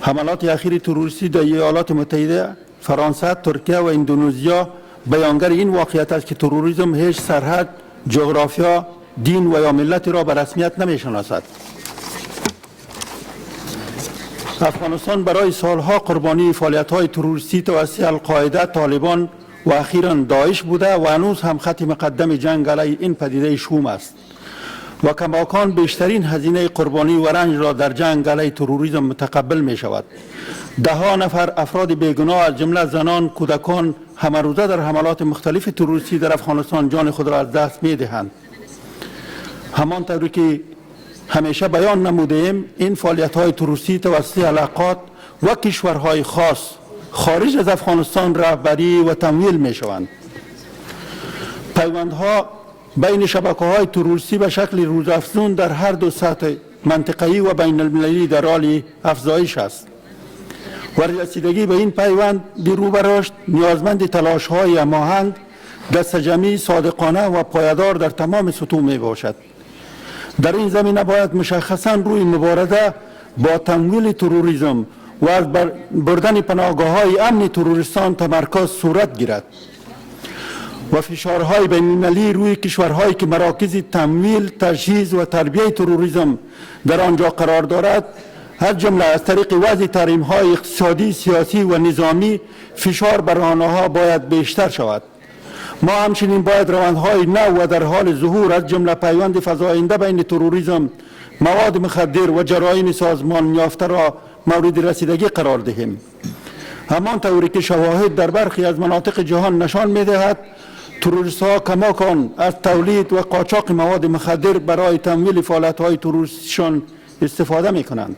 حملات اخیر تروریستی در ایالات متحده، فرانسه، ترکیه و اندونزیا بیانگر این واقعیت است که تروریسم هیچ سرحد، جغرافیا، دین و یا ملت را به رسمیت نمی شناسد. افغانستان برای سالها قربانی فعالیت‌های تروریستی توسط القاعده، طالبان و اخیراً داعش بوده و هنوز هم خط مقدم جنگ علیه این پدیده شوم است و کماکان بیشترین هزینه قربانی و رنج را در جنگ علیه تروریسم متقبل می شود. ده‌ها نفر افراد بیگناه از جمله زنان، کودکان همه روزه در حملات مختلف تروریستی در افغانستان جان خود را از دست می دهند. همانطوری که همیشه بیان نمودیم، این فعالیت‌های تروریستی توسط علاقات و کشورهای خاص خارج از افغانستان رهبری و تمویل می شوند. پیوندها بین شبکه‌های تروریستی به شکل روزافزون در هر دو سطح منطقه‌ای و بین المللی در حال افزایش است و رسیدگی به این پیوند رو به رشد نیازمند تلاش‌های هماهنگ، دسته‌جمعی صادقانه و پایدار در تمام سطوح می باشد. در این زمینه باید مشخصاً روی مبارزه با تمویل تروریسم و از بردن پناهگاه‌های امن تروریستان تمرکز صورت گیرد و فشارهای بین‌المللی روی کشورهایی که مراکز تمویل، تجهیز و تربیه تروریسم در آنجا قرار دارد، از جمله از طریق وضع تحریم‌های اقتصادی، سیاسی و نظامی فشار بر آنها باید بیشتر شود. ما همچنین باید روندهای نو و در حال ظهور از جمله پیوند فزاینده بین تروریسم، مواد مخدر و جرایم سازمان یافته را مورد رسیدگی قرار دهیم. همانطوری که شواهد در برخی از مناطق جهان نشان می‌دهد، تروریست‌ها کماکان از تولید و قاچاق مواد مخدر برای تمویل فعالیت‌های تروریستیشان استفاده می‌کنند.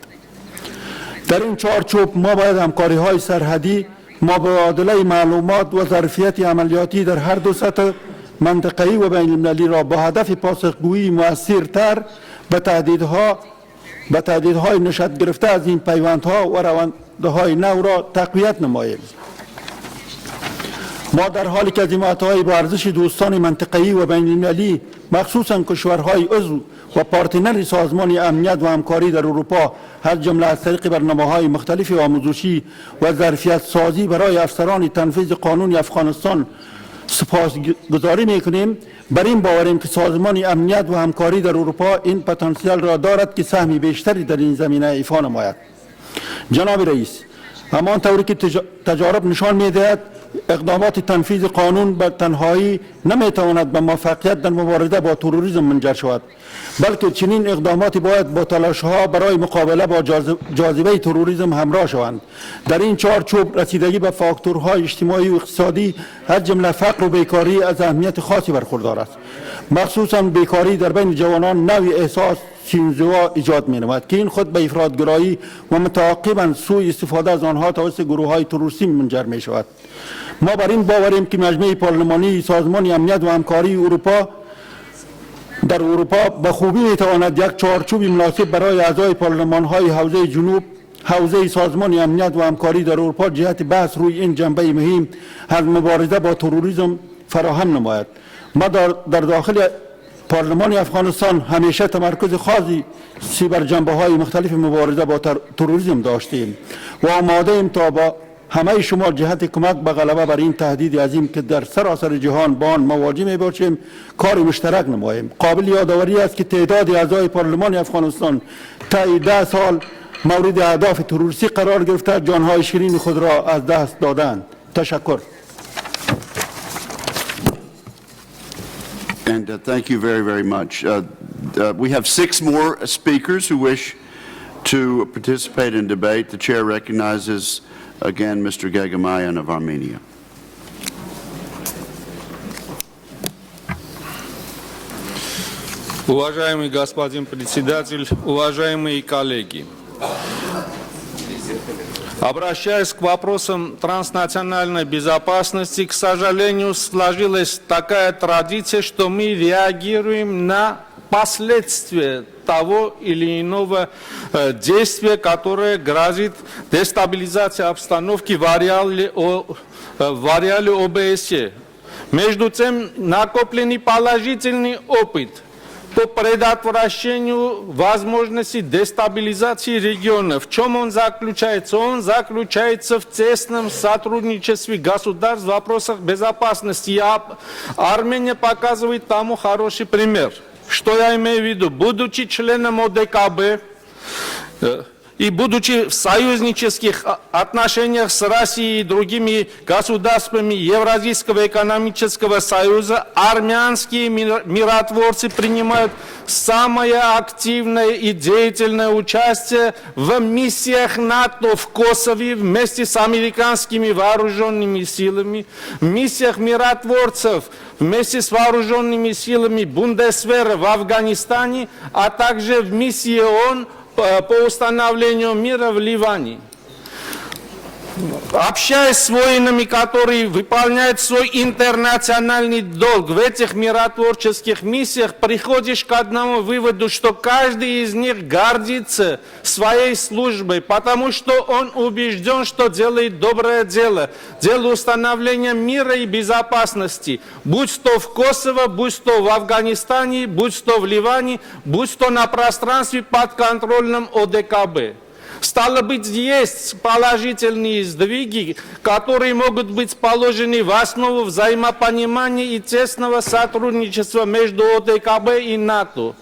در این چارچوب ما باید همکاری‌های سرحدی، مبادله معلومات و ظرفیت عملیاتی در هر دو سطح منطقه‌ای و بین‌المللی را با هدف پاسخگویی مؤثرتر به تهدیدهای نشأت گرفته از این پیوندها و روندهای نو را تقویت نماییم. ما در حالی که عزیمت‌های با ارزش دوستان منطقه‌ای و بین‌المللی، مخصوصاً کشورهای عضو و پارتنر سازمان امنیت و همکاری در اروپا، از جمله از طریق برنامه‌های مختلف آموزشی و ظرفیت سازی برای افسران تنفیذ قانون افغانستان سپاسگزاری می‌کنیم، بر این باوریم که سازمان امنیت و همکاری در اروپا این پتانسیل را دارد که سهم بیشتری در این زمینه ایفا نماید. جناب رئیس، همانطوری که تجارب نشان می‌دهد، اقدامات تنفیذ قانون به تنهایی نمی‌تواند به موفقیت در مبارزه با تروریسم منجر شود، بلکه چنین اقداماتی باید با تلاش‌ها برای مقابله با جاذبه تروریسم همراه شوند. در این چارچوب رسیدگی به فاکتورهای اجتماعی و اقتصادی از جمله فقر و بیکاری از اهمیت خاصی برخوردار است. مخصوصاً بیکاری در بین جوانان نوعی احساس سینزوا ایجاد می‌نماید که این خود به افراط‌گرایی و متعاقباً سوء استفاده از آنها توسط گروه‌های تروریستی منجر می‌شود. ما بر این باوریم که مجمع پارلمانی سازمان امنیت و همکاری اروپا در اروپا به خوبی میتواند یک چارچوب مناسب برای اعضای پارلمان‌های حوزه جنوب، حوزه سازمان امنیت و همکاری در اروپا جهت بحث روی این جنبه مهم از مبارزه با تروریسم فراهم نماید. ما در داخل پارلمان افغانستان همیشه تمرکز خاصی بر جنبه‌های مختلف مبارزه با تروریسم داشتیم و آماده ایم تا با همه شما جهت کمک به غلبه بر این تهدید عظیم که در سراسر جهان با آن مواجه می باشیم کار مشترک نماییم. قابل یادآوری است که تعداد اعضای پارلمان افغانستان تا 10 سال مورد اهداف تروریستی قرار گرفته جانهای شیرین خود را از دست دادند. تشکر. And thank you very, very much. We have 6 more speakers who wish to participate in debate. The chair recognizes again Mr. Gagamayan of Armenia. Уважаемый господин председатель, уважаемые коллеги, обращаясь к вопросам транснациональной безопасности, к сожалению, сложилась такая традиция, что мы реагируем на последствия того или иного действия, которое грозит дестабилизацией обстановки в ареале ОБСЕ. Между тем, накопленный положительный опыт по предотвращению возможности дестабилизации региона. В чем он заключается? Он заключается в тесном сотрудничестве государств в вопросах безопасности. И Армения показывает тому хороший пример. Что я имею в виду? Будучи членом ОДКБ и будучи в союзнических отношениях с Россией и другими государствами Евразийского экономического союза, армянские миротворцы принимают самое активное и деятельное участие в миссиях НАТО в Косове вместе с американскими вооруженными силами, в миссиях миротворцев вместе с вооруженными силами Бундесвера в Афганистане, а также в миссии ООН по установлению мира в Ливане. Общаясь с воинами, которые выполняют свой интернациональный долг в этих миротворческих миссиях, приходишь к одному выводу, что каждый из них гордится своей службой, потому что он убежден, что делает доброе дело, дело установления мира и безопасности, будь то в Косово, будь то в Афганистане, будь то в Ливане, будь то на пространстве подконтрольном ОДКБ. Стало быть, есть положительные сдвиги, которые могут быть положены в основу взаимопонимания и тесного сотрудничества между ОДКБ и НАТО.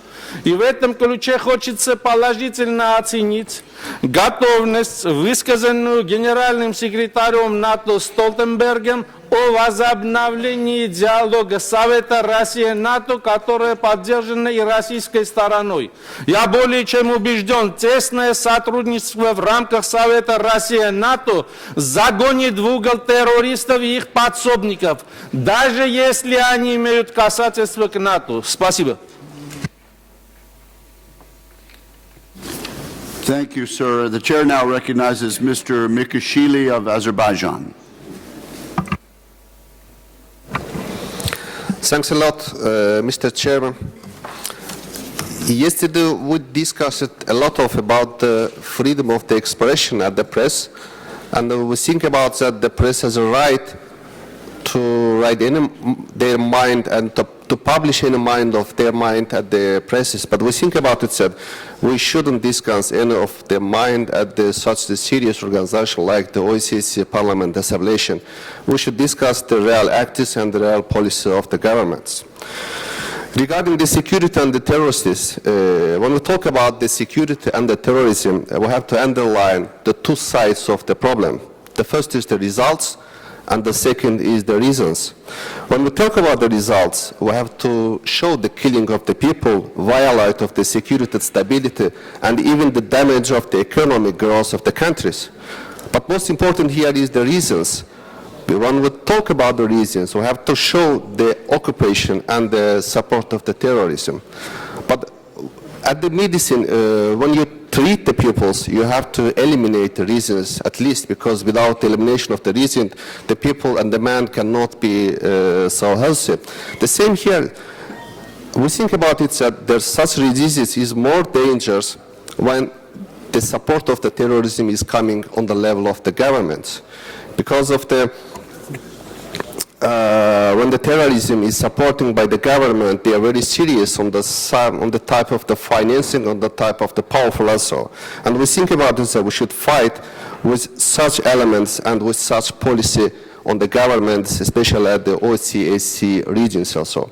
И в этом ключе хочется положительно оценить готовность, высказанную генеральным секретарем НАТО Столтенбергом о возобновлении диалога Совета Россия-НАТО, которое поддержано и российской стороной. Я более чем убежден, тесное сотрудничество в рамках Совета Россия-НАТО загонит в угол террористов и их подсобников, даже если они имеют касательство к НАТО. Спасибо. Thank you, sir. The chair now recognizes Mr. Mikashvili of Azerbaijan. Thanks a lot, Mr. Chairman. Yesterday we discussed a lot about the freedom of the expression at the press, and we think about that the press has a right to write their mind and to publish any mind of their mind at the presses. But we think about it that we shouldn't discuss any of the mind at such a serious organization like the OSCE Parliament Assembly. We should discuss the real acts and the real policy of the governments. Regarding the security and the terrorists, when we talk about the security and the terrorism, we have to underline the two sides of the problem. The first is the results, and the second is the reasons. When we talk about the results, we have to show the killing of the people, violate of the security and stability, and even the damage of the economic growth of the countries. But most important here is the reasons. When we talk about the reasons, we have to show the occupation and the support of the terrorism. But at the medicine, when you treat the pupils, you have to eliminate the reasons at least, because without the elimination of the reason, the people and the man cannot be so healthy. The same here. we think about it that there's such diseases is more dangerous when the support of the terrorism is coming on the level of the government. Because of the, when the terrorism is supported by the government, they are very serious on the type of the financing, on the type of the powerful also. And we think about it that we should fight with such elements and with such policy on the governments, especially at the OSCE regions also.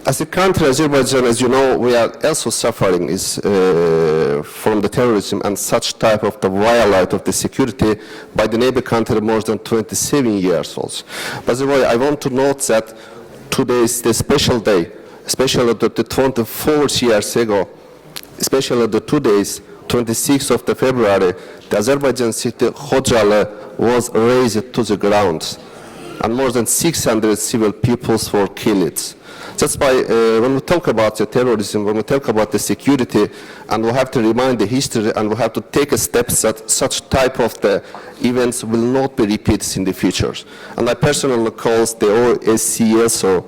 As a country, Azerbaijan, as you know, we are also suffering from the terrorism and such type of the violation of the security by the neighbor country more than 27 years also. By the way, I want to note that today is the special day, especially the 24 years ago, especially the 2 days, 26th of the February, the Azerbaijan city Khojaly was razed to the ground, and more than 600 civil people were killed. That's why when we talk about the terrorism, when we talk about the security, and we have to remind the history, and we have to take a step that such type of the events will not be repeated in the future. And I personally call the OSCE also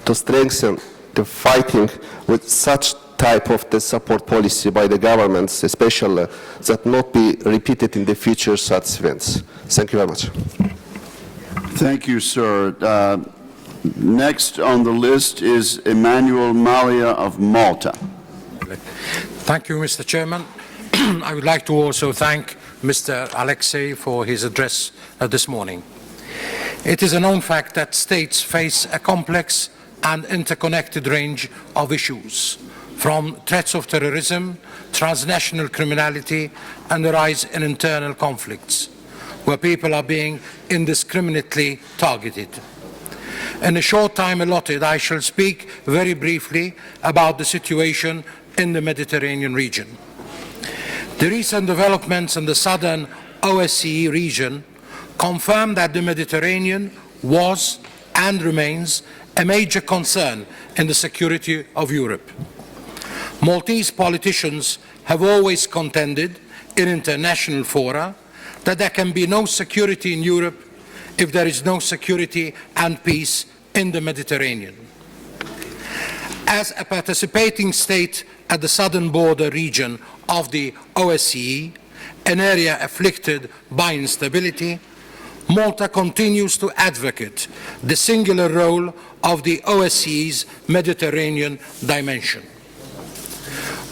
to strengthen the fighting with such type of the support policy by the governments, especially, that not be repeated in the future such events. Thank you very much. Thank you, sir. Next on the list is Emmanuel Malia of Malta. Thank you, Mr. Chairman. I would like to also thank Mr. Alexei for his address this morning. It is a known fact that states face a complex and interconnected range of issues, from threats of terrorism, transnational criminality, and the rise in internal conflicts, where people are being indiscriminately targeted. In the short time allotted, I shall speak very briefly about the situation in the Mediterranean region. The recent developments in the southern OSCE region confirm that the Mediterranean was and remains a major concern in the security of Europe. Maltese politicians have always contended in international fora that there can be no security in Europe if there is no security and peace in the Mediterranean. As a participating state at the southern border region of the OSCE, an area afflicted by instability, Malta continues to advocate the singular role of the OSCE's Mediterranean dimension.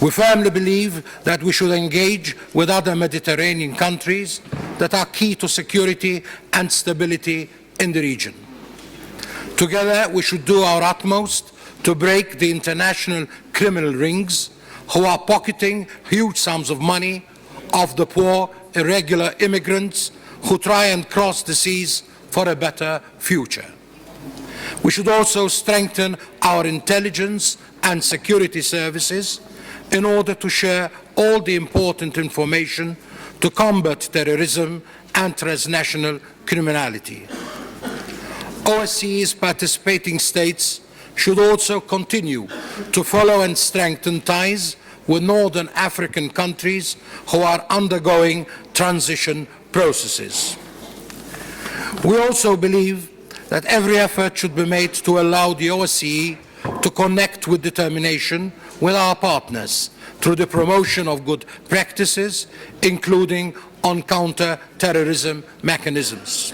We firmly believe that we should engage with other Mediterranean countries that are key to security and stability in the region. Together, we should do our utmost to break the international criminal rings who are pocketing huge sums of money off the poor, irregular immigrants who try and cross the seas for a better future. We should also strengthen our intelligence and security services in order to share all the important information to combat terrorism and transnational criminality. OSCE's participating states should also continue to follow and strengthen ties with northern African countries who are undergoing transition processes. We also believe that every effort should be made to allow the OSCE to connect with determination with our partners through the promotion of good practices, including on counter-terrorism mechanisms.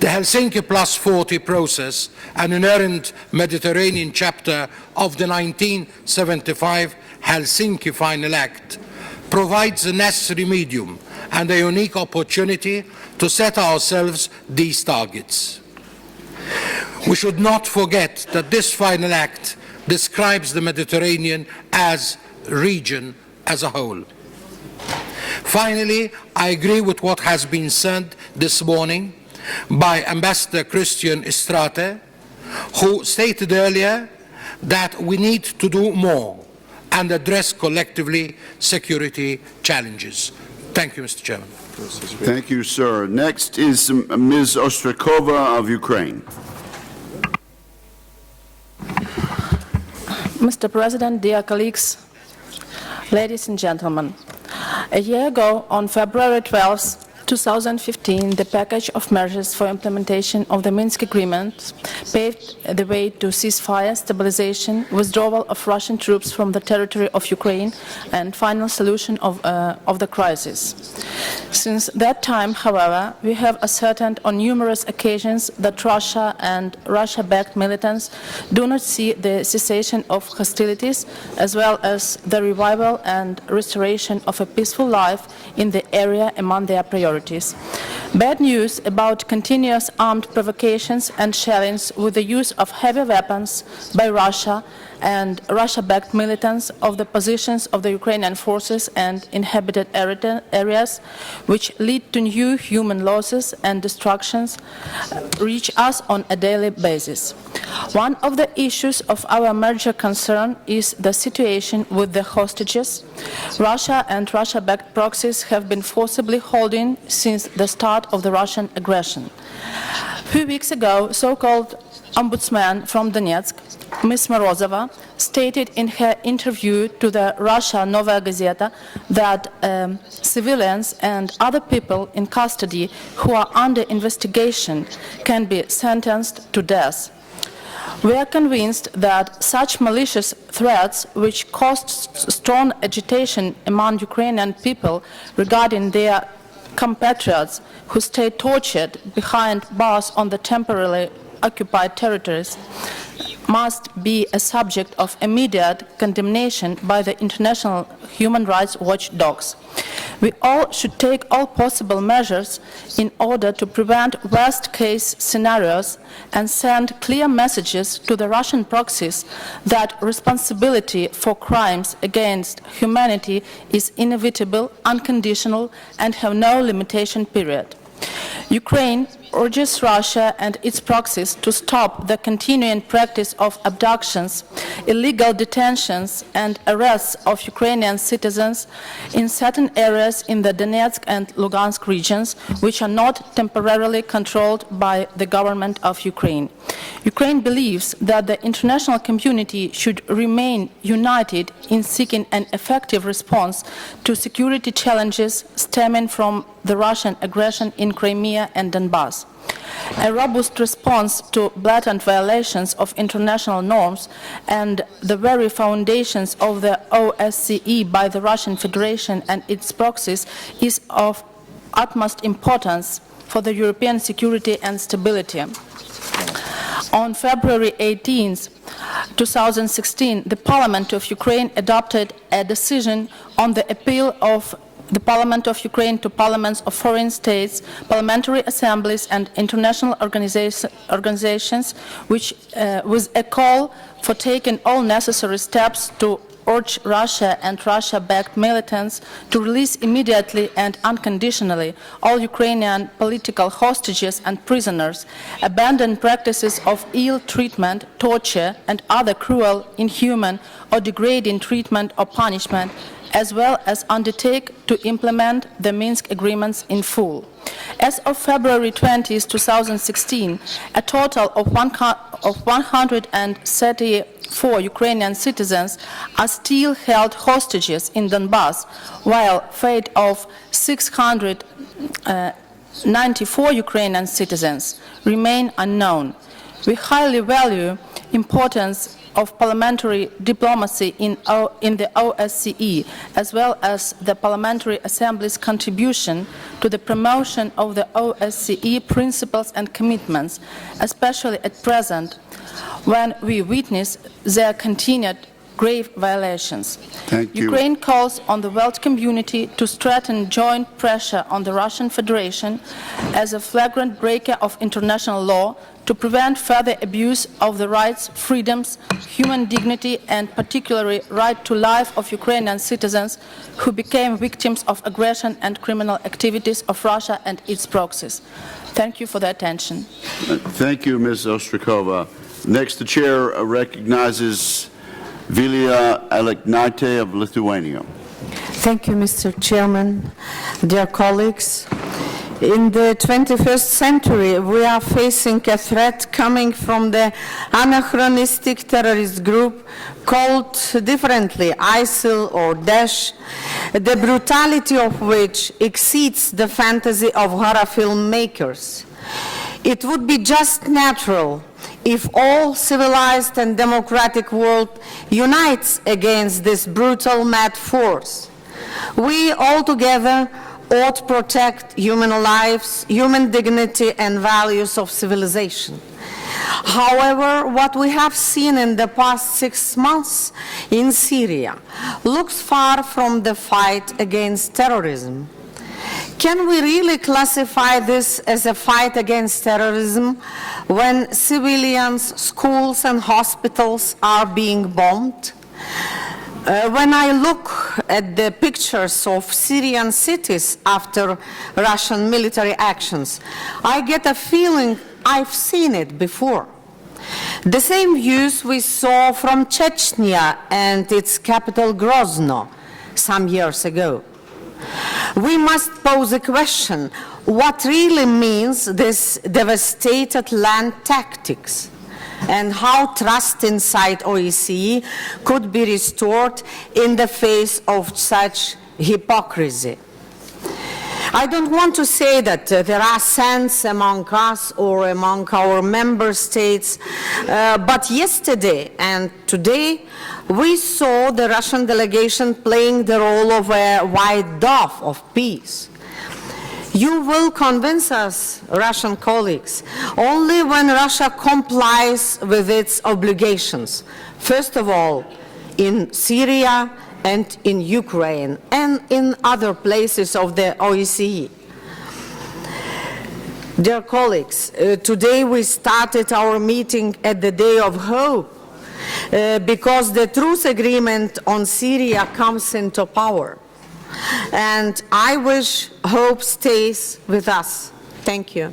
The Helsinki Plus 40 process, an inherent Mediterranean chapter of the 1975 Helsinki Final Act, provides the necessary medium and a unique opportunity to set ourselves these targets. We should not forget that this Final Act describes the Mediterranean as a region as a whole. Finally, I agree with what has been said this morning by Ambassador Christian Estrate, who stated earlier that we need to do more and address collectively security challenges. Thank you, Mr. Chairman. Thank you, sir. Next is Ms. Ostrakova of Ukraine. Mr. President, dear colleagues, ladies and gentlemen, a year ago, on February 12th, 2015, the package of measures for implementation of the Minsk Agreement paved the way to ceasefire, stabilization, withdrawal of Russian troops from the territory of Ukraine, and final solution of the crisis. Since that time, however, we have ascertained on numerous occasions that Russia and Russia-backed militants do not see the cessation of hostilities, as well as the revival and restoration of a peaceful life in the area among their priorities. Bad news about continuous armed provocations and shellings with the use of heavy weapons by Russia and Russia-backed militants of the positions of the Ukrainian forces and inhabited areas, which lead to new human losses and destructions, reach us on a daily basis. One of the issues of our major concern is the situation with the hostages Russia and Russia-backed proxies have been forcibly holding since the start of the Russian aggression. A few weeks ago, so-called ombudsman from Donetsk, Ms. Morozova, stated in her interview to the Russia Novaya Gazeta that civilians and other people in custody who are under investigation can be sentenced to death. We are convinced that such malicious threats, which caused strong agitation among Ukrainian people regarding their compatriots who stay tortured behind bars on the temporarily occupied territories, must be a subject of immediate condemnation by the international human rights watchdogs. We all should take all possible measures in order to prevent worst-case scenarios and send clear messages to the Russian proxies that responsibility for crimes against humanity is inevitable, unconditional, and have no limitation period. Ukraine urges Russia and its proxies to stop the continuing practice of abductions, illegal detentions, and arrests of Ukrainian citizens in certain areas in the Donetsk and Lugansk regions, which are not temporarily controlled by the government of Ukraine. Ukraine believes that the international community should remain united in seeking an effective response to security challenges stemming from the Russian aggression in Crimea and Donbass. A robust response to blatant violations of international norms and the very foundations of the OSCE by the Russian Federation and its proxies is of utmost importance for the European security and stability. On February 18, 2016, the Parliament of Ukraine adopted a decision on the appeal of the Parliament of Ukraine to parliaments of foreign states, parliamentary assemblies, and international organizations, which with a call for taking all necessary steps to urge Russia and Russia-backed militants to release immediately and unconditionally all Ukrainian political hostages and prisoners, abandon practices of ill treatment, torture, and other cruel, inhuman, or degrading treatment or punishment, as well as undertake to implement the Minsk agreements in full. As of February 20, 2016, a total of 134 Ukrainian citizens are still held hostages in Donbass, while fate of 694 Ukrainian citizens remain unknown. We highly value importance of parliamentary diplomacy in the OSCE, as well as the Parliamentary Assembly's contribution to the promotion of the OSCE principles and commitments, especially at present, when we witness their continued grave violations. Thank you. Ukraine calls on the world community to strengthen joint pressure on the Russian Federation as a flagrant breaker of international law to prevent further abuse of the rights, freedoms, human dignity, and particularly right to life of Ukrainian citizens who became victims of aggression and criminal activities of Russia and its proxies. Thank you for the attention. Thank you, Ms. Ostrakova. Next, the chair recognizes Vilija Aleknaitė of Lithuania. Thank you, Mr. Chairman. Dear colleagues, In the 21st century, we are facing a threat coming from the anachronistic terrorist group called differently ISIL or Daesh, the brutality of which exceeds the fantasy of horror film makers. It would be just natural if all civilized and democratic world unites against this brutal mad force. We all together ought to protect human lives, human dignity and values of civilization. However, what we have seen in the past 6 months in Syria looks far from the fight against terrorism. Can we really classify this as a fight against terrorism when civilians, schools and hospitals are being bombed? When I look at the pictures of Syrian cities after Russian military actions, I get a feeling I've seen it before. The same views we saw from Chechnya and its capital Grozno some years ago. We must pose a question: what really means this devastated land tactics? And how trust inside OSCE could be restored in the face of such hypocrisy. I don't want to say that there are saints among us or among our member states, but yesterday and today we saw the Russian delegation playing the role of a white dove of peace. You will convince us, Russian colleagues, only when Russia complies with its obligations, first of all in Syria and in Ukraine and in other places of the OSCE. Dear colleagues, today we started our meeting at the Day of Hope because the truce agreement on Syria comes into power. And I wish hope stays with us. Thank you.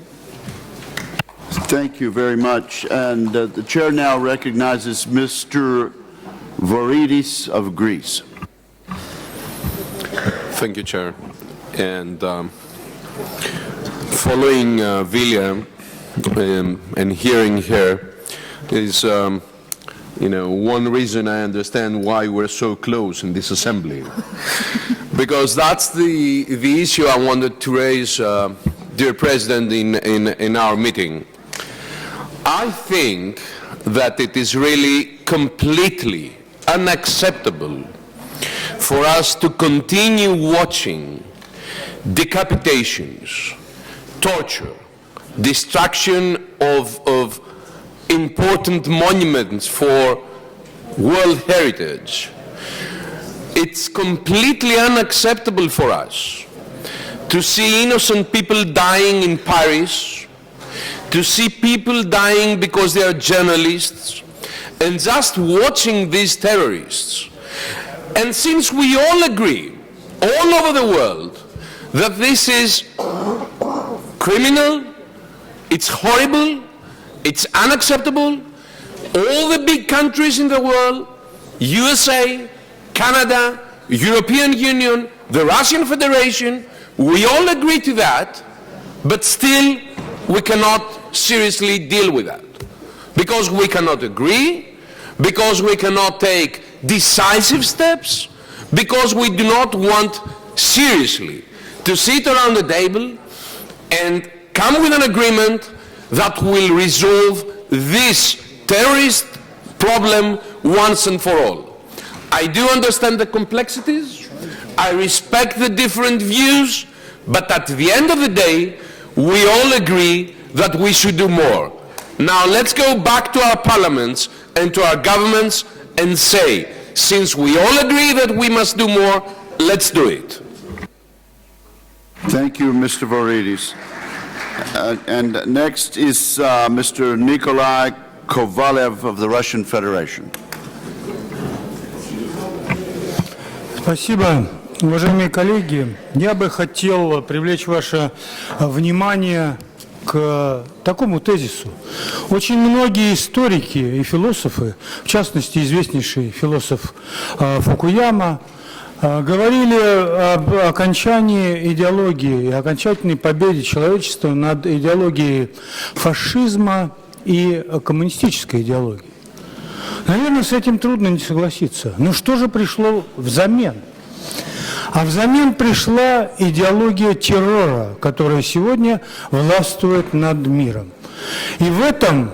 Thank you very much. And the chair now recognizes Mr. Voridis of Greece. Thank you, Chair. And following Vilja and hearing her is, one reason I understand why we're so close in this assembly. Because that's the issue I wanted to raise, dear President, in our meeting. I think that it is really completely unacceptable for us to continue watching decapitations, torture, destruction of important monuments for World Heritage. It's completely unacceptable for us to see innocent people dying in Paris, to see people dying because they are journalists, and just watching these terrorists. And since we all agree, all over the world, that this is criminal, it's horrible, it's unacceptable, all the big countries in the world, USA, Canada, European Union, the Russian Federation, we all agree to that, but still we cannot seriously deal with that. Because we cannot agree, because we cannot take decisive steps, because we do not want seriously to sit around the table and come with an agreement that will resolve this terrorist problem once and for all. I do understand the complexities, I respect the different views, but at the end of the day, we all agree that we should do more. Now let's go back to our parliaments and to our governments and say, since we all agree that we must do more, let's do it. Thank you, Mr. Voridis. And next is Mr. Nikolai Kovalev of the Russian Federation. Спасибо. Уважаемые коллеги, я бы хотел привлечь ваше внимание к такому тезису. Очень многие историки и философы, в частности известнейший философ Фукуяма, Говорили об окончании идеологии, окончательной победе человечества над идеологией фашизма и коммунистической идеологией. Наверное, с этим трудно не согласиться. Но что же пришло взамен? А взамен пришла идеология террора, которая сегодня властвует над миром. И в этом,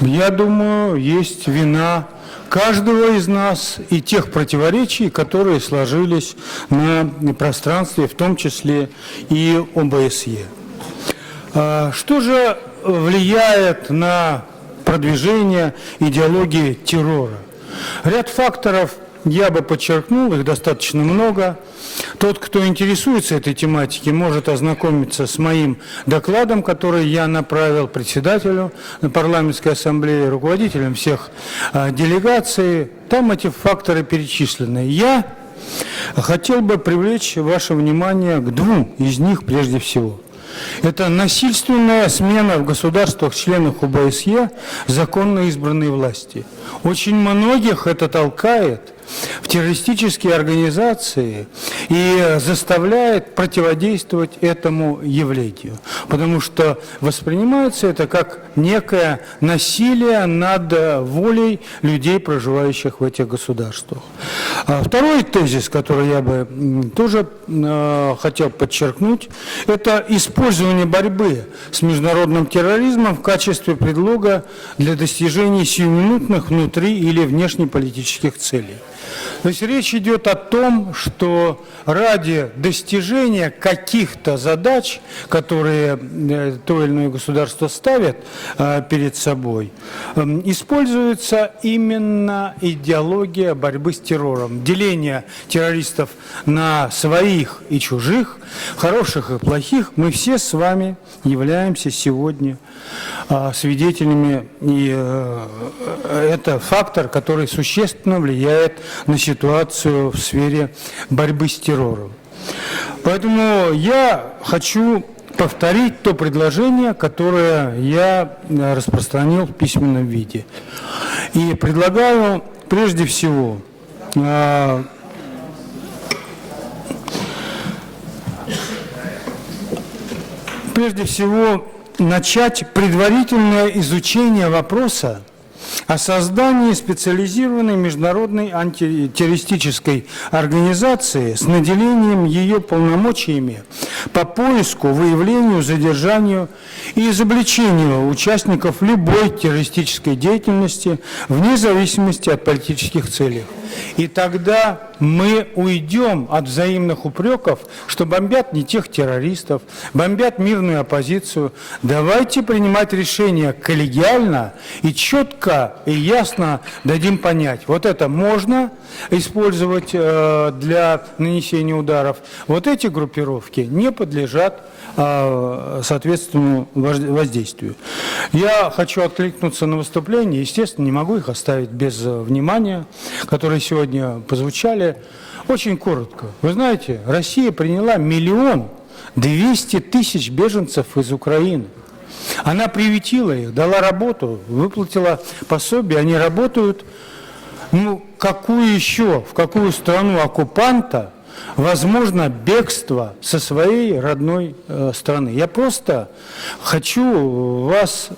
я думаю, есть вина каждого из нас и тех противоречий, которые сложились на пространстве, в том числе и ОБСЕ. Что же влияет на продвижение идеологии террора? Ряд факторов я бы подчеркнул, их достаточно много. Тот, кто интересуется этой тематикой, может ознакомиться с моим докладом, который я направил председателю парламентской ассамблеи, руководителям всех делегаций. Там эти факторы перечислены. Я хотел бы привлечь ваше внимание к двум из них прежде всего. Это насильственная смена в государствах-членах ОБСЕ законно избранной власти. Очень многих это толкает в террористические организации и заставляет противодействовать этому явлению, потому что воспринимается это как некое насилие над волей людей, проживающих в этих государствах. Второй тезис, который я бы тоже хотел подчеркнуть, это использование борьбы с международным терроризмом в качестве предлога для достижения сиюминутных внутри- или внешнеполитических целей. То есть речь идет о том, что ради достижения каких-то задач, которые то или иное государство ставит перед собой, используется именно идеология борьбы с террором, деление террористов на своих и чужих, хороших и плохих. Мы все с вами являемся сегодня свидетелями, и это фактор, который существенно влияет на ситуацию в сфере борьбы с террором. Поэтому я хочу повторить то предложение, которое я распространил в письменном виде. И предлагаю прежде всего начать предварительное изучение вопроса о создании специализированной международной антитеррористической организации с наделением ее полномочиями по поиску, выявлению, задержанию и изобличению участников любой террористической деятельности вне зависимости от политических целей. И тогда мы уйдем от взаимных упреков, что бомбят не тех террористов, бомбят мирную оппозицию. Давайте принимать решения коллегиально и четко и ясно дадим понять, вот это можно использовать для нанесения ударов, вот эти группировки не подлежат соответственному воздействию. Я хочу откликнуться на выступление, естественно, не могу их оставить без внимания, которые сегодня прозвучали. Очень коротко. Вы знаете, Россия приняла 1 200 000 беженцев из Украины. Она приютила их, дала работу, выплатила пособие, они работают. Ну, в какую страну оккупанта возможно бегство со своей родной страны? Я просто хочу вас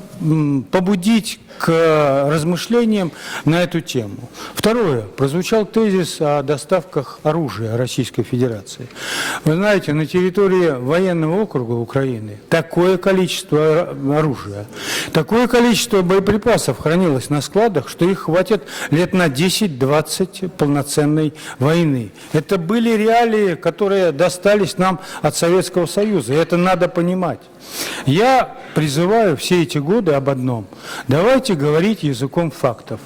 побудить к размышлениям на эту тему. Второе. Прозвучал тезис о доставках оружия Российской Федерации. Вы знаете, на территории военного округа Украины такое количество оружия, такое количество боеприпасов хранилось на складах, что их хватит лет на 10-20 полноценной войны. Это были реалии, которые достались нам от Советского Союза, и это надо понимать. Я призываю все эти годы об одном. Давайте говорить языком фактов.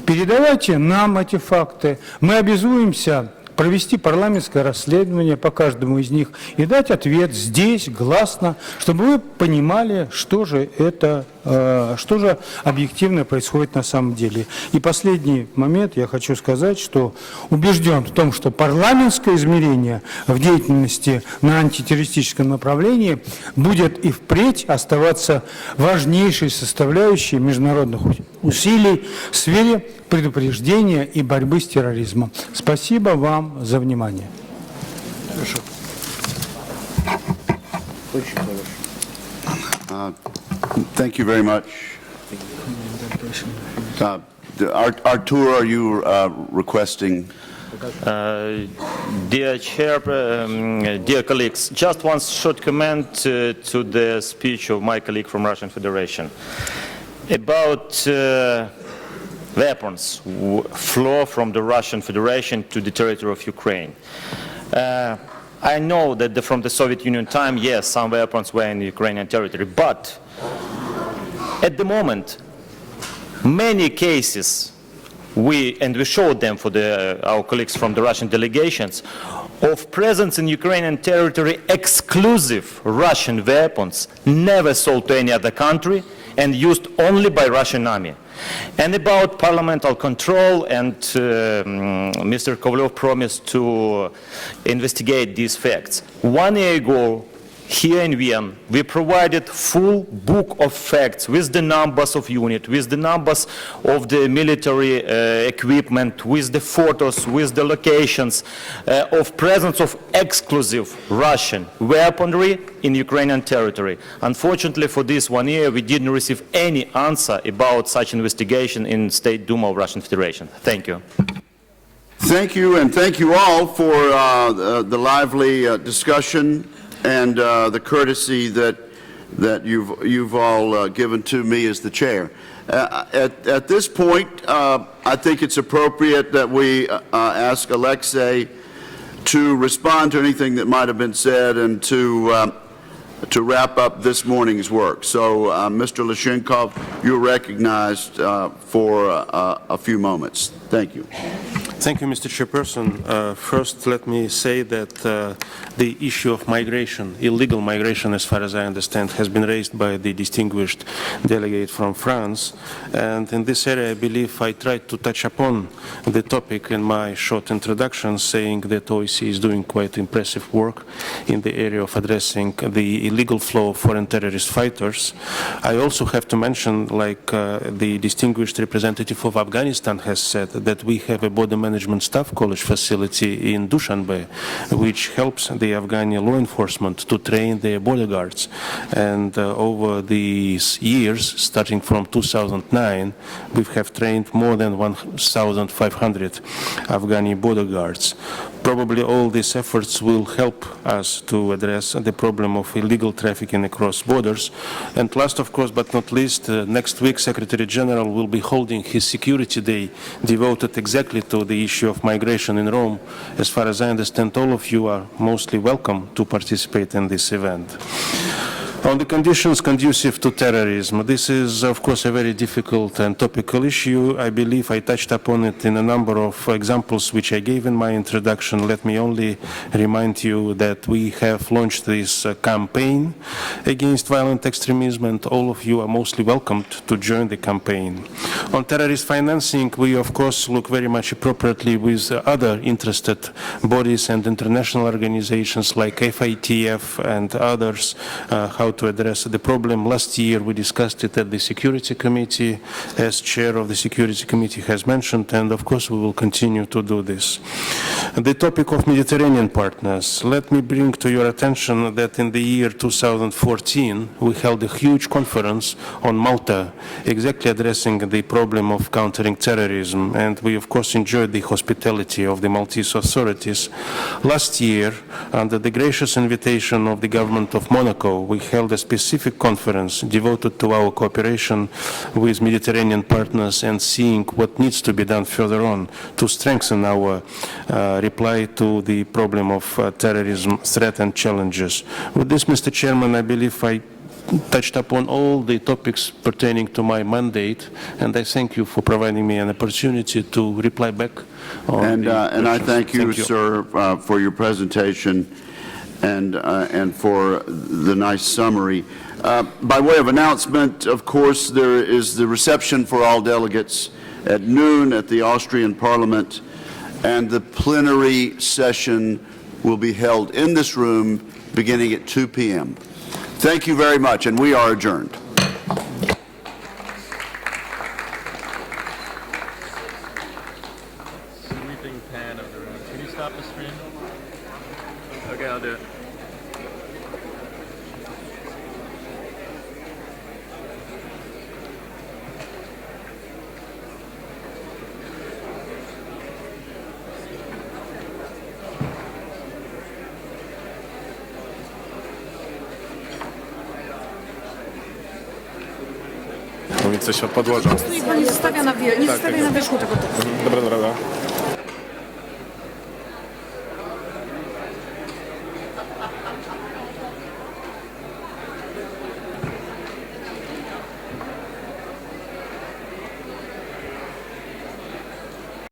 Передавайте нам эти факты. Мы обязуемся провести парламентское расследование по каждому из них и дать ответ здесь, гласно, чтобы вы понимали, что же это что же объективно происходит на самом деле. И последний момент я хочу сказать, что убежден в том, что парламентское измерение в деятельности на антитеррористическом направлении будет и впредь оставаться важнейшей составляющей международных усилий в сфере предупреждения и борьбы с терроризмом. Спасибо вам за внимание. Thank you very much. Artur, are you requesting? Dear Chair, dear colleagues, just one short comment to the speech of my colleague from Russian Federation about weapons flow from the Russian Federation to the territory of Ukraine. I know that from the Soviet Union time, yes, some weapons were in Ukrainian territory, but at the moment, many cases, we showed them for our colleagues from the Russian delegations, of presence in Ukrainian territory exclusive Russian weapons, never sold to any other country, and used only by Russian army. And about parliamentary control, and Mr. Kovalyov promised to investigate these facts. 1 year ago, here in Vienna, we provided full book of facts with the numbers of units, with the numbers of the military equipment, with the photos, with the locations of presence of exclusive Russian weaponry in Ukrainian territory. Unfortunately, for this 1 year, we didn't receive any answer about such investigation in State Duma of Russian Federation. Thank you. Thank you, and thank you all for the lively discussion and the courtesy that you've all given to me as the chair. At this point, I think it's appropriate that we ask Alexei to respond to anything that might have been said and to wrap up this morning's work. So, Mr. Lyshenkov, you're recognized for a few moments. Thank you. Thank you, Mr. Chairperson. First, let me say that the issue of migration, illegal migration, as far as I understand, has been raised by the distinguished delegate from France. And in this area, I believe I tried to touch upon the topic in my short introduction, saying that OSCE is doing quite impressive work in the area of addressing the illegal flow of foreign terrorist fighters. I also have to mention, like the distinguished representative of Afghanistan has said, that we have a border management staff college facility in Dushanbe, which helps the Afghani law enforcement to train their border guards. And over these years, starting from 2009, we have trained more than 1,500 Afghani border guards. Probably all these efforts will help us to address the problem of illegal trafficking across borders. And last, of course, but not least, next week, Secretary General will be holding his Security Day devoted exactly to the issue of migration in Rome. As far as I understand, all of you are mostly welcome to participate in this event. On the conditions conducive to terrorism, this is, of course, a very difficult and topical issue. I believe I touched upon it in a number of examples which I gave in my introduction. Let me only remind you that we have launched this campaign against violent extremism, and all of you are mostly welcomed to join the campaign. On terrorist financing, we, of course, look very much appropriately with other interested bodies and international organizations like FATF and others, how to address the problem. Last year we discussed it at the Security Committee, as Chair of the Security Committee has mentioned, and of course we will continue to do this. The topic of Mediterranean partners. Let me bring to your attention that in the year 2014 we held a huge conference on Malta, exactly addressing the problem of countering terrorism, and we of course enjoyed the hospitality of the Maltese authorities. Last year, under the gracious invitation of the government of Monaco, we held a specific conference devoted to our cooperation with Mediterranean partners and seeing what needs to be done further on to strengthen our reply to the problem of terrorism threat and challenges. With this, Mr. Chairman, I believe I touched upon all the topics pertaining to my mandate, and I thank you for providing me an opportunity to reply back on and I thank you, sir, for your presentation and for the nice summary. By way of announcement, of course, there is the reception for all delegates at noon at the Austrian Parliament, and the plenary session will be held in this room beginning at 2 p.m. Thank you very much, and we are adjourned. Can you stop the stream? Okay, I'll do it. Bo mi coś podłożą. Nie zostawia na wierzchu tego. Dobra.